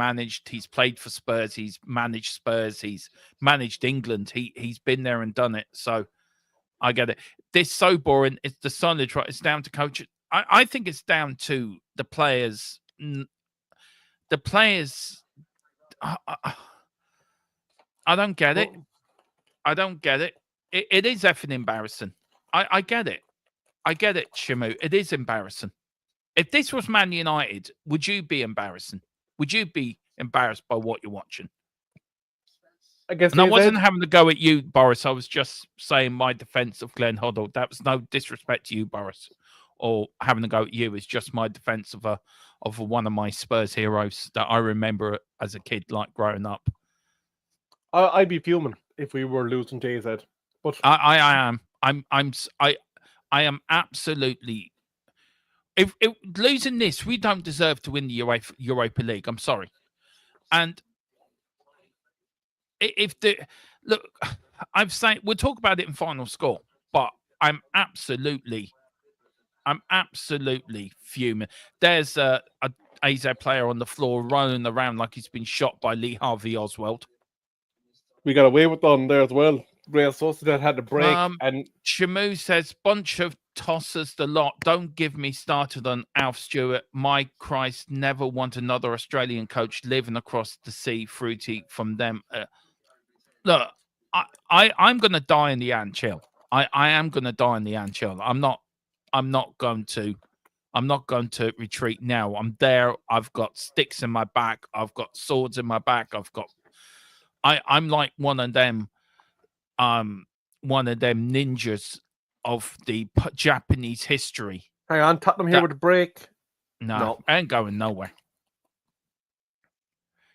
played for Spurs. He's managed Spurs. He's managed England. He's been there and done it. So I get it. This is so boring. It's the solid right. It's down to coach. I think it's down to the players. The players. I don't get it. I don't get it. It is effing embarrassing. I get it. I get it, Shamu. It is embarrassing. If this was Man United, would you be embarrassing? Would you be embarrassed by what you're watching? I guess. And I wasn't having to go at you, Boris. I was just saying my defense of Glenn Hoddle. That was no disrespect to you, Boris, or having to go at you. It's just my defense of one of my Spurs heroes that I remember as a kid, like growing up. I'd be fuming if we were losing to AZ. But I am. I am absolutely. If losing this, we don't deserve to win the Europa League. I'm sorry. And I'm saying we'll talk about it in final score, but I'm absolutely fuming. There's a AZ player on the floor rolling around like he's been shot by Lee Harvey Oswald. We got away with one there as well. Real Sociedad had to break. And Shamu says, bunch of tossers the lot. Don't give me started on Alf Stewart. My Christ, never want another Australian coach living across the sea. Fruity from them. Look, I'm going to die in the Anchill. I am going to die in the Anchill. I'm not going to retreat now. I'm there. I've got sticks in my back. I've got swords in my back. I'm like one of them ninjas of the Japanese history. Hang on, Tottenham here with a break. No, I ain't going nowhere.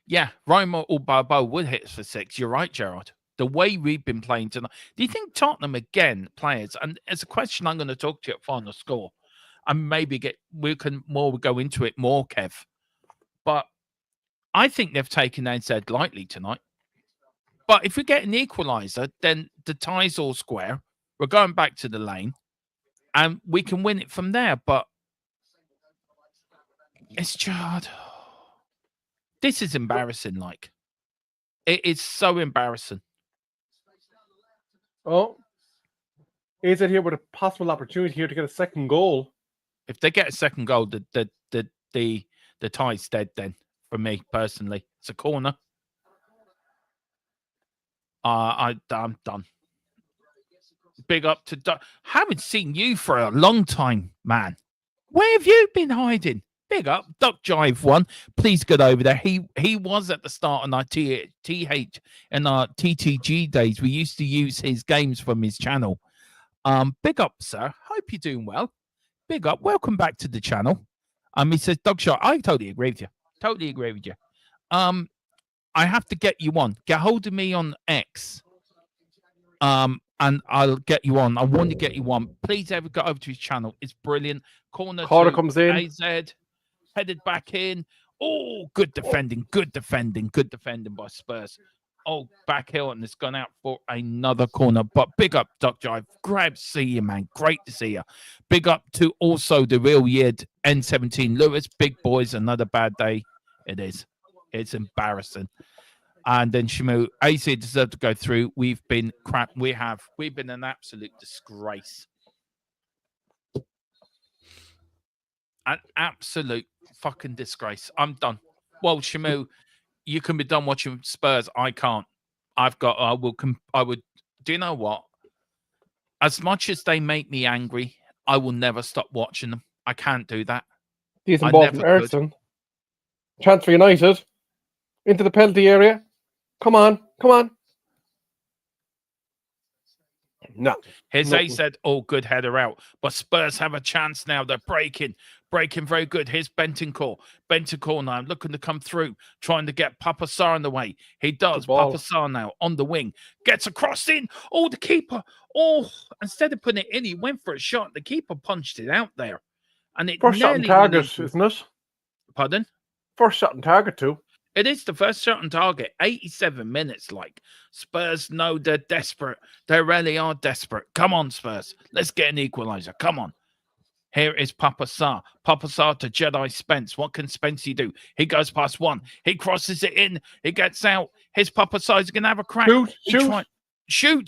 Yeah, Roma or Barbo would hit for 6. You're right, Gerard. The way we've been playing tonight. Do you think Tottenham again, players? And it's a question I'm going to talk to you at final score, and maybe we'll go into it more, Kev. But I think they've taken AZ lightly tonight. But if we get an equaliser, then the tie's all square. We're going back to the lane, and we can win it from there. But it's just... This is embarrassing, like. It is so embarrassing. Oh. AZ here with a possible opportunity here to get a second goal. If they get a second goal, the tie's dead then, for me, personally. It's a corner. I'm done. Big up to Duck. Haven't seen you for a long time, man. Where have you been hiding? Big up, Duck Jive one. Please get over there. He was at the start on our TH and our TTG days. We used to use his games from his channel. Big up, sir. Hope you're doing well. Big up. Welcome back to the channel. He says, Dog Shot. I totally agree with you. Totally agree with you. I have to get you on. Get hold of me on X. And I'll get you on. I want to get you on. Please ever go over to his channel. It's brilliant. Corner Comes in. AZ. Headed back in. Oh, good defending. Good defending. Good defending by Spurs. Oh, back heel, and it's gone out for another corner. But big up, Duck Jive. Great to see you, man. Great to see you. Big up to also the real Yid N17 Lewis. Big boys, another bad day. It is. It's embarrassing. And then Shamu, AC deserved to go through. We've been crap. We've been an absolute disgrace. An absolute fucking disgrace. I'm done. Well, Shamu, you can be done watching Spurs. I can't. I would. Do you know what? As much as they make me angry, I will never stop watching them. I can't do that. Decent ball from Ericsson. Chance for United. Into the penalty area. Come on. Come on. No. His A said, oh, good header out. But Spurs have a chance now. They're breaking very good. Here's Bentancur. Bentancur now looking to come through, trying to get Papa Sarr in the way. He does. Papa Sarr now on the wing. Gets a cross in. Oh, the keeper. Oh, instead of putting it in, he went for a shot. The keeper punched it out there. And it first shot on target, isn't it? Pardon? First shot on target, too. It is the first shot on target. 87 minutes, like. Spurs know they're desperate. They really are desperate. Come on, Spurs. Let's get an equaliser. Come on. Here is Papa Sarr. Papa Sarr to Jedi Spence. What can Spency do? He goes past one. He crosses it in. He gets out. Here's Papa Sarr. He's going to have a crack. Shoot.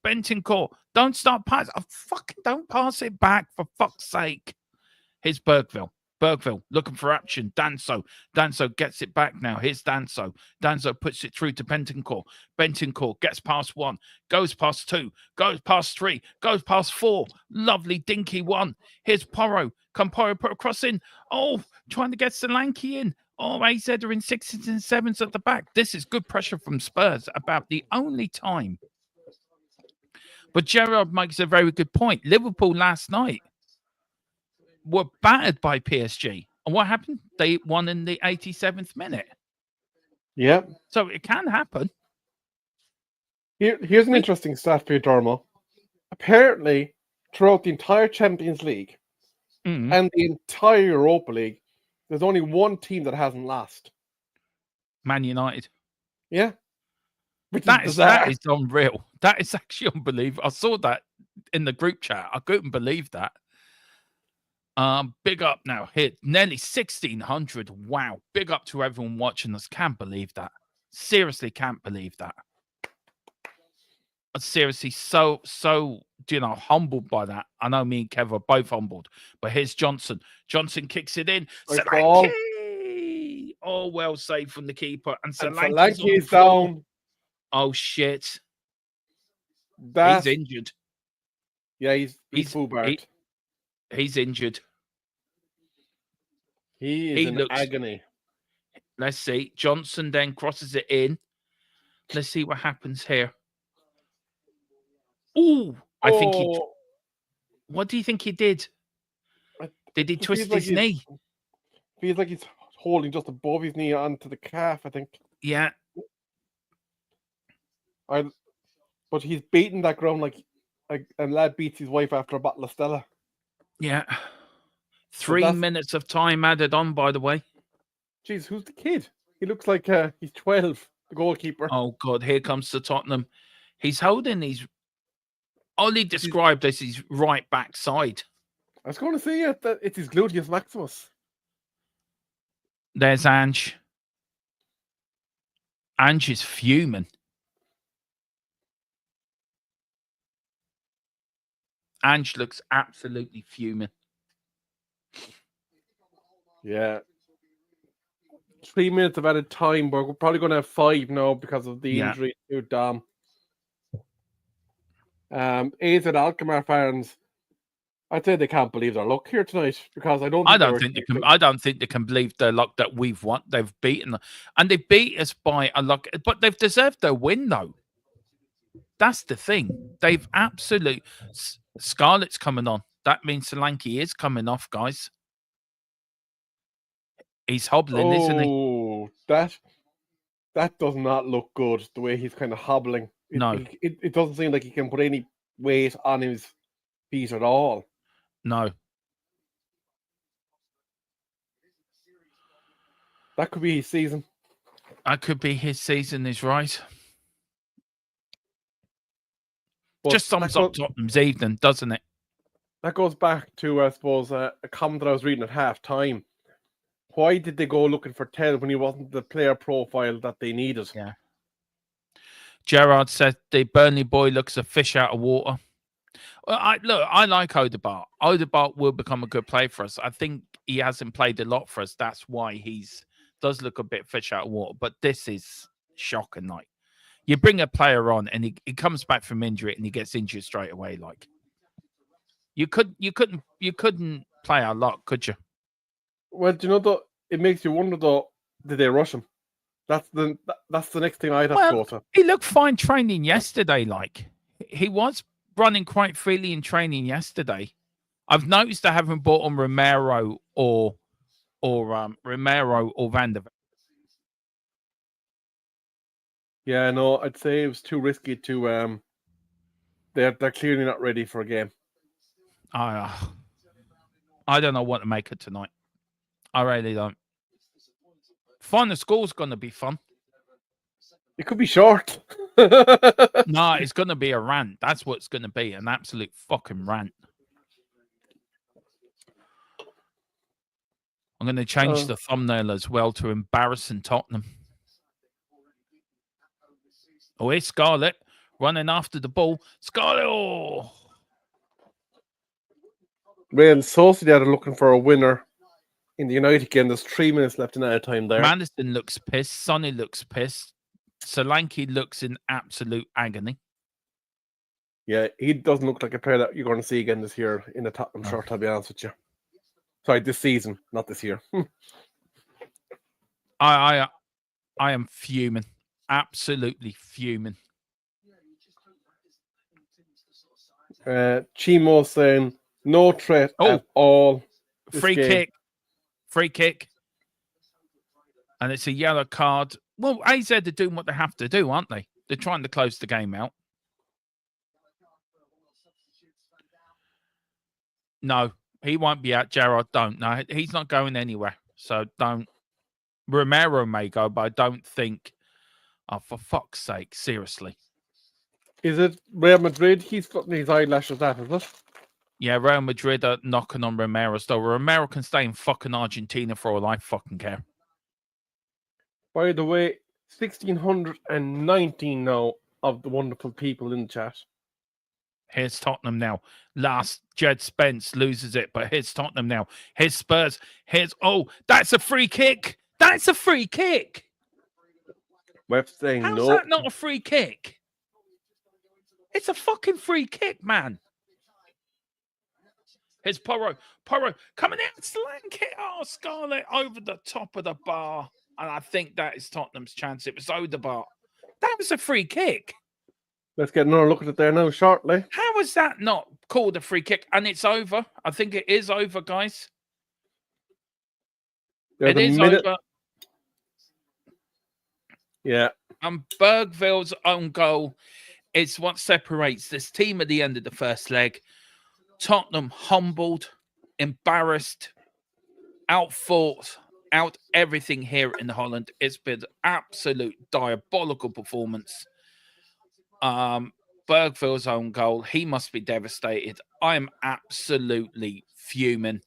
Bentancur. Don't start pass. Oh, fucking don't pass it back, for fuck's sake. Here's Bergville looking for action. Danso gets it back now. Here's Danso puts it through to Bentancur gets past one, goes past two, goes past three, goes past four. Lovely dinky one. Here's Porro. Can Porro put a cross in? Oh, trying to get Solanke in. Oh, AZ are in 6s and 7s at the back. This is good pressure from Spurs about the only time. But Gerard makes a very good point. Liverpool last night were battered by PSG. And what happened? They won in the 87th minute. Yeah. So it can happen. Here's an interesting stat for you, Dermo. Apparently, throughout the entire Champions League and the entire Europa League, there's only one team that hasn't lost. Man United. Yeah. That is unreal. That is actually unbelievable. I saw that in the group chat. I couldn't believe that. Big up now. Hit nearly 1,600. Wow. Big up to everyone watching us. Can't believe that. Seriously, can't believe that. Seriously, so humbled by that. I know me and Kev are both humbled. But here's Johnson. Johnson kicks it in. Solanke! Oh, well saved from the keeper. And Solanke is down. Oh, shit. He's injured. Yeah, he's full back. He's injured. He looks agony. Let's see. Johnson then crosses it in. Let's see what happens here. Ooh, I think he. What do you think he did? Did he twist his knee? Feels like he's holding just above his knee onto the calf, I think. Yeah. But he's beating that ground like a lad beats his wife after a bottle of Stella. Yeah. 3 minutes of time added on, by the way. Jeez, who's the kid? He looks like he's 12, the goalkeeper. Oh, God, here comes the Tottenham. He's holding his... Ollie described as his right back side. I was going to say that it's his gluteus maximus. There's Ange. Ange is fuming. Ange looks absolutely fuming. Yeah. 3 minutes of added time, but we're probably going to have 5 now because of the injury to Dom. AZ Alkmaar fans, I'd say they can't believe their luck here tonight because I don't think they were- I don't think they can believe their luck that we've won. They've beaten, and they beat us by a luck, but they've deserved their win though. That's the thing. They've absolutely. Scarlett's coming on. That means Solanke is coming off, guys. He's hobbling, isn't he? Oh, that does not look good. The way he's kind of hobbling. No. It doesn't seem like he can put any weight on his feet at all. No. That could be his season. That could be his season, is right. But Just sums up Tottenham's evening, doesn't it? That goes back to, I suppose, a comment that I was reading at half time. Why did they go looking for Ted when he wasn't the player profile that they needed? Yeah. Gerard said the Burnley boy looks a fish out of water. Well, I like Odegaard. Odegaard will become a good player for us. I think he hasn't played a lot for us. That's why does look a bit fish out of water. But this is shocking. Like, you bring a player on and he comes back from injury and he gets injured straight away. Like, you couldn't play our luck, could you? Well, do you know though? It makes you wonder though. Did they rush him? That's the next thing I'd have to go to. He looked fine training yesterday. Like, he was running quite freely in training yesterday. I've noticed I haven't bought on Romero or Van der Ven. Yeah, no, I'd say it was too risky to. They're clearly not ready for a game. I don't know what to make of tonight. I really don't. Final score's going to be fun. It could be short. No, it's going to be a rant. That's what it's going to be, an absolute fucking rant. I'm going to change the thumbnail as well to embarrassing Tottenham. Oh, here's Scarlett running after the ball. Scarlett, oh! Real Sociedad are looking for a winner in the United game. There's 3 minutes left in added time there. Madison looks pissed. Sonny looks pissed. Solanke looks in absolute agony. Yeah, he doesn't look like a player that you're going to see again this year in a Tottenham shirt, I'll be honest with you. Sorry, this season, not this year. I am fuming. Absolutely fuming. Chimo saying no threat at all. Free kick. And it's a yellow card. Well, AZ are doing what they have to do, aren't they? They're trying to close the game out. No, he won't be out. Gerard, don't. No, he's not going anywhere. So don't. Romero may go, but I don't think. Oh, for fuck's sake, seriously. Is it Real Madrid? He's putting his eyelashes at, is it? Yeah, Real Madrid are knocking on Romero. So Romero can stay in fucking Argentina for all I fucking care. By the way, 1,619 now of the wonderful people in the chat. Here's Tottenham now. Last, Jed Spence loses it, but here's Tottenham now. Here's Spurs. That's a free kick. That's a free kick. Web saying How's no. that not a free kick? It's a fucking free kick, man. Here's Porro. Porro coming out. Slank it. Oh, Scarlett over the top of the bar. And I think that is Tottenham's chance. It was Odegaard. That was a free kick. Let's get another look at it there now shortly. How was that not called a free kick? And it's over. I think it is over, guys. There's it is over. Yeah. And Bergville's own goal is what separates this team at the end of the first leg. Tottenham humbled, embarrassed, outfought, out everything here in Holland. It's been absolute diabolical performance. Bergville's own goal, he must be devastated. I am absolutely fuming.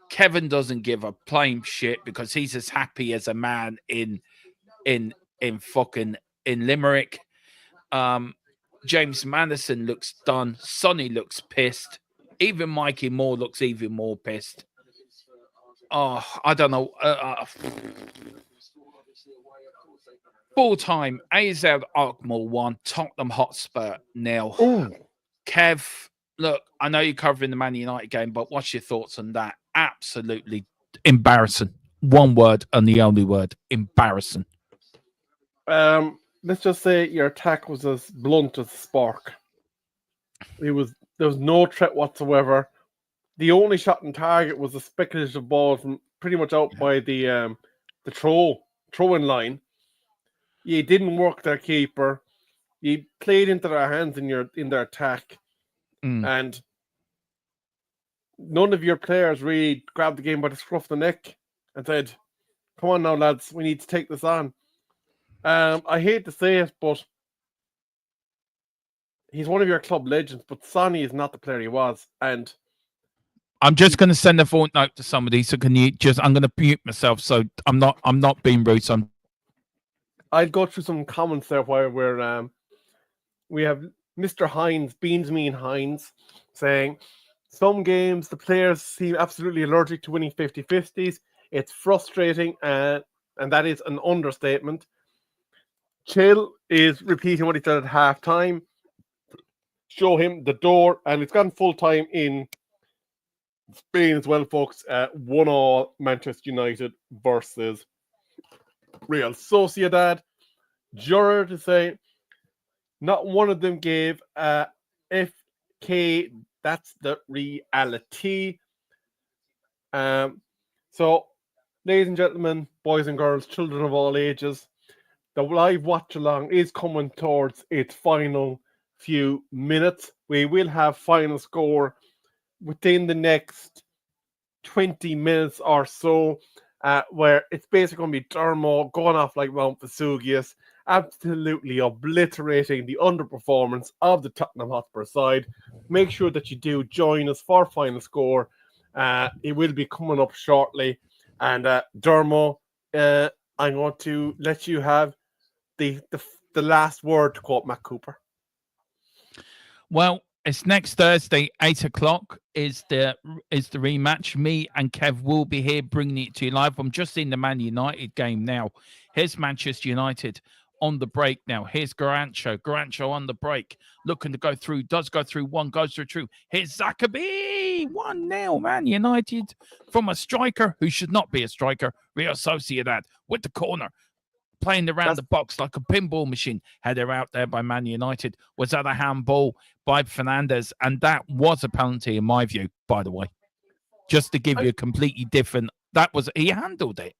Kevin doesn't give a plain shit because he's as happy as a man in Limerick. James Madison looks done. Sonny looks pissed. Even Mikey Moore looks even more pissed. Oh, I don't know. Full time, AZ Alkmaar 1, Tottenham Hotspur 0. Ooh. Kev, look, I know you're covering the Man United game, but what's your thoughts on that? Absolutely embarrassing. One word and the only word, embarrassing. Let's just say your attack was as blunt as a spark. There was no threat whatsoever. The only shot on target was a speculative ball from pretty much out by the throw-in line. You didn't work their keeper. You played into their hands in their attack, and none of your players really grabbed the game by the scruff of the neck and said, "Come on now, lads, we need to take this on." I hate to say it, but he's one of your club legends, but Sonny is not the player he was. And I'm just going to send a voice note to somebody. So can you I'm going to mute myself. So I'm not being rude. So I'll go through some comments there while we have Mr. Hines, Beans Mean Hines, saying, some games the players seem absolutely allergic to winning 50-50s. It's frustrating, and that is an understatement. Chill is repeating what he said at halftime. Show him the door, and it's gone full time in Spain as well, folks. 1-1 Manchester United versus Real Sociedad. Juror to say, not one of them gave FK. That's the reality. So, ladies and gentlemen, boys and girls, children of all ages, the live watch-along is coming towards its final few minutes. We will have final score within the next 20 minutes or so, where it's basically going to be Dermo going off like Mount Vesuvius, absolutely obliterating the underperformance of the Tottenham Hotspur side. Make sure that you do join us for final score. It will be coming up shortly. And Dermo, I'm going to let you have the last word, to quote Matt Cooper. well, it's next Thursday, 8 o'clock is the rematch. Me and Kev will be here bringing it to you live. I'm just in the Man United game now. Here's Manchester United on the break now. Here's Garancho on the break, looking to go through, does go through one, goes through two. Here's Zakabi, 1-0, Man United from a striker who should not be a striker, Real Sociedad, with the corner, playing around the box like a pinball machine. Header out there by Man United. Was that a handball by Fernandes? And that was a penalty in my view, by the way. Just to give you a completely different, he handled it.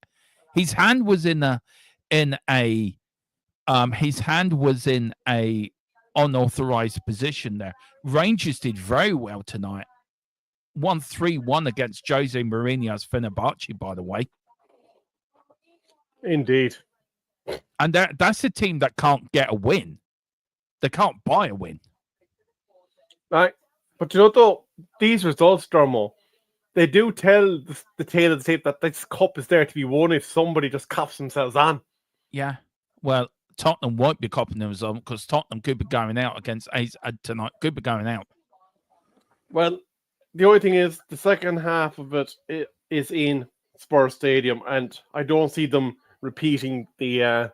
His hand was in a unauthorized position there. Rangers did very well tonight. 1-3-1 against Jose Mourinho's Fenerbahce, by the way. Indeed. And that's a team that can't get a win. They can't buy a win. Right. But you know, though, these results, Dermo, they do tell the tale of the tape that this cup is there to be won if somebody just cops themselves on. Yeah. Well, Tottenham won't be copping themselves on because Tottenham could be going out against AZ tonight. Could be going out. Well, the only thing is the second half of it is in Spurs Stadium, and I don't see them repeating the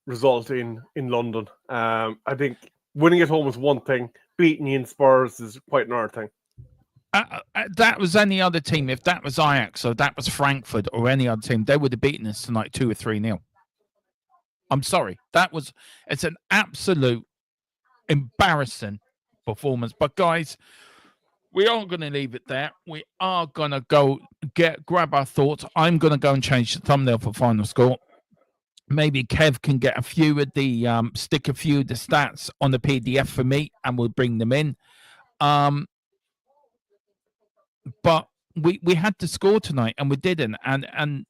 result in London. I think winning at home is one thing. Beating you in Spurs is quite another thing. That was any other team. If that was Ajax or that was Frankfurt or any other team, they would have beaten us tonight 2 or 3-0. I'm sorry. It's an absolute embarrassing performance. But guys, we aren't going to leave it there. We are going to go grab our thoughts. I'm going to go and change the thumbnail for final score. Maybe Kev can get a few of the stick a few of the stats on the PDF for me, and we'll bring them in. But we had to score tonight, and we didn't. And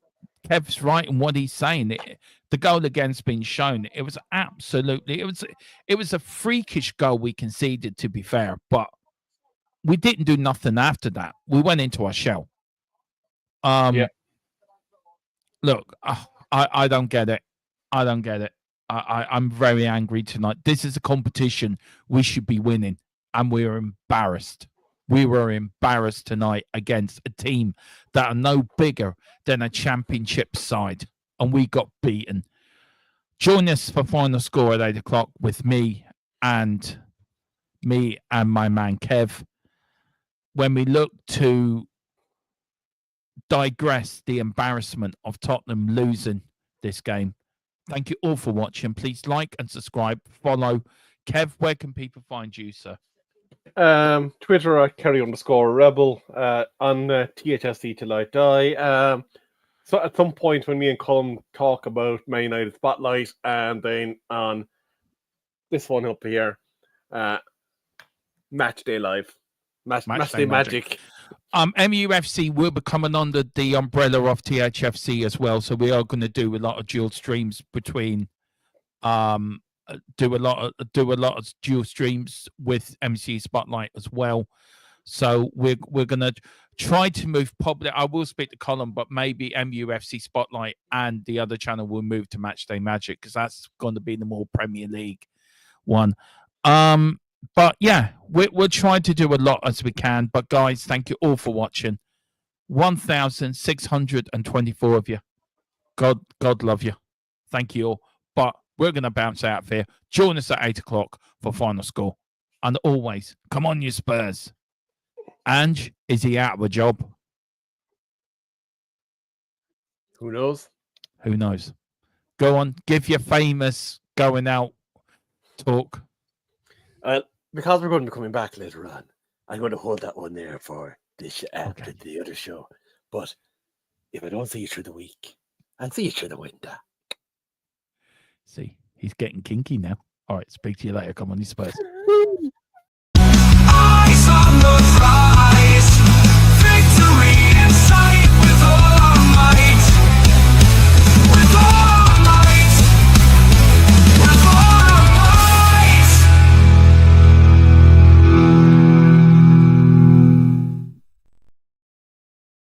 Kev's right in what he's saying. The goal again's been shown. It was absolutely. It was a freakish goal we conceded, to be fair, but we didn't do nothing after that. We went into our shell. Look, I don't get it. I don't get it. I'm very angry tonight. This is a competition we should be winning, and we are embarrassed. We were embarrassed tonight against a team that are no bigger than a championship side. and we got beaten. Join us for final score at 8 o'clock with me and my man Kev, when we look to digress the embarrassment of Tottenham losing this game. Thank you all for watching. Please like and subscribe. Follow. Kev, where can people find you, sir? Twitter at Kerry_Rebel, on THSC till I die. So at some point when me and Colm talk about Man United Spotlight, and then on this one up here, Match Day Live. Match Day Magic. MUFC will be coming under the umbrella of THFC as well, so we are going to do a lot of dual streams between do a lot of dual streams with MC Spotlight as well. So we're going to try to move public. I will speak to Colin, but maybe MUFC Spotlight and the other channel will move to Matchday Magic, because that's going to be the more Premier League one. But yeah, we're trying to do a lot as we can. But guys, thank you all for watching. 1,624 of you. God love you. Thank you all. But we're going to bounce out of here. Join us at 8 o'clock for final score. And always, come on, you Spurs. Ange, is he out of a job? Who knows? Who knows? Go on, give your famous going out talk. Because we're going to be coming back later on, I'm going to hold that one there for this the other show. But if I don't see you through the week, I'll see you through the winter. See, he's getting kinky now. All right, speak to you later. Come on, you Spurs. Eyes on the prize.